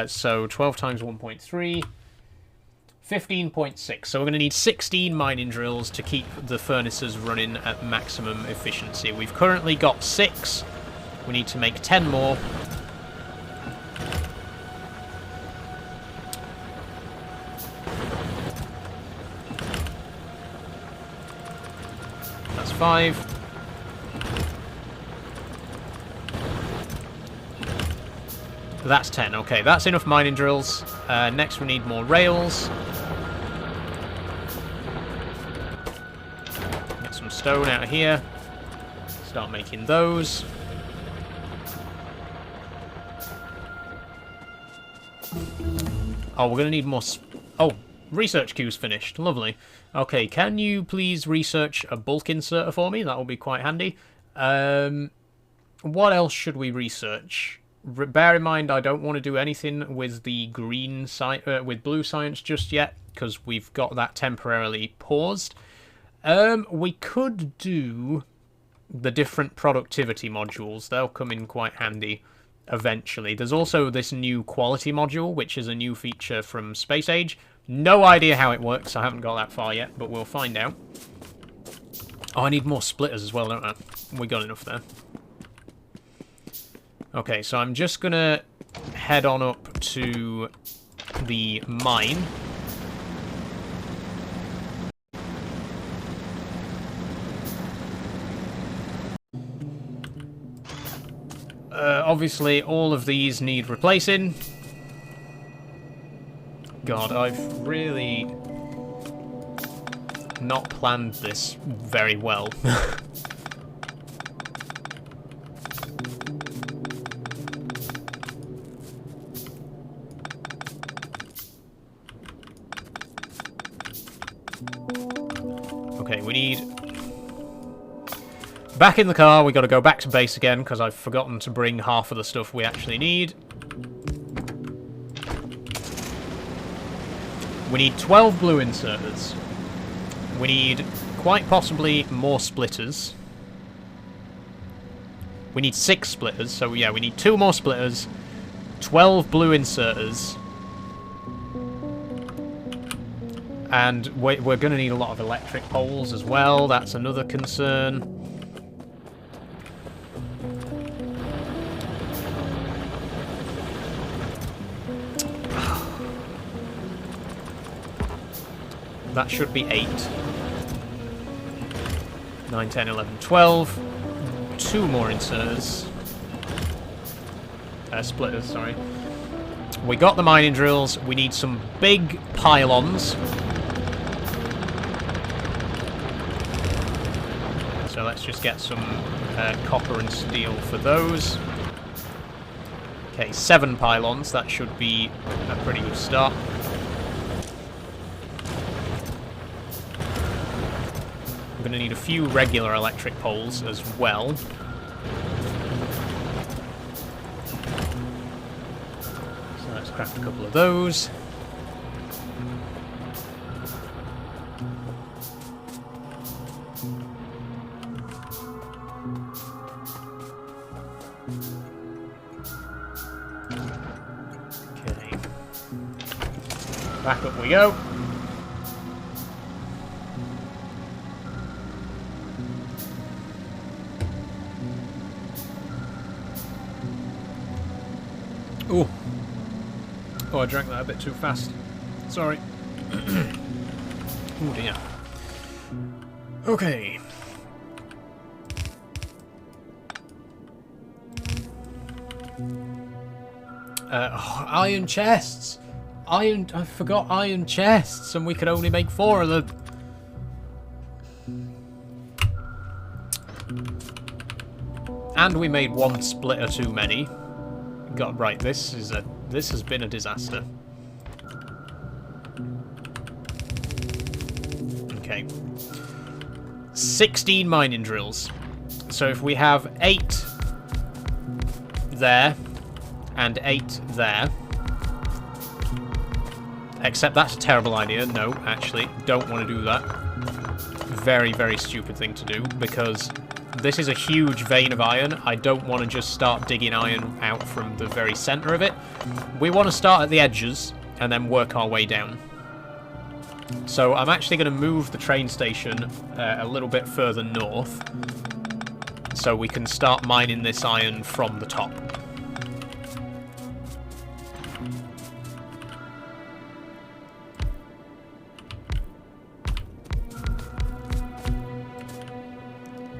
Speaker 1: so 12 times 1.3, 15.6. So we're going to need 16 mining drills to keep the furnaces running at maximum efficiency. We've currently got 6. We need to make 10 more. That's 5. That's 10. Okay, that's enough mining drills. Next we need more rails. Get some stone out of here. Start making those. Oh, we're going to need more... Oh, research queue's finished. Lovely. Okay, can you please research a bulk inserter for me? That will be quite handy. What else should we research? Bear in mind, I don't want to do anything with the green with blue science just yet, because we've got that temporarily paused. We could do the different productivity modules. They'll come in quite handy eventually. There's also this new quality module, which is a new feature from Space Age. No idea how it works. I haven't got that far yet, but we'll find out. Oh, I need more splitters as well, don't I? We got enough there. Okay, so I'm just gonna head on up to the mine. Obviously, all of these need replacing. God, I've really not planned this very well. Okay, we need... Back in the car, we got to go back to base again, because I've forgotten to bring half of the stuff we actually need. We need 12 blue inserters. We need, quite possibly, more splitters. We need 6 splitters, so yeah, we need 2 more splitters, 12 blue inserters, and we're going to need a lot of electric poles as well. That's another concern. That should be 8. 9, 10, 11, 12. 2 more inserters. Splitters, sorry. We got the mining drills. We need some big pylons. So let's just get some copper and steel for those. Okay, 7 pylons. That should be a pretty good start. We're going to need a few regular electric poles as well. So let's craft a couple of those. Okay. Back up we go. Oh. Oh, I drank that a bit too fast. Sorry. Oh dear. Okay. Iron chests! I forgot iron chests, and we could only make 4 of them. And we made 1 splitter too many. God, right, this has been a disaster. Okay. 16 mining drills. So if we have 8 there and 8 there, except that's a terrible idea. No, actually, don't want to do that. Very, very stupid thing to do, because this is a huge vein of iron. I don't want to just start digging iron out from the very center of it. We want to start at the edges and then work our way down. So I'm actually going to move the train station a little bit further north so we can start mining this iron from the top.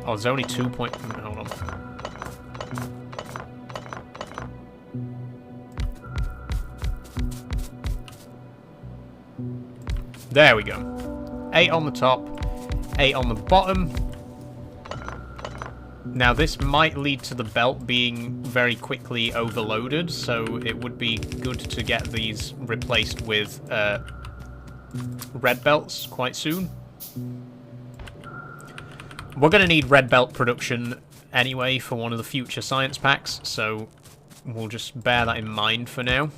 Speaker 1: Oh, there's only 2 point... Hold on. There we go. 8 on the top, 8 on the bottom. Now this might lead to the belt being very quickly overloaded, so it would be good to get these replaced with red belts quite soon. We're going to need red belt production anyway for one of the future science packs, so we'll just bear that in mind for now.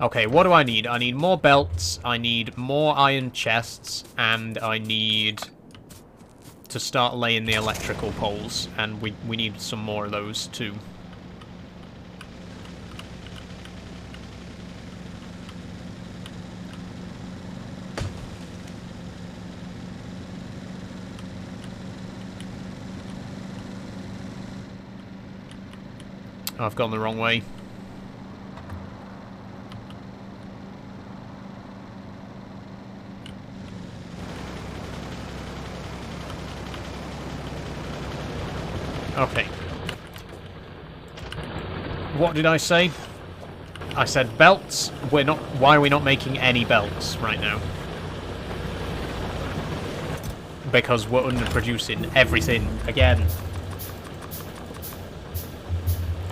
Speaker 1: Okay, what do I need? I need more belts, I need more iron chests, and I need to start laying the electrical poles, and we need some more of those too. I've gone the wrong way. Okay. What did I say? I said belts. We're not... Why are we not making any belts right now? Because we're underproducing everything again.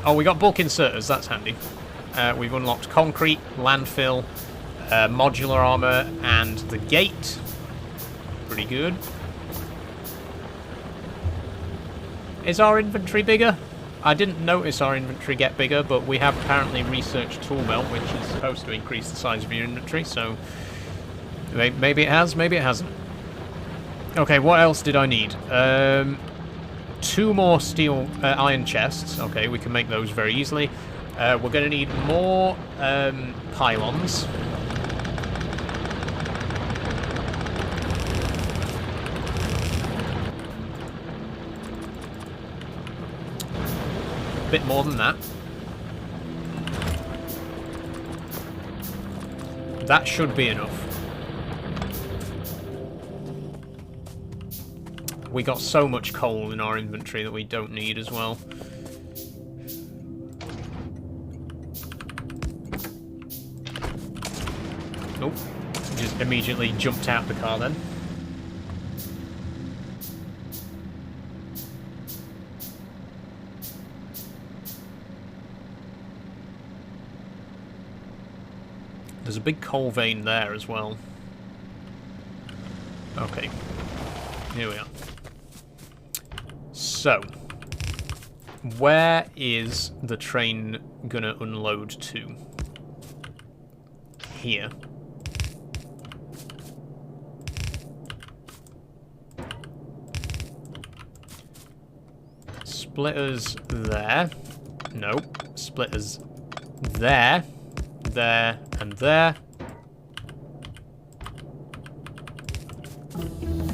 Speaker 1: Oh, we got bulk inserters. That's handy. We've unlocked concrete, landfill, modular armor, and the gate. Pretty good. Is our inventory bigger? I didn't notice our inventory get bigger, but we have apparently researched tool belt, which is supposed to increase the size of your inventory, so maybe it has, maybe it hasn't. Okay, what else did I need? 2 more steel iron chests. Okay, we can make those very easily. We're going to need more pylons. A bit more than that. That should be enough. We got so much coal in our inventory that we don't need as well. Oh, just immediately jumped out the car then. There's a big coal vein there as well. Okay, here we are. So, where is the train gonna unload to? Here. Splitters there. Nope. Splitters there. There and there.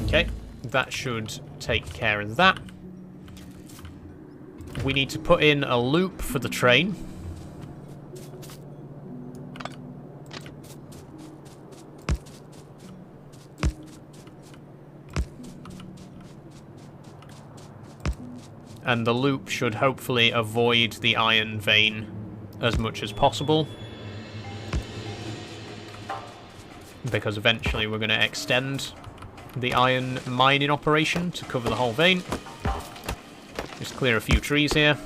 Speaker 1: Okay, that should take care of that. We need to put in a loop for the train. And the loop should hopefully avoid the iron vein as much as possible. Because eventually we're going to extend the iron mining operation to cover the whole vein. Just clear a few trees here.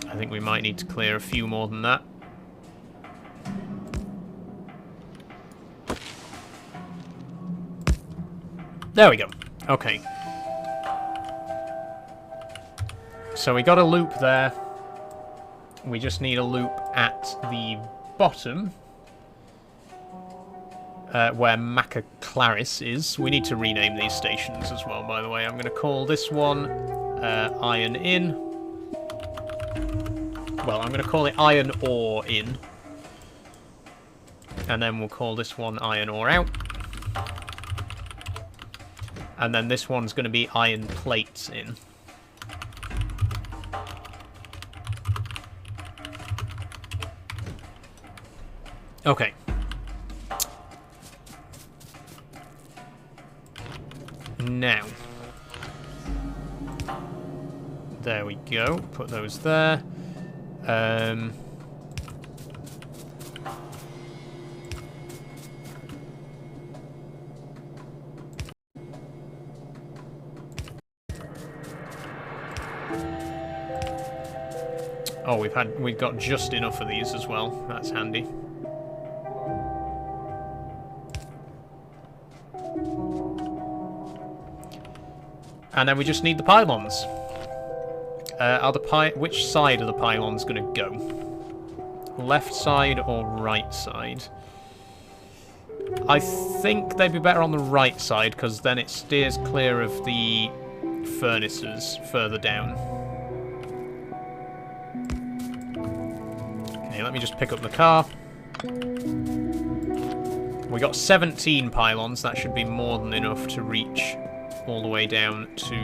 Speaker 1: I think we might need to clear a few more than that. There we go. Okay. So we got a loop there. We just need a loop at the bottom. Where Macaclaris is. We need to rename these stations as well, by the way. I'm going to call this one Iron In. Well, I'm going to call it Iron Ore In. And then we'll call this one Iron Ore Out. And then this one's going to be Iron Plates In. Okay. Now. There we go. Put those there. Oh, we've got just enough of these as well. That's handy. And then we just need the pylons. Which side are the pylons going to go? Left side or right side? I think they'd be better on the right side, because then it steers clear of the furnaces further down. Okay, let me just pick up the car. We got 17 pylons. That should be more than enough to reach all the way down to...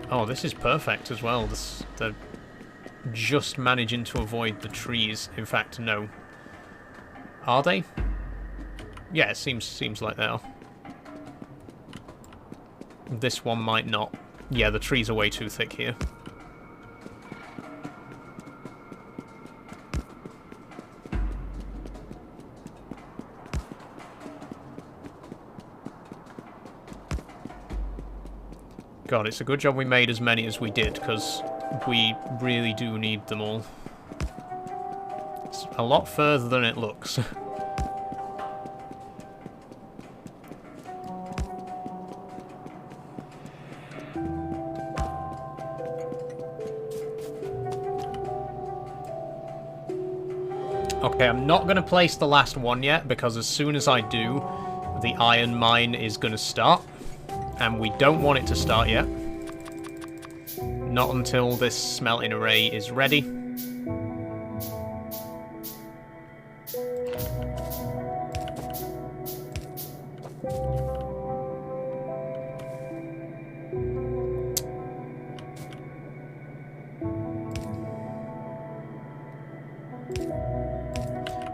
Speaker 1: Oh, this is perfect as well. They're just managing to avoid the trees. In fact, no. Are they? Yeah, it seems like they are. This one might not. Yeah, the trees are way too thick here. God, it's a good job we made as many as we did, because we really do need them all. It's a lot further than it looks. Okay, I'm not going to place the last one yet, because as soon as I do, the iron mine is going to start. And we don't want it to start yet. Not until this smelting array is ready.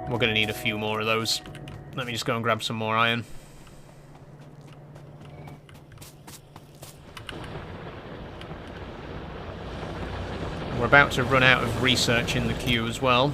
Speaker 1: We're going to need a few more of those. Let me just go and grab some more iron. We're about to run out of research in the queue as well.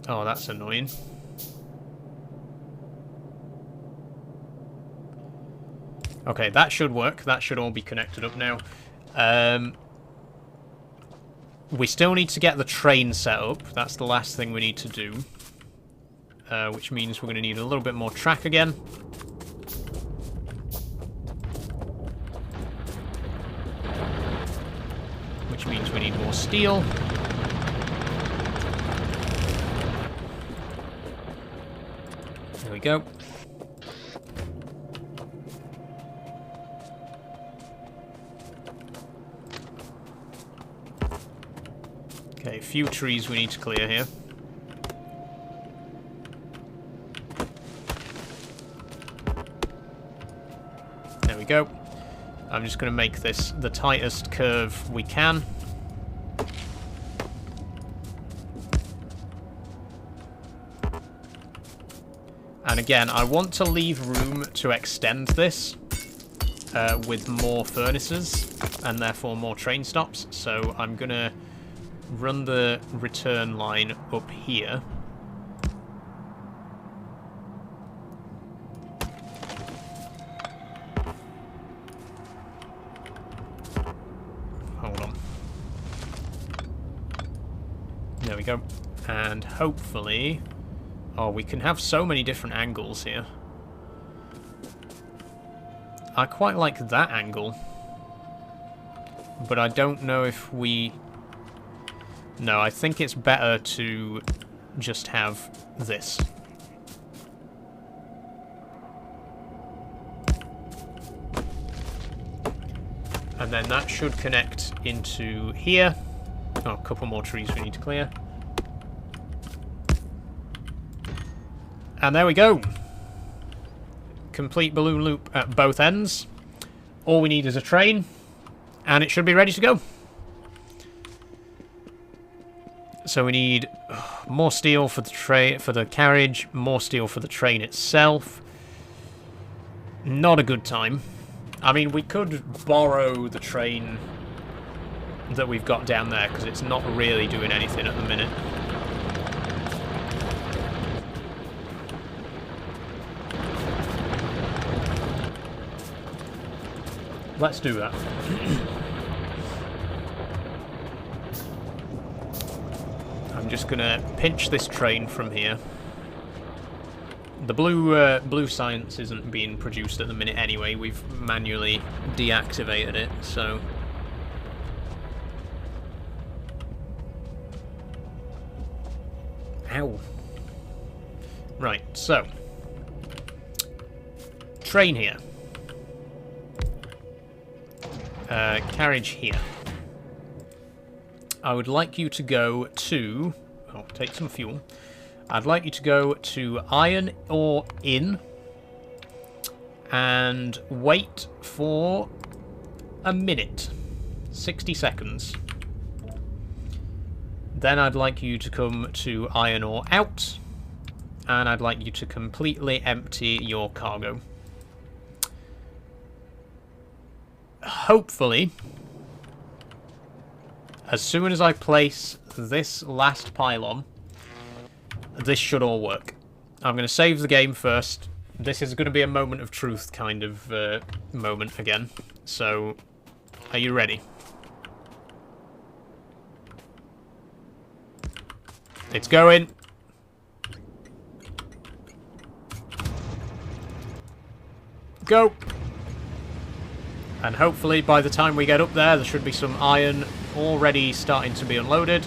Speaker 1: Oh, that's annoying. Okay, that should work. That should all be connected up now. We still need to get the train set up. That's the last thing we need to do. Which means we're going to need a little bit more track again. Which means we need more steel. There we go. Okay, a few trees we need to clear here. There we go. I'm just going to make this the tightest curve we can. And again, I want to leave room to extend this with more furnaces and therefore more train stops. So I'm going to run the return line up here. Hold on. There we go. And hopefully... Oh, we can have so many different angles here. I quite like that angle. But I don't know if we... No, I think it's better to just have this. And then that should connect into here. Oh, a couple more trees we need to clear. And there we go. Complete balloon loop at both ends. All we need is a train, and it should be ready to go. So we need more steel for the carriage, more steel for the train itself. Not a good time. I mean, we could borrow the train that we've got down there, because it's not really doing anything at the minute. Let's do that. I'm just gonna pinch this train from here. The blue science isn't being produced at the minute anyway. We've manually deactivated it, so... Ow. Right, so... Train here. Carriage here. I would like you to go to... Oh, take some fuel. I'd like you to go to iron ore in and wait for a minute. 60 seconds. Then I'd like you to come to iron ore out, and I'd like you to completely empty your cargo. Hopefully, as soon as I place this last pylon, this should all work. I'm going to save the game first. This is going to be a moment of truth kind of moment again. So, are you ready? It's going. Go! And hopefully by the time we get up there, there should be some iron already starting to be unloaded.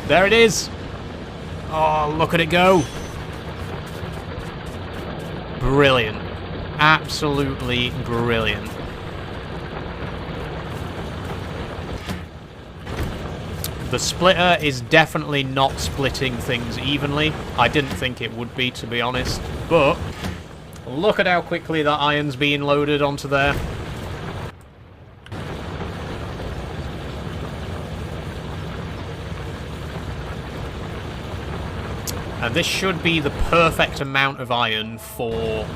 Speaker 1: There it is! Oh, look at it go! Brilliant. Absolutely brilliant. The splitter is definitely not splitting things evenly. I didn't think it would be, to be honest. But look at how quickly that iron's being loaded onto there. And this should be the perfect amount of iron for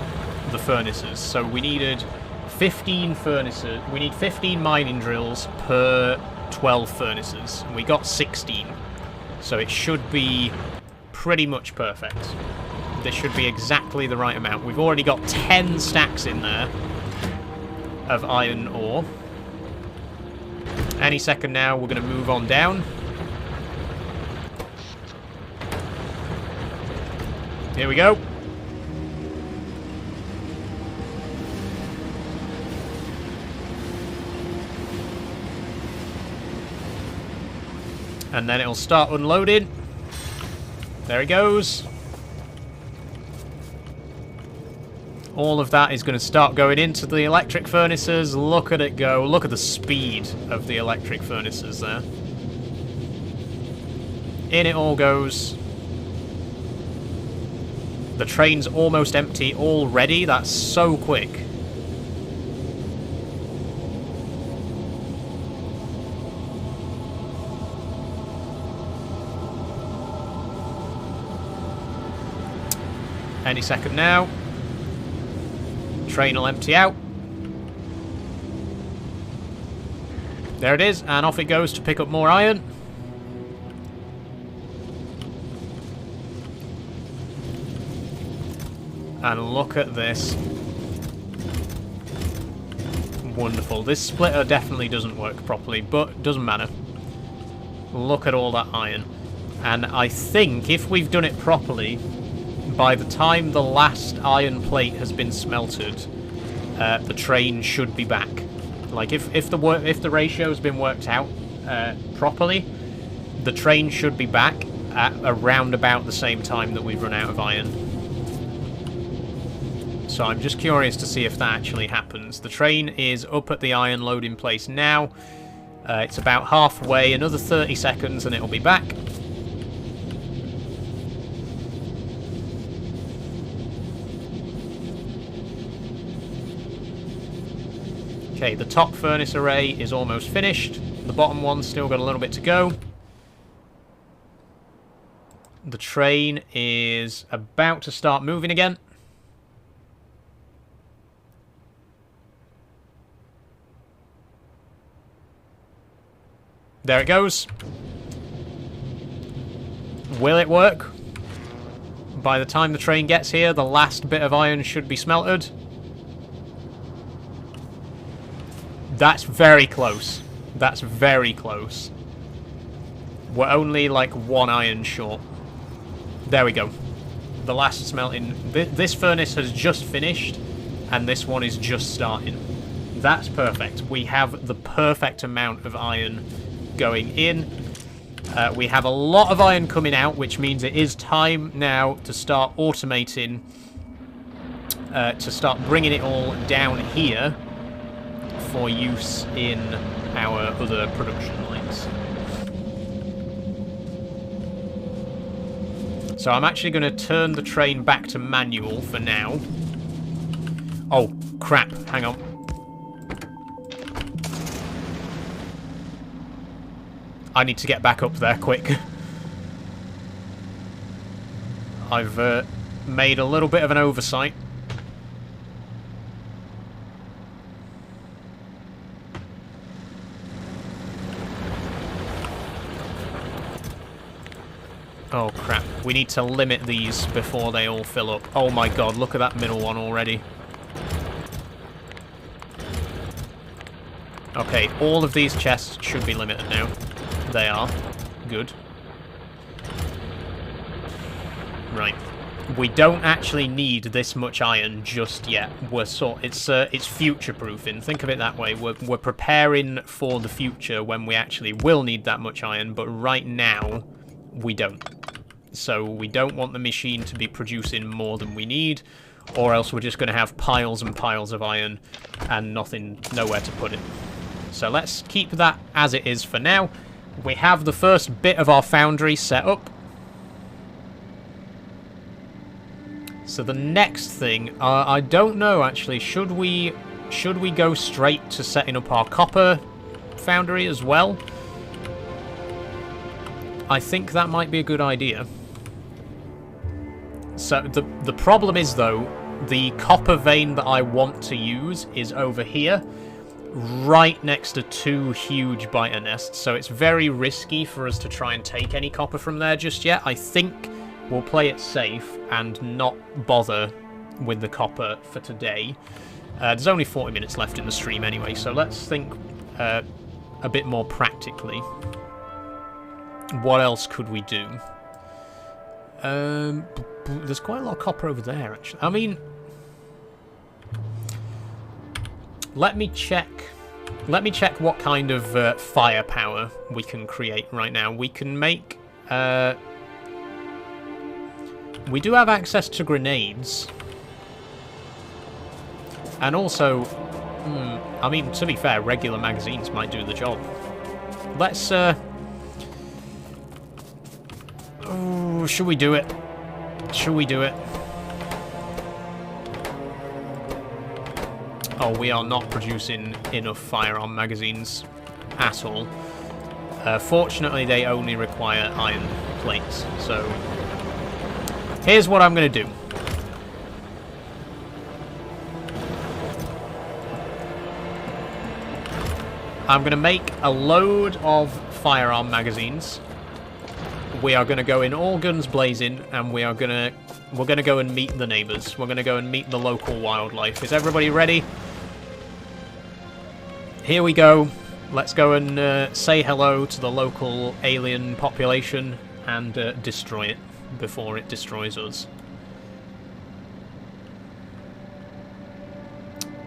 Speaker 1: the furnaces. So we needed 15 furnaces. We need 15 mining drills per 12 furnaces. We got 16. So it should be pretty much perfect. This should be exactly the right amount. We've already got 10 stacks in there of iron ore. Any second now, we're going to move on down. Here we go. And then it'll start unloading. There it goes. All of that is going to start going into the electric furnaces. Look at it go. Look at the speed of the electric furnaces there. In it all goes. The train's almost empty already. That's so quick. Any second now. Train will empty out. There it is, and off it goes to pick up more iron. And look at this. Wonderful. This splitter definitely doesn't work properly, but doesn't matter. Look at all that iron. And I think if we've done it properly, by the time the last iron plate has been smelted, the train should be back. Like, if the ratio has been worked out properly, the train should be back at around about the same time that we've run out of iron. So I'm just curious to see if that actually happens. The train is up at the iron loading place now. It's about halfway, another 30 seconds and it'll be back. Okay, the top furnace array is almost finished. The bottom one's still got a little bit to go. The train is about to start moving again. There it goes. Will it work? By the time the train gets here, the last bit of iron should be smelted. That's very close. That's very close. We're only like one iron short. There we go. The last smelting. This furnace has just finished, and this one is just starting. That's perfect. We have the perfect amount of iron going in. We have a lot of iron coming out, which means it is time now to start automating, to start bringing it all down here for use in our other production lines. So I'm actually going to turn the train back to manual for now. Oh, crap. Hang on. I need to get back up there quick. I've made a little bit of an oversight. Oh crap, we need to limit these before they all fill up. Oh my god, look at that middle one already. Okay, all of these chests should be limited now. They are. Good. Right. We don't actually need this much iron just yet. It's future-proofing. Think of it that way. We're preparing for the future when we actually will need that much iron, but right now we don't. So we don't want the machine to be producing more than we need, or else we're just going to have piles and piles of iron and nowhere to put it. So let's keep that as it is for now. We have the first bit of our foundry set up. So the next thing, I don't know actually, should we go straight to setting up our copper foundry as well? I think that might be a good idea. So the problem is though, the copper vein that I want to use is over here, right next to two huge biter nests, so it's very risky for us to try and take any copper from there just yet. I think we'll play it safe and not bother with the copper for today. There's only 40 minutes left in the stream anyway, so let's think a bit more practically. What else could we do? There's quite a lot of copper over there, actually. I mean, let me check what kind of firepower we can create right now. We can make... we do have access to grenades. And also... I mean, to be fair, regular magazines might do the job. Let's... oh, should we do it? Should we do it? Oh, we are not producing enough firearm magazines at all. Fortunately, they only require iron plates. So, here's what I'm going to do. I'm going to make a load of firearm magazines. We are going to go in all guns blazing, and we're going to go and meet the neighbors. We're going to go and meet the local wildlife. Is everybody ready? Here we go. Let's go and say hello to the local alien population and destroy it before it destroys us.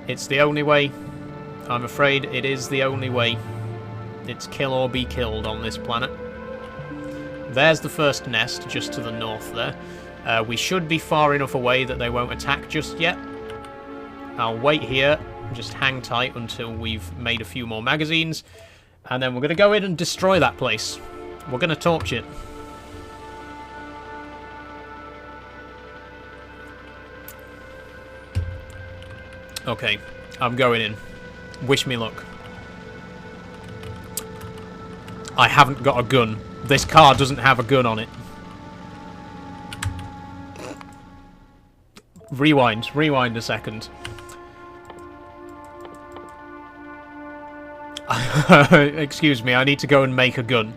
Speaker 1: It's the only way. I'm afraid it is the only way. It's kill or be killed on this planet. There's the first nest just to the north there. We should be far enough away that they won't attack just yet. I'll wait here, just hang tight until we've made a few more magazines, and then we're going to go in and destroy that place. We're going to torch it. Okay, I'm going in. Wish me luck. I haven't got a gun. This car doesn't have a gun on it. Rewind a second. Excuse me, I need to go and make a gun.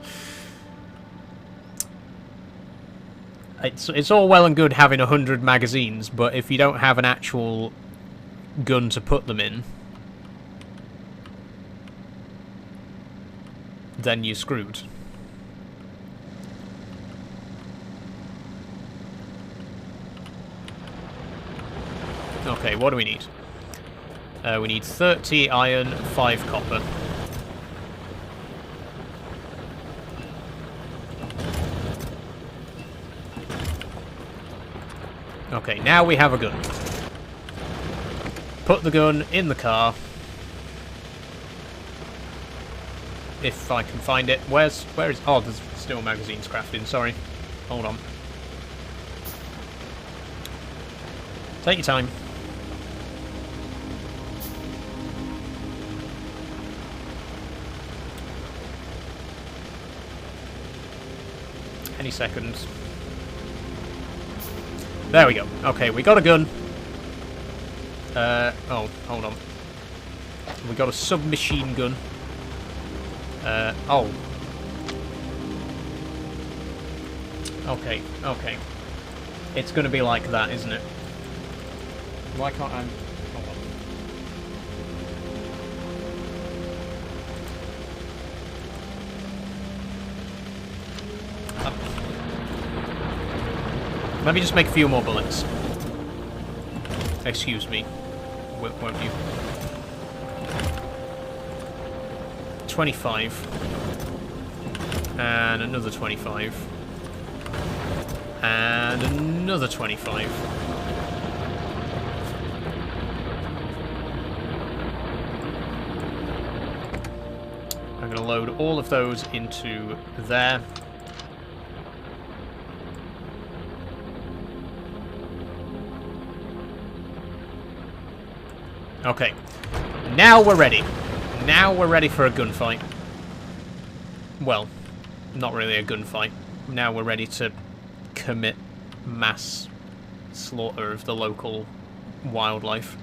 Speaker 1: It's all well and good having 100 magazines, but if you don't have an actual gun to put them in, then you're screwed. Okay, what do we need? We need 30 iron, 5 copper. Okay, now we have a gun. Put the gun in the car. If I can find it. Where is... Oh, there's still magazines crafting, sorry. Hold on. Take your time. Any seconds. There we go. Okay, we got a gun. Oh, hold on. We got a submachine gun. Oh. Okay, okay. It's gonna be like that, isn't it? Why can't I... Hold on. Let me just make a few more bullets. Excuse me. Won't you? 25. And another 25. And another 25. I'm going to load all of those into there. Okay, now we're ready. Now we're ready for a gunfight. Well, not really a gunfight. Now we're ready to commit mass slaughter of the local wildlife.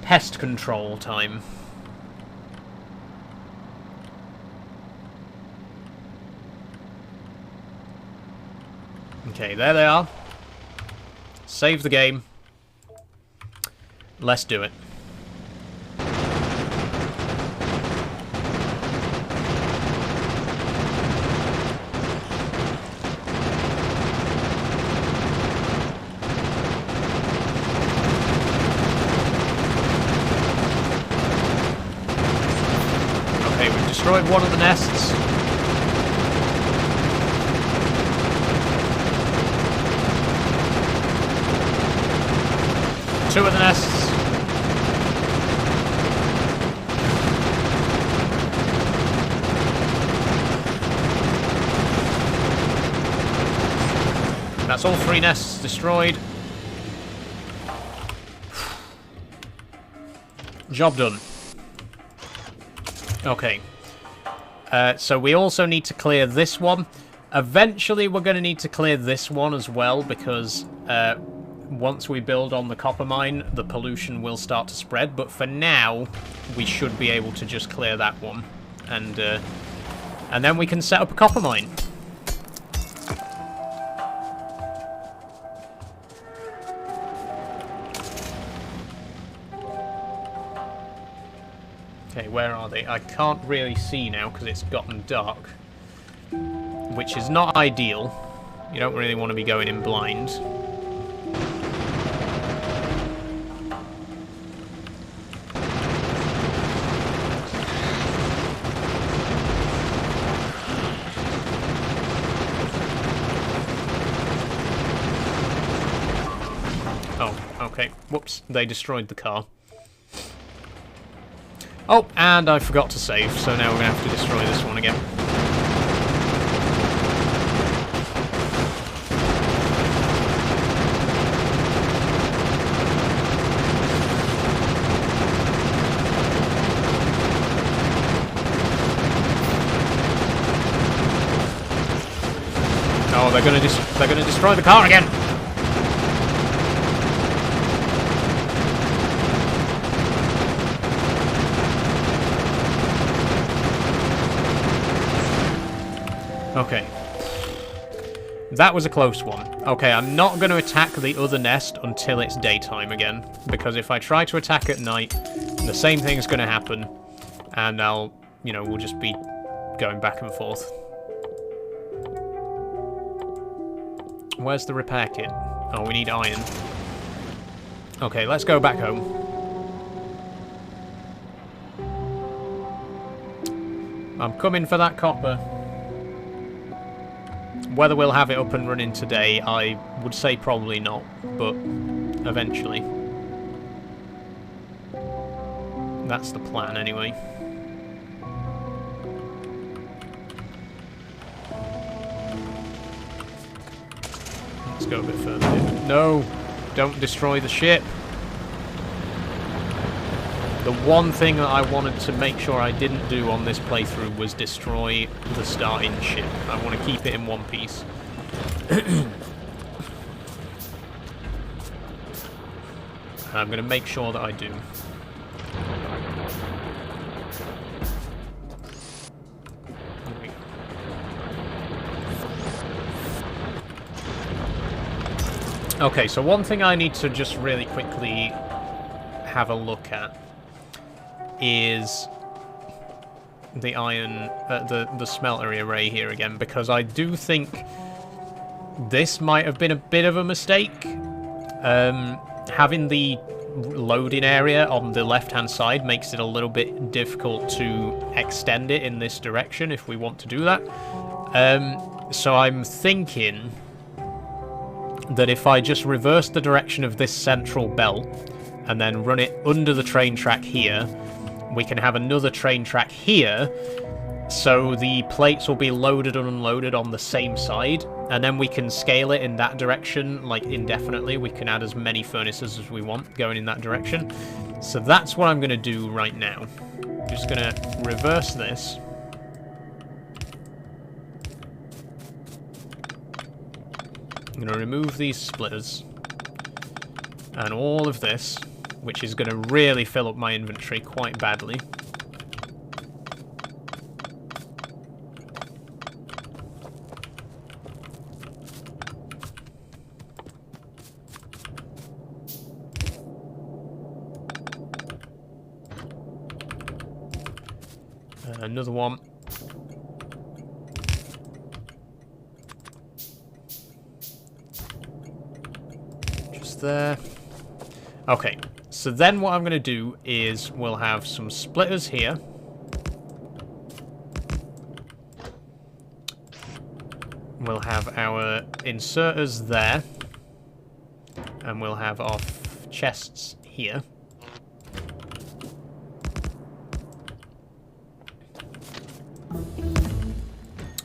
Speaker 1: Pest control time. Okay, there they are. Save the game. Let's do it. Okay, we've destroyed one of the nests. Two of the nests. That's all 3 nests destroyed. Job done. Okay. So we also need to clear this one. Eventually we're going to need to clear this one as well, because once we build on the copper mine, the pollution will start to spread, but for now, we should be able to just clear that one. And then we can set up a copper mine. Okay, where are they? I can't really see now because it's gotten dark, which is not ideal. You don't really want to be going in blind. Oh, okay. Whoops, they destroyed the car. Oh, and I forgot to save, so now we're going to have to destroy this one again. Oh, they're going to destroy the car again. Okay. That was a close one. Okay, I'm not going to attack the other nest until it's daytime again, because if I try to attack at night, the same thing's going to happen, and I'll, you know, we'll just be going back and forth. Where's the repair kit? Oh, we need iron. Okay, let's go back home. I'm coming for that copper. Whether we'll have it up and running today, I would say probably not, but eventually. That's the plan, anyway. Let's go a bit further. No! Don't destroy the ship! The one thing that I wanted to make sure I didn't do on this playthrough was destroy the starting ship. I want to keep it in one piece. I'm going to make sure that I do. Okay, so one thing I need to just really quickly have a look at is the iron, the smeltery array here again, because I do think this might have been a bit of a mistake. Having the loading area on the left-hand side makes it a little bit difficult to extend it in this direction if we want to do that. So I'm thinking that if I just reverse the direction of this central belt and then run it under the train track here, we can have another train track here, so the plates will be loaded and unloaded on the same side, and then we can scale it in that direction, like indefinitely. We can add as many furnaces as we want going in that direction. So that's what I'm going to do right now. Just going to reverse this. I'm going to remove these splitters and all of this, which is going to really fill up my inventory quite badly. Another one. Just there. Okay. So then what I'm going to do is we'll have some splitters here. We'll have our inserters there. And we'll have our chests here.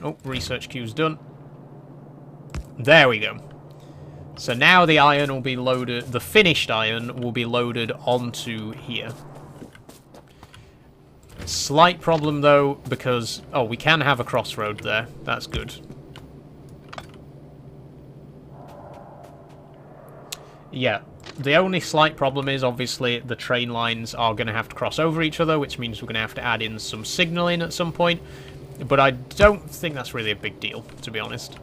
Speaker 1: Oh, research queue's done. There we go. So now the iron will be loaded, the finished iron will be loaded onto here. Slight problem though, because, oh, we can have a crossroad there. That's good. yeah, the only slight problem is, obviously, the train lines are going to have to cross over each other, which means we're going to have to add in some signalling at some point. But I don't think that's really a big deal, to be honest.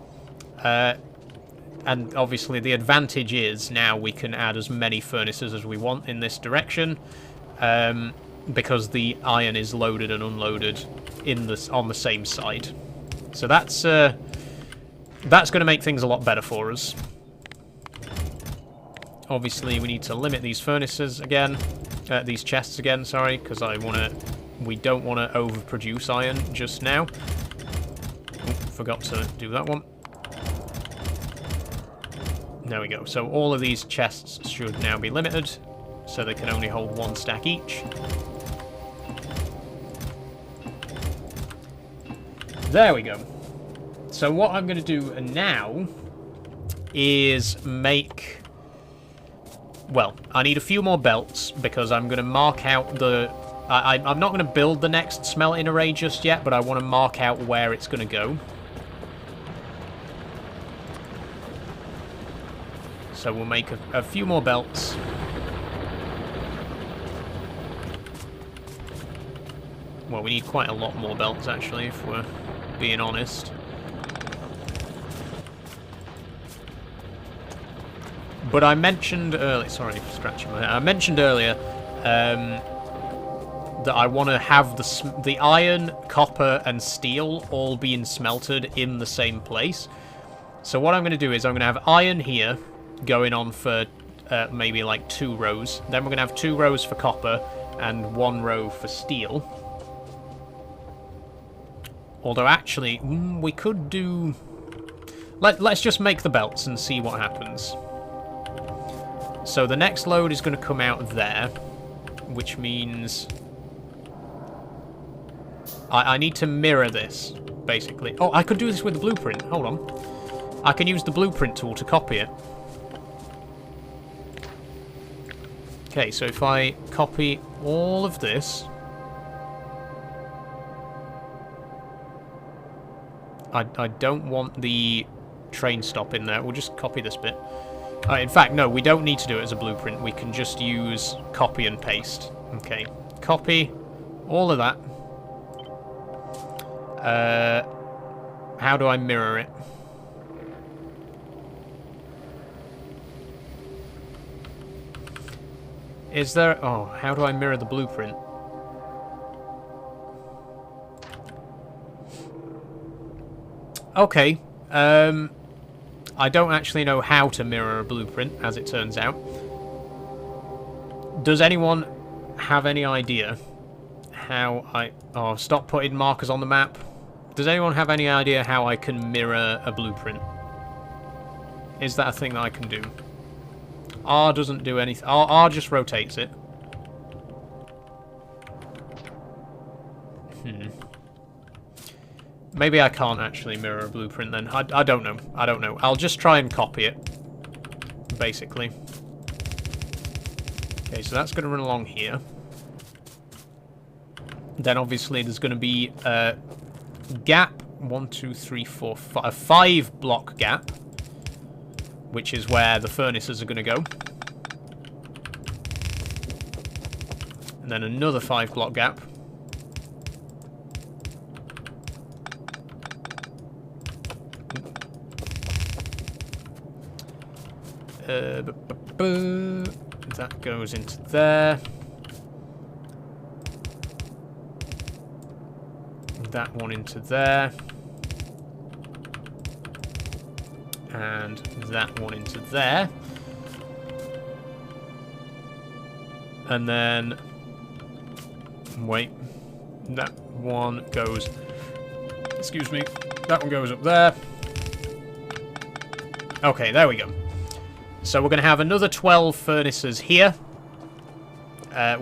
Speaker 1: And obviously the advantage is now we can add as many furnaces as we want in this direction, because the iron is loaded and unloaded on the same side. So that's going to make things a lot better for us. Obviously, we need to limit these furnaces again, these chests again. Sorry, because we don't want to overproduce iron just now. Oh, forgot to do that one. There we go. So all of these chests should now be limited, so they can only hold 1 stack each. There we go. So what I'm going to do now is make... Well, I need a few more belts, because I'm going to mark out the... I'm not going to build the next smelting array just yet, but I want to mark out where it's going to go. So we'll make a few more belts. Well, we need quite a lot more belts, actually, if we're being honest. But I mentioned earlier... Sorry for scratching my hair. I mentioned earlier that I want to have the iron, copper, and steel all being smelted in the same place. So what I'm going to do is I'm going to have iron here, going on for maybe like 2 rows. Then we're going to have 2 rows for copper and 1 row for steel. Although actually, we could do... Let's just make the belts and see what happens. So the next load is going to come out there, which means I need to mirror this, basically. Oh, I could do this with the blueprint. Hold on. I can use the blueprint tool to copy it. Okay, so if I copy all of this... I don't want the train stop in there. We'll just copy this bit. In fact, no, we don't need to do it as a blueprint. We can just use copy and paste. Okay, copy all of that. How do I mirror it? Is there... Oh, how do I mirror the blueprint? Okay. I don't actually know how to mirror a blueprint, as it turns out. Does anyone have any idea how I... Oh, stop putting markers on the map. Does anyone have any idea how I can mirror a blueprint? Is that a thing that I can do? R doesn't do anything. R just rotates it. Maybe I can't actually mirror a blueprint then. I don't know. I don't know. I'll just try and copy it, basically. Okay, so that's going to run along here. Then obviously there's going to be a gap. 1, 2, 3, 4, 5. A 5 block gap, which is where the furnaces are going to go. And then another 5 block gap. That goes into there. That one into there. And that one into there. And then... Wait. That one goes... Excuse me. That one goes up there. Okay, there we go. So we're going to have another 12 furnaces here,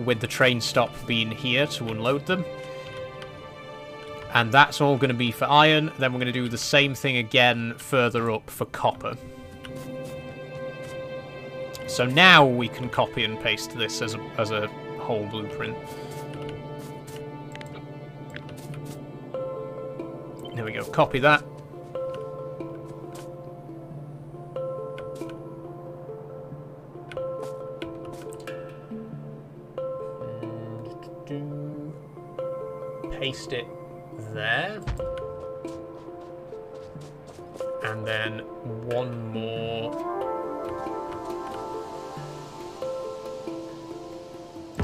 Speaker 1: with the train stop being here to unload them. And that's all going to be for iron. Then we're going to do the same thing again further up for copper. So now we can copy and paste this as a whole blueprint. There we go, copy that. paste it there. And then one more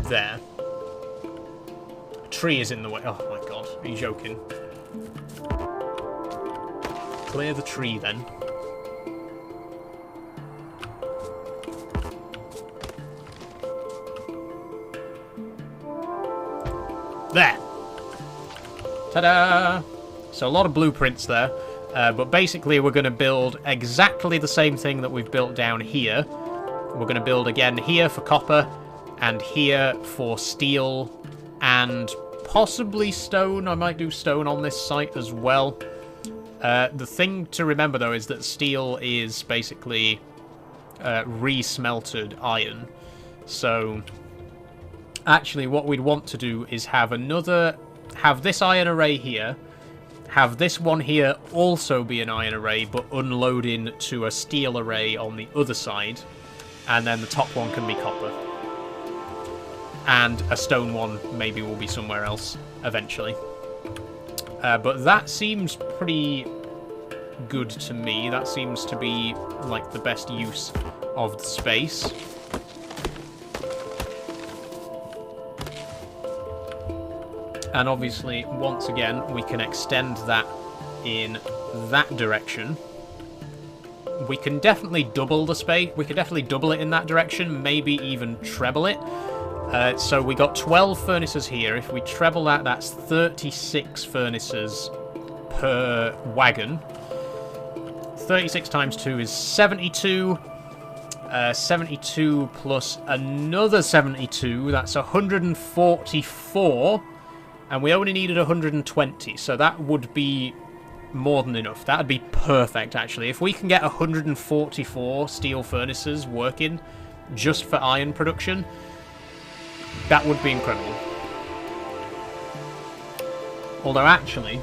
Speaker 1: there. A tree is in the way. Oh my god, are you joking? Clear the tree then. There! Ta-da! So a lot of blueprints there. But basically we're going to build exactly the same thing that we've built down here. We're going to build again here for copper, and here for steel, and possibly stone. I might do stone on this site as well. The thing to remember, though, is that steel is basically re-smelted iron. So actually what we'd want to do is have this iron array here, have this one here also be an iron array, but unloading to a steel array on the other side, and then the top one can be copper. And a stone one maybe will be somewhere else eventually. But that seems pretty good to me. That seems to be like the best use of the space. And obviously, once again, we can extend that in that direction. We can definitely double the space. We can definitely double it in that direction, maybe even treble it. So we got 12 furnaces here. If we treble that, that's 36 furnaces per wagon. 36 times 2 is 72. 72 plus another 72, that's 144. And we only needed 120, so that would be more than enough. That would be perfect, actually. If we can get 144 steel furnaces working just for iron production, that would be incredible. Although, actually,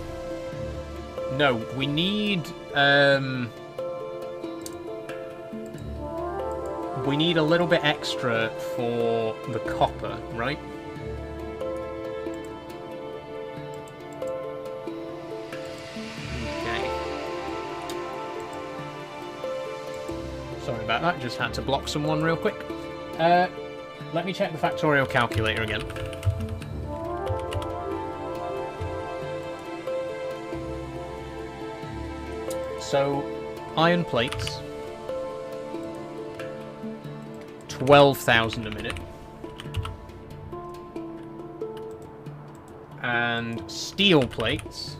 Speaker 1: no, we need a little bit extra for the copper, right? Sorry about that, just had to block someone real quick. Let me check the Factorio calculator again. So, iron plates, 12,000 a minute. And steel plates,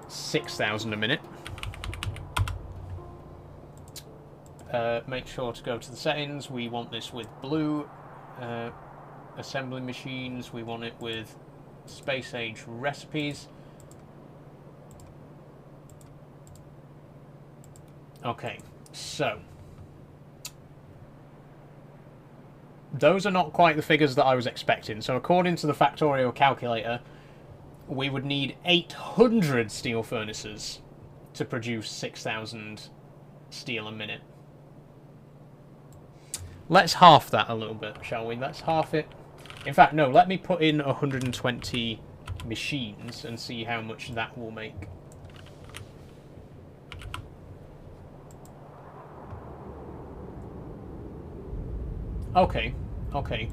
Speaker 1: 6,000 a minute. Make sure to go to the settings. We want this with blue. Assembly machines, we want it with space age recipes. Okay, so those are not quite the figures that I was expecting. So according to the Factorio calculator, we would need 800 steel furnaces to produce 6,000 steel a minute. Let's half that a little bit, shall we? Let's half it. In fact, no, let me put in 120 machines and see how much that will make. Okay, okay.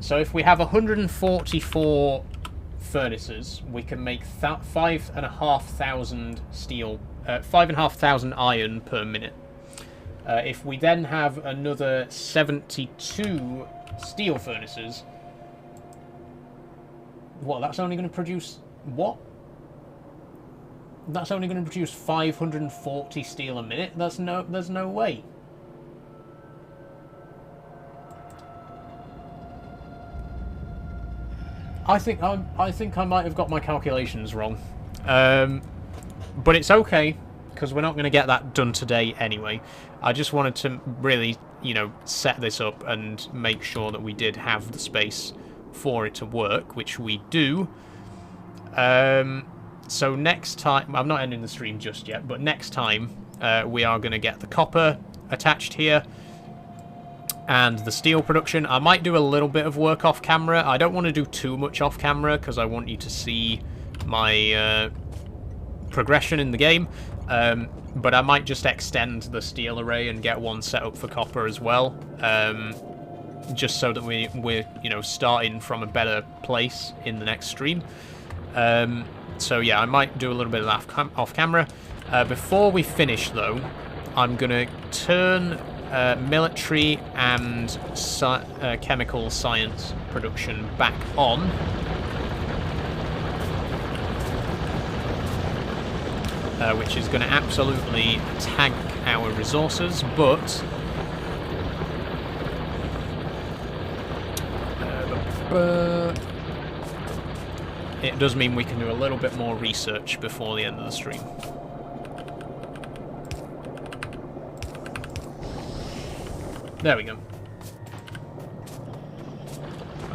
Speaker 1: So if we have 144 furnaces, we can make 5,500 steel, 5,500 iron per minute. If we then have another 72 steel furnaces, what? That's only going to produce what? That's only going to produce 540 steel a minute. There's no way. I think I might have got my calculations wrong, but it's okay because we're not going to get that done today anyway. I just wanted to really, set this up and make sure that we did have the space for it to work, which we do. So next time, I'm not ending the stream just yet, but next time we are going to get the copper attached here. and the steel production. I might do a little bit of work off camera. I don't want to do too much off camera because I want you to see my progression in the game. But I might just extend the steel array and get one set up for copper as well. Just so that we're you know, starting from a better place in the next stream. So yeah, I might do a little bit of that off camera. Before we finish though, I'm gonna turn military and chemical science production back on. Which is going to absolutely tank our resources, but it does mean we can do a little bit more research before the end of the stream. There we go.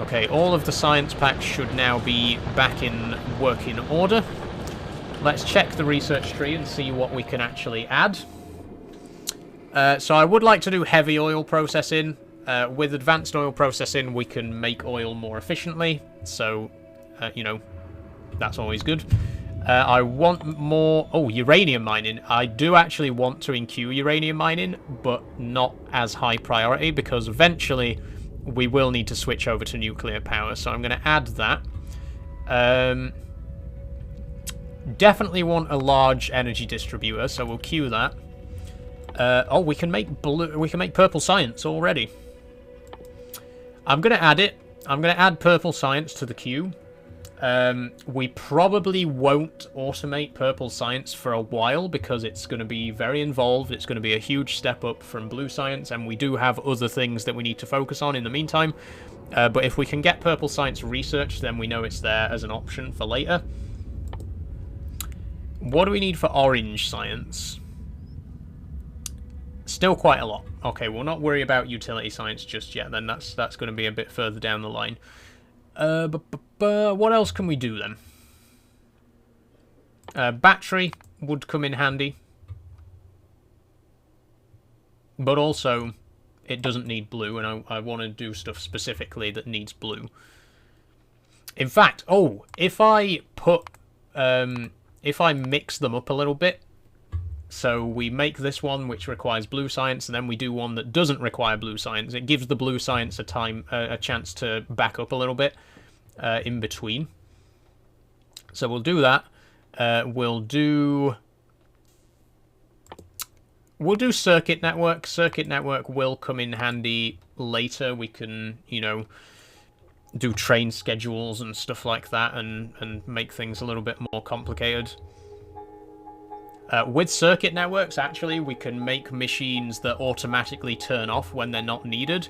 Speaker 1: Okay, all of the science packs should now be back in working order. Let's check the research tree and see what we can actually add. So I would like to do heavy oil processing. With advanced oil processing, we can make oil more efficiently. So, you know, that's always good. I want more... Oh, uranium mining. I do actually want to include uranium mining, but not as high priority, because eventually we will need to switch over to nuclear power. So I'm going to add that. Definitely want a large energy distributor, so we'll queue that. Oh, we can make blue. We can make purple science already. I'm going to add it. I'm going to add purple science to the queue. We probably won't automate purple science for a while because it's going to be very involved. It's going to be a huge step up from blue science, and we do have other things that we need to focus on in the meantime. But if we can get purple science researched, then we know it's there as an option for later. What do we need for orange science? Still quite a lot. Okay, we'll not worry about utility science just yet. Then that's going to be a bit further down the line. What else can we do then? Battery would come in handy, but also it doesn't need blue, and I want to do stuff specifically that needs blue. In fact, oh, if I put if I mix them up a little bit, so we make this one which requires blue science, and then we do one that doesn't require blue science, it gives the blue science a chance to back up a little bit in between. So we'll do that. We'll do circuit network. Circuit network will come in handy later. We can, you know, do train schedules and stuff like that, and make things a little bit more complicated. With circuit networks, actually, we can make machines that automatically turn off when they're not needed.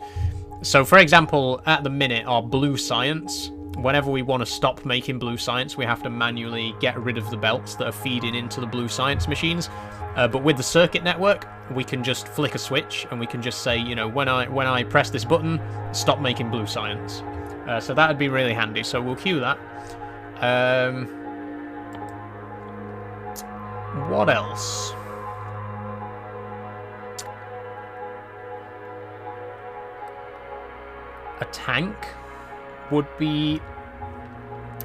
Speaker 1: So, for example, at the minute, our blue science, whenever we want to stop making blue science, we have to manually get rid of the belts that are feeding into the blue science machines. But with the circuit network, we can just flick a switch, and we can just say, you know, when I press this button, stop making blue science. So that would be really handy. So we'll queue that. What else? A tank would be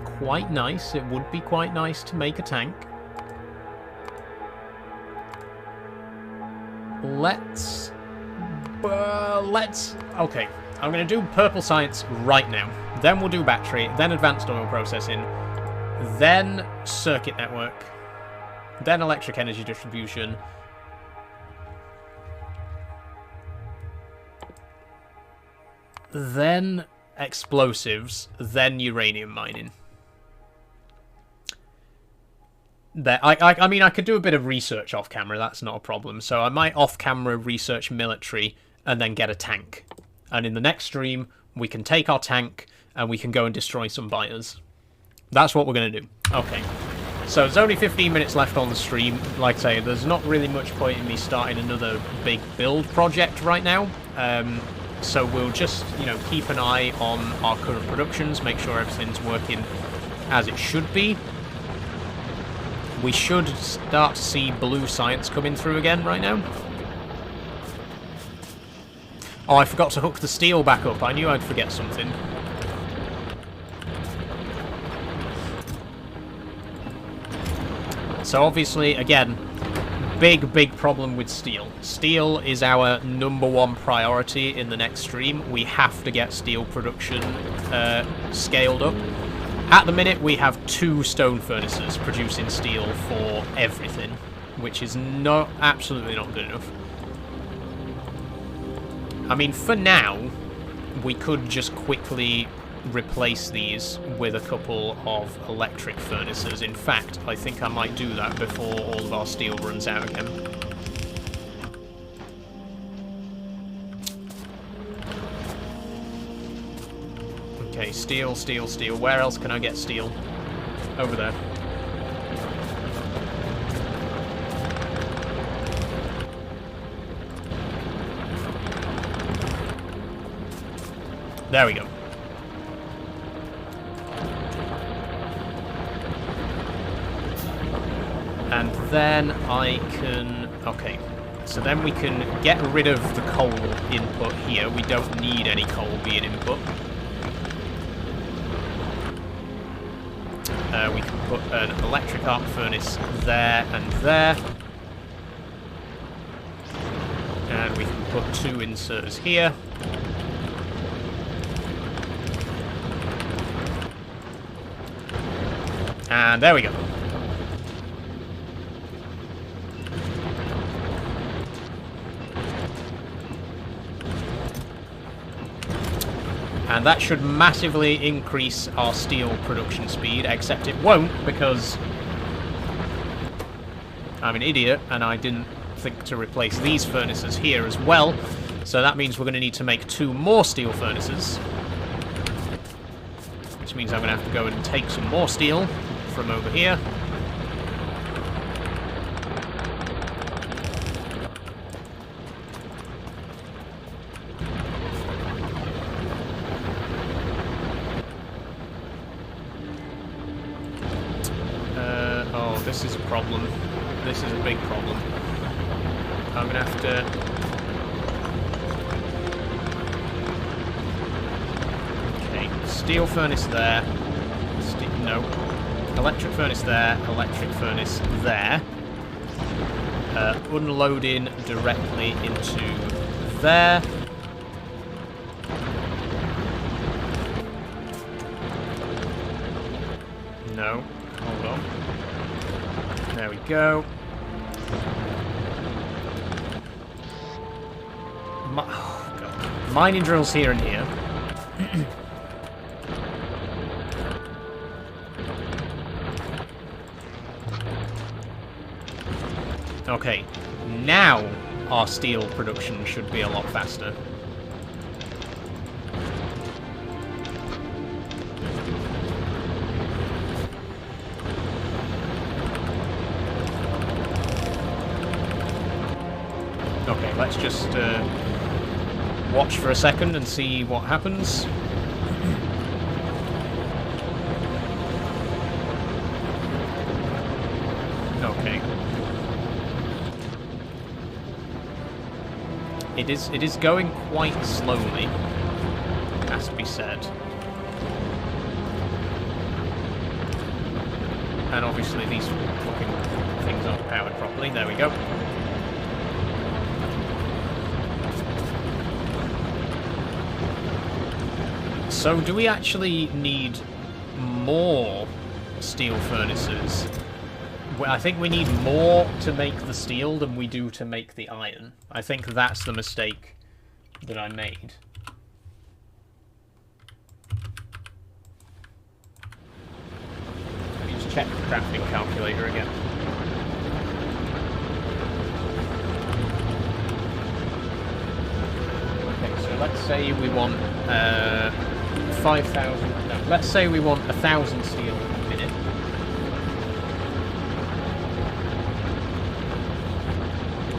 Speaker 1: quite nice. It would be quite nice to make a tank. Let's... Okay, I'm going to do purple science right now. Then we'll do battery, then advanced oil processing, then circuit network, then electric energy distribution, then explosives, then uranium mining. There, I mean, I could do a bit of research off camera, that's not a problem. So I might off camera research military and then get a tank. And in the next stream, we can take our tank and we can go and destroy some buyers. That's what we're going to do. Okay. So there's only 15 minutes left on the stream. Like I say, there's not really much point in me starting another big build project right now. So we'll just, you know, keep an eye on our current productions, make sure everything's working as it should be. We should start to see blue science coming through again right now. Oh, I forgot to hook the steel back up. I knew I'd forget something. So obviously, again, big problem with steel. Steel is our #1 priority in the next stream. We have to get steel production scaled up. At the minute, we have 2 stone furnaces producing steel for everything, which is absolutely not good enough. I mean, for now, we could just quickly replace these with a couple of electric furnaces. In fact, I think I might do that before all of our steel runs out again. Okay, steel, steel, steel. Where else can I get steel? Over there. There we go. And then I can... Okay. So then we can get rid of the coal input here. We don't need any coal being input. We can put an electric arc furnace there and there. And we can put 2 inserters here. And there we go. And that should massively increase our steel production speed, except it won't because I'm an idiot and I didn't think to replace these furnaces here as well. So that means we're going to need to make 2 more steel furnaces. Which means I'm going to have to go and take some more steel from over here. Oh, this is a problem. This is a big problem. I'm going to have to... Okay, steel furnace there. No. Electric furnace there, electric furnace there. Unloading directly into there. No, hold on. There we go. Oh God. Mining drills here and here. Okay, now our steel production should be a lot faster. Okay, let's just watch for a second and see what happens. Okay. It is going quite slowly, has to be said. And obviously these fucking things aren't powered properly. There we go. So do we actually need more steel furnaces? Well, I think we need more to make the steel than we do to make the iron. I think that's the mistake that I made. Let me just check the crafting calculator again. Okay, so let's say we want 5,000... No, let's say we want 1,000 steel a minute.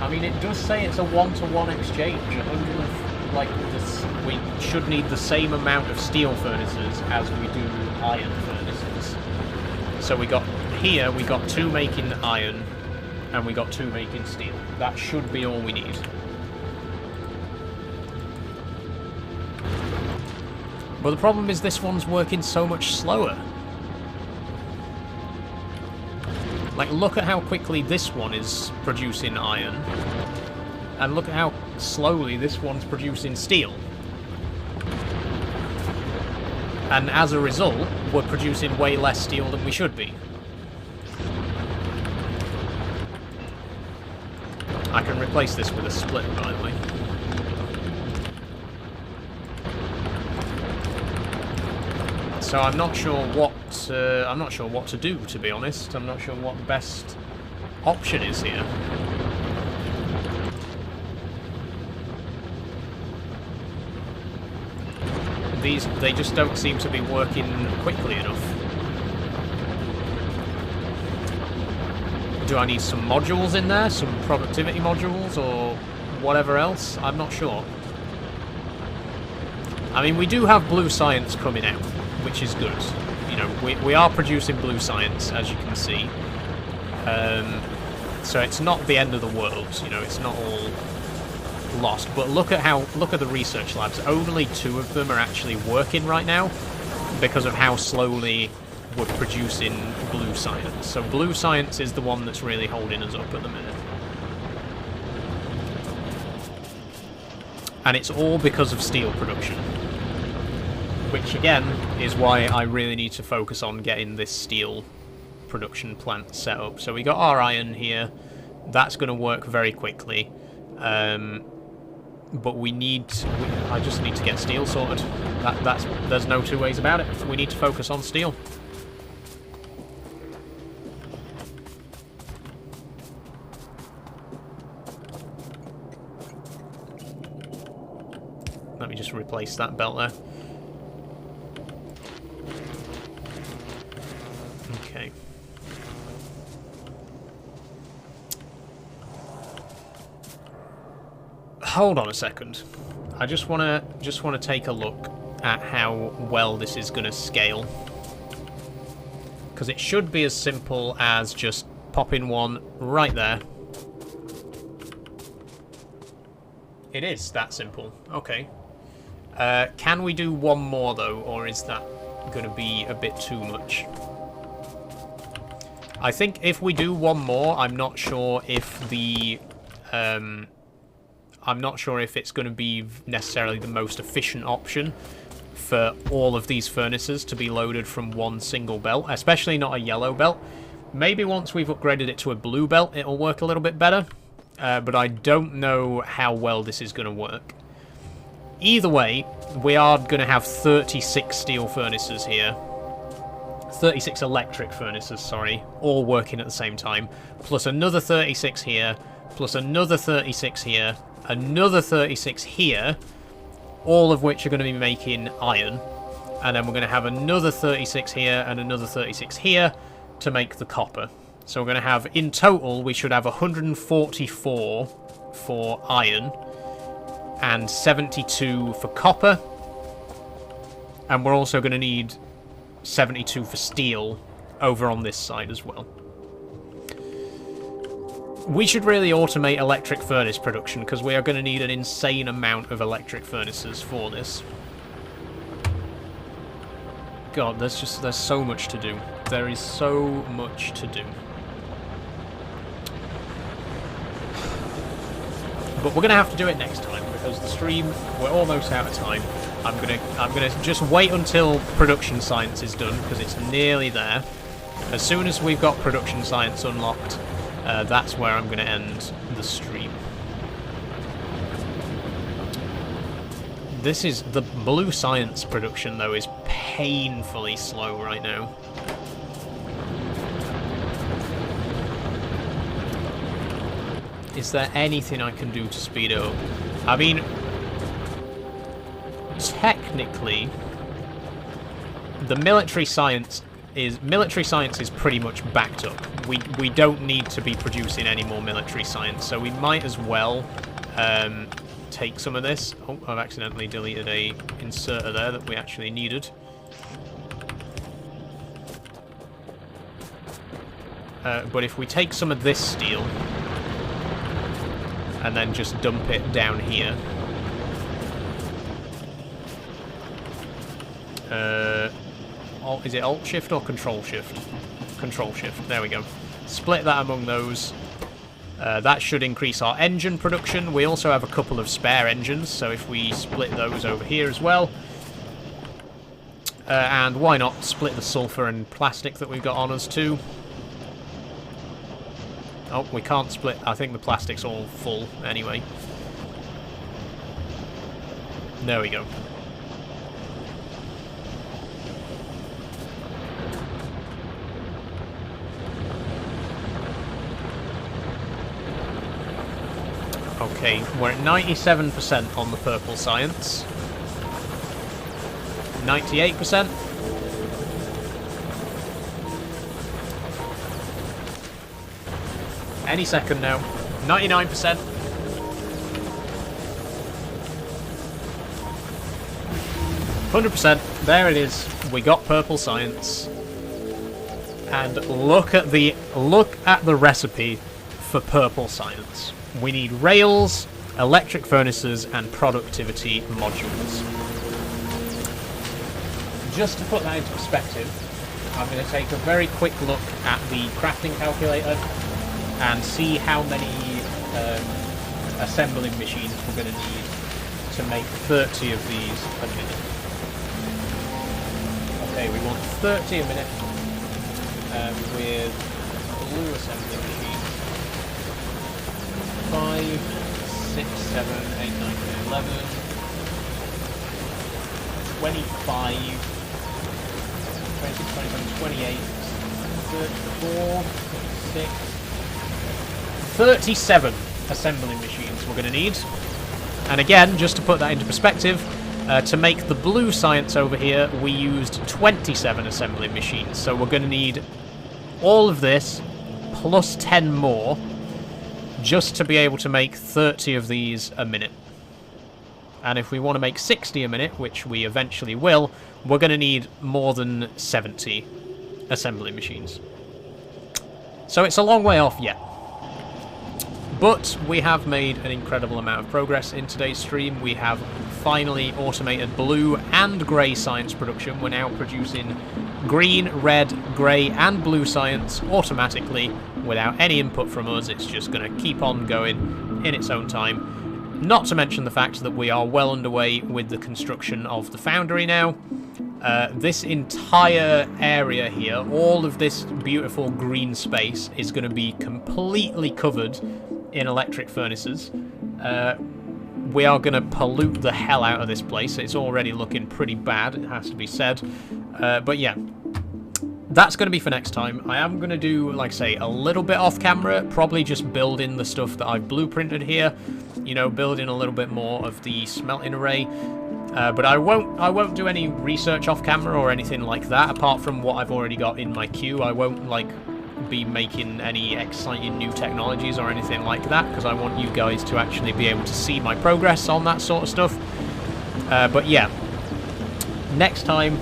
Speaker 1: I mean, it does say it's a 1-to-1 exchange. 100 of, like, this, we should need the same amount of steel furnaces as we do iron furnaces. So we got here, we got 2 making iron, and we got 2 making steel. That should be all we need. But the problem is this one's working so much slower. Like, look at how quickly this one is producing iron. And look at how slowly this one's producing steel. And as a result, we're producing way less steel than we should be. I can replace this with a split, by the way. So I'm not sure what to do, to be honest. I'm not sure what the best option is here. They just don't seem to be working quickly enough. Do I need some modules in there? Some productivity modules or whatever else? I'm not sure. I mean, we do have blue science coming out, which is good. You know, we are producing blue science, as you can see. So it's not the end of the world, you know, it's not all lost. But look at the research labs. Only 2 of them are actually working right now because of how slowly we're producing blue science. So blue science is the one that's really holding us up at the minute. And it's all because of steel production. Which again is why I really need to focus on getting this steel production plant set up. So we got our iron here. That's going to work very quickly. But I just need to get steel sorted. There's no 2 ways about it. We need to focus on steel. Let me just replace that belt there. Okay. Hold on a second. I just wanna take a look at how well this is gonna scale. Because it should be as simple as just popping one right there. It is that simple. Okay. Can we do one more though, or is that gonna be a bit too much? I think if we do one more, I'm not sure if it's going to be necessarily the most efficient option for all of these furnaces to be loaded from one single belt, especially not a yellow belt. Maybe once we've upgraded it to a blue belt, it'll work a little bit better, but I don't know how well this is going to work. Either way, we are going to have 36 steel furnaces here. 36 electric furnaces, sorry, all working at the same time, plus another 36 here, plus another 36 here, another 36 here, all of which are going to be making iron, and then we're going to have another 36 here and another 36 here to make the copper. So we're going to have, in total, we should have 144 for iron and 72 for copper, and we're also going to need 72 for steel over on this side as well. We should really automate electric furnace production because we are going to need an insane amount of electric furnaces for this. God, there's so much to do. There is so much to do. But we're going to have to do it next time because the stream, we're almost out of time. I'm gonna just wait until production science is done because it's nearly there. As soon as we've got production science unlocked, that's where I'm gonna end the stream. This is the blue science production though is painfully slow right now. Is there anything I can do to speed it up? I mean, technically, the military science is pretty much backed up. We don't need to be producing any more military science, so we might as well take some of this. Oh, I've accidentally deleted a inserter there that we actually needed. But if we take some of this steel and then just dump it down here, Is it Alt Shift or Control Shift? Control Shift. There we go. Split that among those. That should increase our engine production. We also have a couple of spare engines, so if we split those over here as well. And why not split the sulfur and plastic that we've got on us too. Oh, we can't split. I think the plastic's all full anyway. There we go. Okay, we're at 97% on the purple science. 98%. Any second now. 99%. 100%. There it is. We got purple science. And look at the recipe for purple science. We need rails, electric furnaces, and productivity modules. Just to put that into perspective, I'm going to take a very quick look at the crafting calculator and see how many assembling machines we're going to need to make 30 of these a minute. Okay, we want 30 a minute with blue assembling machines. 5, 6, 7, 8, 9, 10, 11, 25, 26, 27, 28, 34, 36, 37 assembling machines we're going to need. And again, just to put that into perspective, to make the blue science over here, we used 27 assembling machines. So we're going to need all of this plus 10 more just to be able to make 30 of these a minute. And if we want to make 60 a minute, which we eventually will, we're going to need more than 70 assembly machines. So it's a long way off yet. But we have made an incredible amount of progress in today's stream. We have finally automated blue and grey science production. We're now producing green, red, grey and blue science automatically without any input from us. It's just going to keep on going in its own time. Not to mention the fact that we are well underway with the construction of the foundry now. This entire area here, all of this beautiful green space, is going to be completely covered in electric furnaces. We are going to pollute the hell out of this place. It's already looking pretty bad, it has to be said. But yeah, that's going to be for next time. I am going to do, like I say, a little bit off camera, probably just build in the stuff that I've blueprinted here. You know, build in a little bit more of the smelting array. But I won't do any research off camera or anything like that, apart from what I've already got in my queue. I won't, like, be making any exciting new technologies or anything like that, because I want you guys to actually be able to see my progress on that sort of stuff. But yeah, next time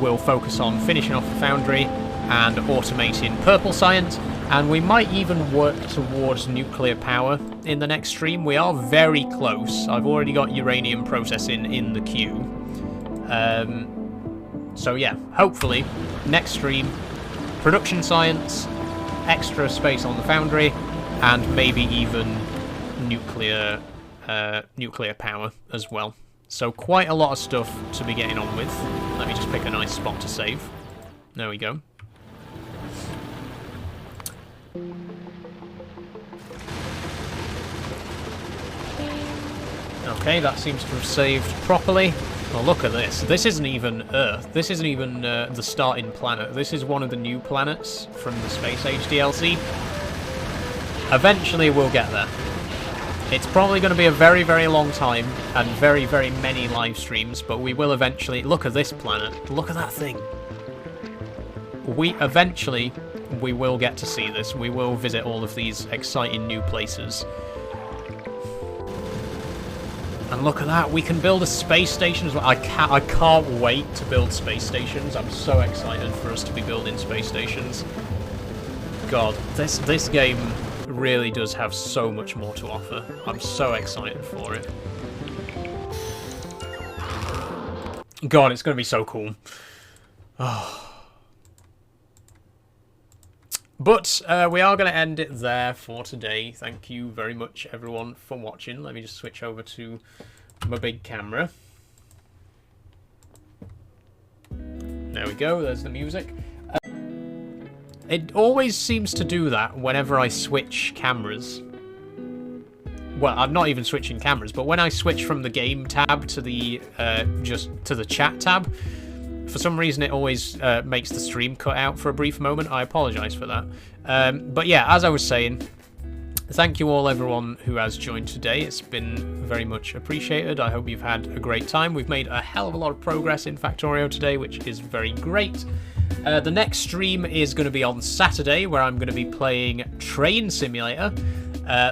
Speaker 1: we'll focus on finishing off the foundry and automating purple science, and we might even work towards nuclear power in the next stream. We are very close. I've already got uranium processing in the queue. So yeah, hopefully next stream, production science, extra space on the foundry, and maybe even nuclear power as well. So quite a lot of stuff to be getting on with. Let me just pick a nice spot to save. There we go. Okay, that seems to have saved properly. Oh, look at this. This isn't even Earth. This isn't even the starting planet. This is one of the new planets from the Space Age DLC. Eventually we'll get there. It's probably going to be a very, very long time and very, very many live streams, but we will eventually... Look at this planet. Look at that thing. Eventually, we will get to see this. We will visit all of these exciting new places. And look at that, we can build a space station as well. I can't wait to build space stations. I'm so excited for us to be building space stations. God, this game really does have so much more to offer. I'm so excited for it. God, it's going to be so cool. Oh. But we are going to end it there for today. Thank you very much, everyone, for watching. Let me just switch over to my big camera. There we go. There's the music. It always seems to do that whenever I switch cameras. Well, I'm not even switching cameras, but when I switch from the game tab to the just to the chat tab, for some reason it always makes the stream cut out for a brief moment. I apologise for that. But yeah, as I was saying, thank you all, everyone who has joined today. It's been very much appreciated. I hope you've had a great time. We've made a hell of a lot of progress in Factorio today, which is very great. The next stream is going to be on Saturday, where I'm going to be playing Train Simulator.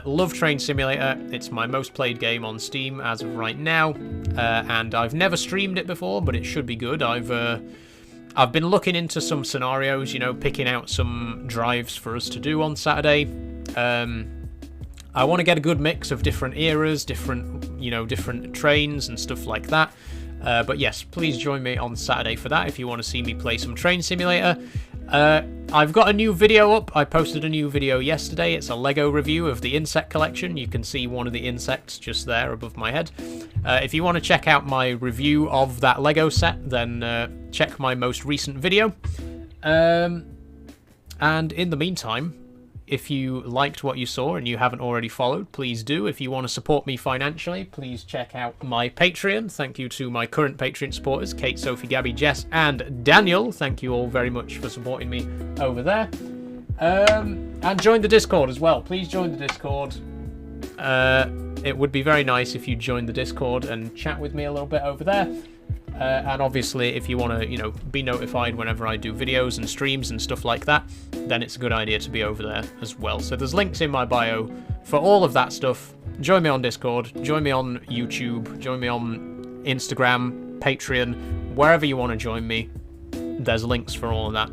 Speaker 1: Love Train Simulator. It's my most played game on Steam as of right now, and I've never streamed it before, but it should be good. I've been looking into some scenarios, you know, picking out some drives for us to do on Saturday. I want to get a good mix of different eras, different trains and stuff like that. But yes, please join me on Saturday for that if you want to see me play some Train Simulator. I've got a new video up. I posted a new video yesterday. It's a Lego review of the insect collection. You can see one of the insects just there above my head. If you want to check out my review of that Lego set, then check my most recent video. And in the meantime, if you liked what you saw and you haven't already followed, please do. If you want to support me financially, please check out my Patreon. Thank you to my current Patreon supporters, Kate, Sophie, Gabby, Jess, and Daniel. Thank you all very much for supporting me over there. And join the Discord as well. Please join the Discord. It would be very nice if you joined the Discord and chat with me a little bit over there. And obviously, if you want to, be notified whenever I do videos and streams and stuff like that, then it's a good idea to be over there as well. So there's links in my bio for all of that stuff. Join me on Discord, join me on YouTube, join me on Instagram, Patreon, wherever you want to join me. There's links for all of that.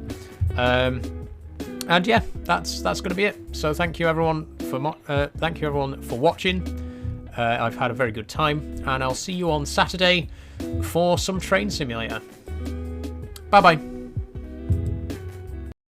Speaker 1: And yeah, that's going to be it. So thank you everyone for watching. I've had a very good time, and I'll see you on Saturday for some Train Simulator. Bye bye.